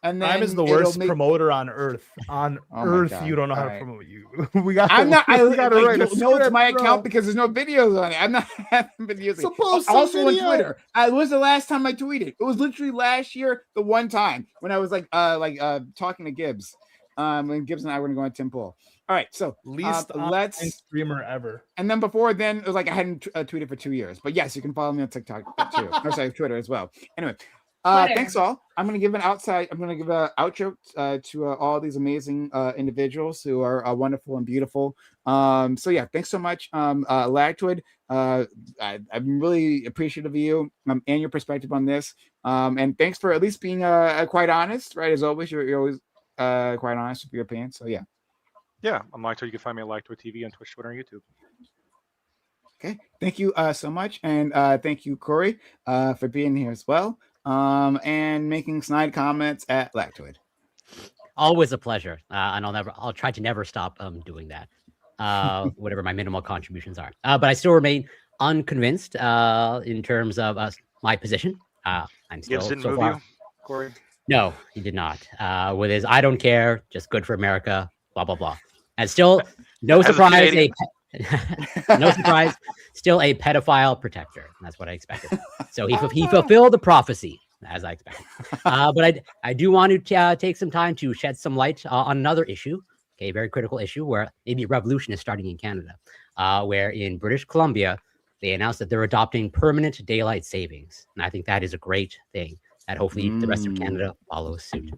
And then Time is the worst promoter on earth. On Earth, you don't know how to promote you. We got. I'm not. I gotta write a script, it's my account because there's no videos on it. I'm not having videos. Also on Twitter. It was the last time I tweeted. It was literally last year, the one time when I was talking to Gibbs. When Gibbs and I were going to go on Tim Pool. All right, so least streamer ever. And then before then, it was like I hadn't tweeted for 2 years. But yes, you can follow me on TikTok too. Or sorry, Twitter as well. Anyway. Thanks all. I'm going to give an outro to all these amazing individuals who are wonderful and beautiful. So yeah, thanks so much, Lactoid. I'm really appreciative of you and your perspective on this. And thanks for at least being quite honest, right? As always, you're always quite honest with your opinion. So yeah. Yeah, I'm Lactoid. You can find me at Lactoid TV on Twitch, Twitter, and YouTube. Okay, thank you so much, and thank you, Corey, for being here as well. And making snide comments at Lactoid. Always a pleasure, and I'll try to never stop doing that, whatever my minimal contributions are. But I still remain unconvinced in terms of my position. I'm still didn't so move far. You, Corey? No, he did not. With his "I don't care, just good for America" blah blah blah. And still, no surprise, no surprise, still a pedophile protector. That's what I expected. So he fulfilled the prophecy as I expected. But I do want to take some time to shed some light on another issue. Okay, very critical issue where maybe a revolution is starting in Canada, where in British Columbia, they announced that they're adopting permanent daylight savings. And I think that is a great thing that hopefully the rest of Canada follows suit.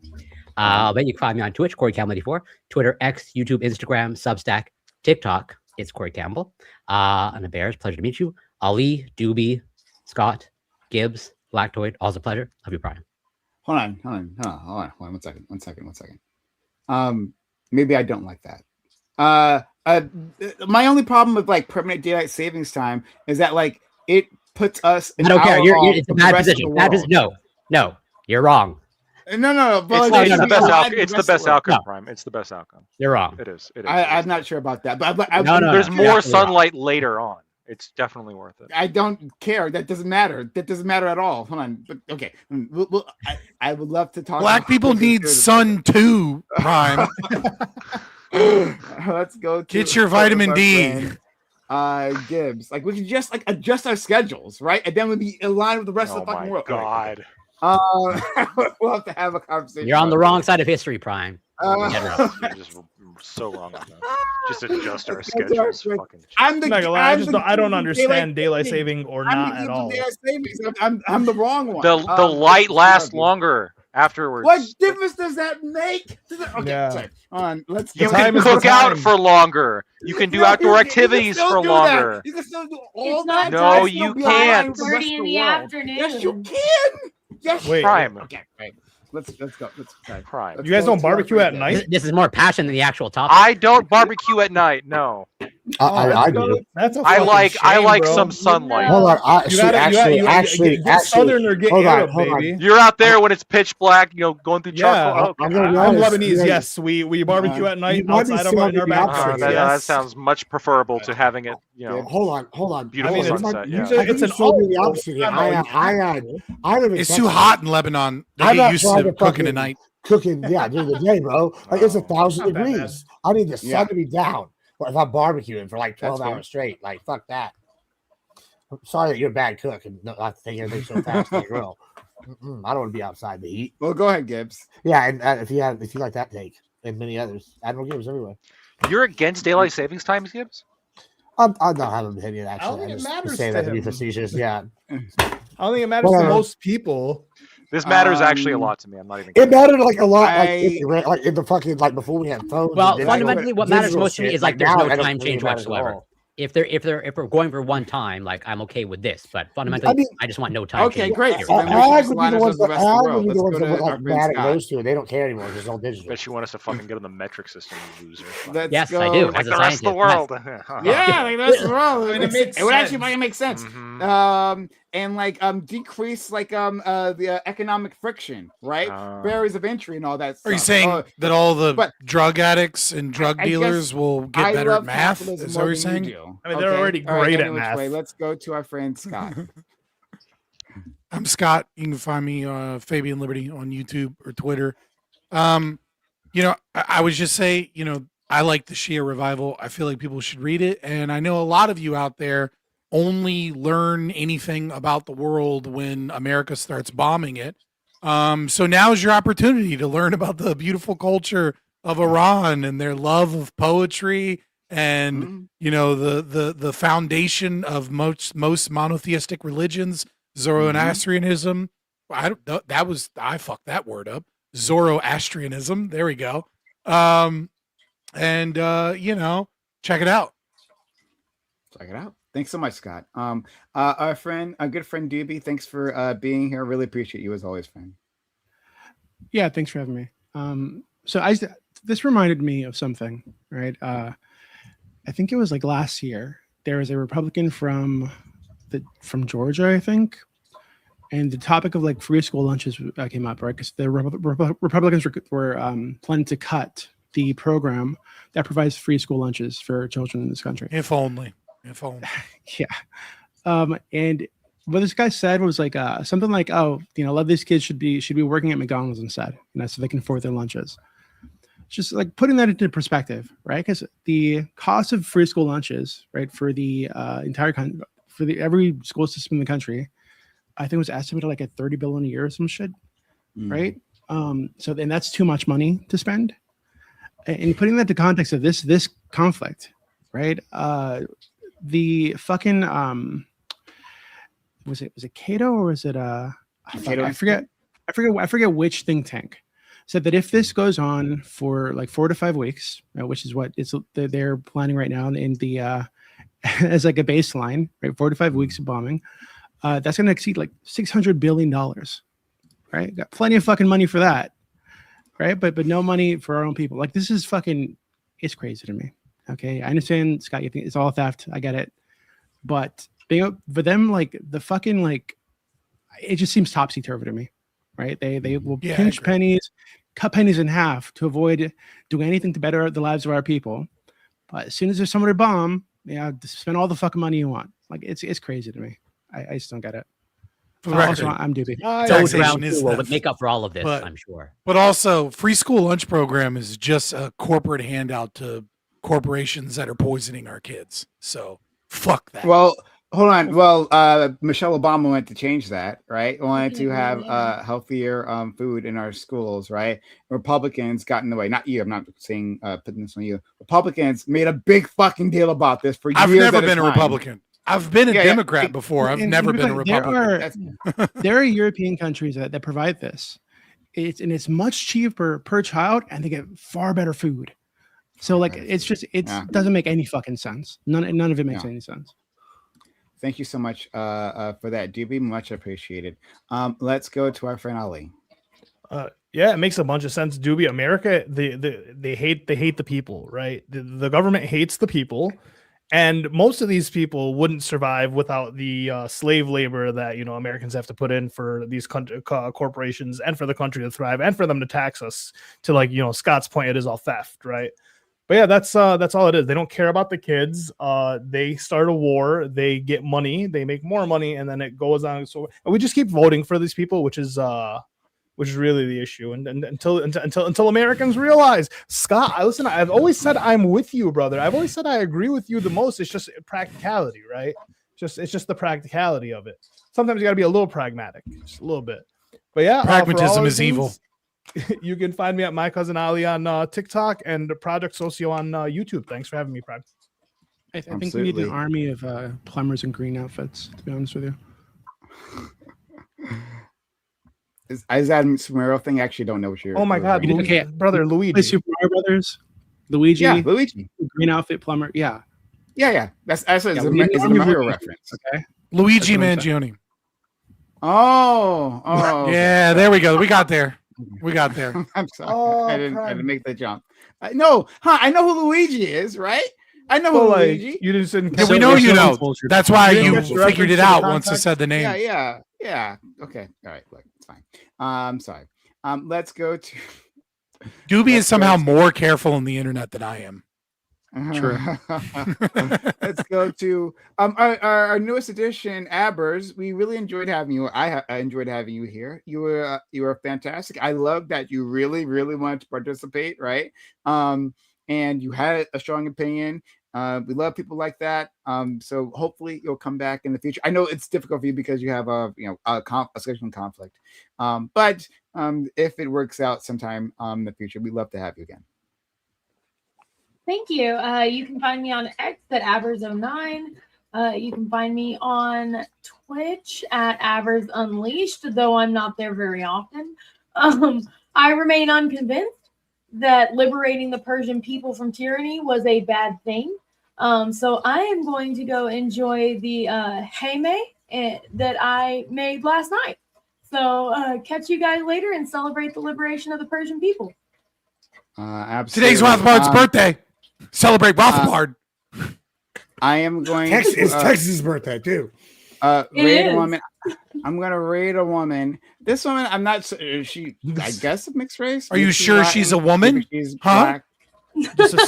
I'll bet you can find me on Twitch, Corey Campbell 84, Twitter, X, YouTube, Instagram, Substack, TikTok. It's Corey Campbell. And the Bears, pleasure to meet you. Ali, Doobie, Scott, Gibbs, Lactoid, always a pleasure. Love you, Brian. Hold on. 1 second. Maybe I don't like that. My only problem with like permanent daylight savings time is that like it puts us. I don't care. It's a bad position. No, you're wrong. No. But it's the best outcome, Prime. It's the best outcome. You're wrong. It is. I'm not sure about that. But there's more sunlight later on. It's definitely worth it. I don't care. That doesn't matter. That doesn't matter at all. Hold on. But okay. I would love to talk. Black people need sun too, Prime. Let's go. Get your vitamin D. Gibbs. Like we can just like adjust our schedules, right? And then we'll be in line with the rest of the fucking world. God. We'll have to have a conversation. You're on the wrong side of history, Prime. You're just so wrong on that. Just adjust our schedules. I don't understand daylight saving or not at all. I'm the wrong one. The light lasts longer afterwards. What difference does that make? Okay, let's. You can cook out for longer. You can do outdoor activities for longer. You can still do all that. No, you can't. 30 in the afternoon. Yes, you can. Yes, Prime. Okay, right. Let's go. Let's Prime. You guys don't barbecue at night? This is more passion than the actual topic. I don't barbecue at night. No. I do. That's a I like bro. some sunlight. Hold on. Actually, get Southern or get Arab, baby. You're out there when it's pitch black, going through charcoal. I'm Lebanese. Yes, we barbecue at night outside of our backyard. That sounds much preferable to having it. Hold on. Beautiful sunset. It's an the opposite here. It's too hot in Lebanon. They get used to cooking at night. Cooking, during the day, bro. Like it's 1,000 degrees. I need the sun to be down. But if I'm barbecuing for like 12 hours straight, like fuck that. I'm sorry that you're a bad cook and not to take everything so fast on the grill. I don't want to be outside the heat. Well, go ahead, Gibbs. Yeah, and if you like that take, and many others, Admiral Gibbs everywhere. You're against daylight savings times, Gibbs? I'm not having an opinion actually. I don't think it matters say to that to him. be facetious. Yeah. I don't think it matters to most people. This matters actually a lot to me. I'm not even. It mattered like a lot, like in the fucking like before we had phones. Well, fundamentally, what matters most to me is like there's no time change whatsoever. If we're going for one time, like I'm okay with this, but fundamentally, I just want no time change. Okay, great. I would be the ones that like mad at those two. They don't care anymore. It's all digital. Bet you want us to fucking get on the metric system, you loser. Yes, I do. Like the rest of the world. Yeah, like the rest of the world. It would actually make sense. And like decrease like the economic friction, right? Barriers of entry and all that stuff. Are you saying that all the drug addicts and drug dealers will get better at math? Is that what you're saying? I mean, they're already great at math. Let's go to our friend Scott. I'm Scott. You can find me Fabian Liberty on YouTube or Twitter. I would just say, I like the Shia Revival. I feel like people should read it. And I know a lot of you out there only learn anything about the world when America starts bombing it. So now's your opportunity to learn about the beautiful culture of Iran and their love of poetry and the foundation of most monotheistic religions, Zoroastrianism. I fucked that word up. Zoroastrianism. There we go. Check it out. Check it out. Thanks so much, Scott. Our good friend Doobie, thanks for being here. Really appreciate you as always, friend. Yeah, thanks for having me. This reminded me of something, right? I think it was like last year. There was a Republican from Georgia, I think, and the topic of like free school lunches came up, right? Because the Republicans were planning to cut the program that provides free school lunches for children in this country. If only. Yeah. And what this guy said was like something like, a lot of these kids should be working at McDonald's instead, so they can afford their lunches. just like putting that into perspective, right? Because the cost of free school lunches, right, for the entire country, for every school system in the country, I think it was estimated like at $30 billion a year or some shit, right? So then that's too much money to spend. And putting that to context of this conflict, right? The fucking was it Cato or was it I forget which think tank said that if this goes on for like 4 to 5 weeks, which is what they're planning right now in the as like a baseline, right? 4 to 5 weeks of bombing, that's going to exceed like $600 billion, right? Got plenty of fucking money for that, right? But no money for our own people. Like this is fucking, it's crazy to me. Okay, I understand, Scott. You think it's all theft. I get it, but for them, like the fucking like, it just seems topsy turvy to me, right? They will pinch pennies, cut pennies in half to avoid doing anything to better the lives of our people. But as soon as there's somebody to bomb, spend all the fucking money you want. Like it's crazy to me. I just don't get it. For the record, also, I'm Doobie. Taxation is would make up for all of this, I'm sure. But also, free school lunch program is just a corporate handout to corporations that are poisoning our kids. So fuck that. Well, hold on. Well, Michelle Obama went to change that, right? Wanted to have healthier food in our schools, right? Republicans got in the way. Not you. I'm not saying putting this on you. Republicans made a big fucking deal about this for years. I've never been a Republican. I've been a Democrat before. I've never been a Republican. There are European countries that provide this. It's much cheaper per child, and they get far better food. So like it doesn't make any fucking sense. None of it makes any sense. Thank you so much for that, Doobie. Much appreciated. Let's go to our friend Ali. Yeah, it makes a bunch of sense. Doobie, America, they hate the people, right? The government hates the people, and most of these people wouldn't survive without the slave labor that Americans have to put in for these corporations and for the country to thrive and for them to tax us. To like Scott's point, it is all theft, right? But yeah, that's all it is. They don't care about the kids. They start a war, they get money, they make more money, and then it goes on. So and we just keep voting for these people, which is really the issue. And until Americans realize, Scott, I've always said I'm with you, brother. I've always said I agree with you the most. It's just practicality, right? It's just the practicality of it. Sometimes you got to be a little pragmatic, just a little bit. But yeah, pragmatism is evil. You can find me at My Cousin Ali on TikTok and Project Socio on YouTube. Thanks for having me, Prime. I think we need an army of plumbers in green outfits, to be honest with you. Is that a Sumero thing? I actually don't know what you're. Oh my God, brother Luigi. Super Mario Brothers. Luigi. Yeah, Luigi. Green outfit plumber. Yeah. That's a Mario reference. Okay. Luigi Mangione. Oh. Yeah, there we go. We got there. I'm sorry. I didn't make the jump. I know who Luigi is, right? I know who Luigi. You didn't. Yeah, we know you know. That's why you figured it out once I said the name. Yeah. Okay. All right. Look, it's fine. Sorry. Let's go to. Doobie is somehow more careful on the internet than I am. True. Let's go to our newest edition, Abers. We really enjoyed having you. I enjoyed having you here. You were fantastic. I love that you really, really wanted to participate, right? And you had a strong opinion. We love people like that. So hopefully you'll come back in the future. I know it's difficult for you because you have a scheduling conflict. But if it works out sometime in the future, we'd love to have you again. Thank you. You can find me on X at Avers09. You can find me on Twitch at Avers Unleashed, though I'm not there very often. I remain unconvinced that liberating the Persian people from tyranny was a bad thing. So I am going to go enjoy the heme that I made last night. So catch you guys later and celebrate the liberation of the Persian people. Absolutely. Today's Rothbard's birthday. Celebrate Rothbard. I am going. It's Texas' birthday too. Raid a woman. I'm gonna raid a woman. This woman, I'm not. She, I guess, a mixed race. Are you sure she's a woman? She's black.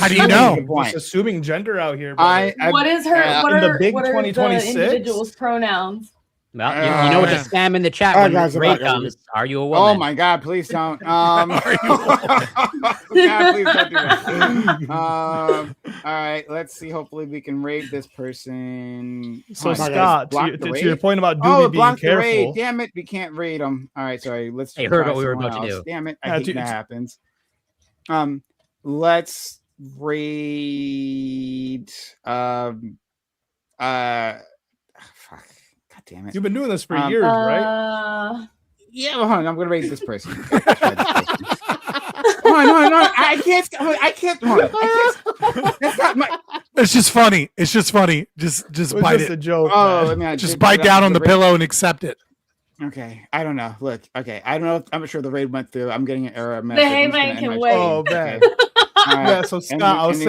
How do you know? Just assuming gender out here. What is her? What in are the big what are 2026 the individual's pronouns? Well, you know what to spam in the chat when the raid comes. Are you a woman? Oh my God! Please don't. God, please don't do that. All right, let's see. Hopefully, we can raid this person. So Scott, to your point about Doobie being careful. Raid. Damn it, we can't raid them. All right, sorry. Let's. Hey, heard what we were about to do. Damn it! I hate that happens. Let's raid. Fuck. God damn it! You've been doing this for years, right? Yeah, hold on. I'm gonna raise this person. Hold on. I can't. Hold on. That's not my. It's just funny. Just bite it. A joke. Oh, just bite down on the pillow and accept it. Okay, I don't know. Look, okay, I don't know. I'm sure the raid went through. I'm getting an error The message. Hey Man can wait. Oh, man. Okay. All right. Yeah, so Scott, I was saying.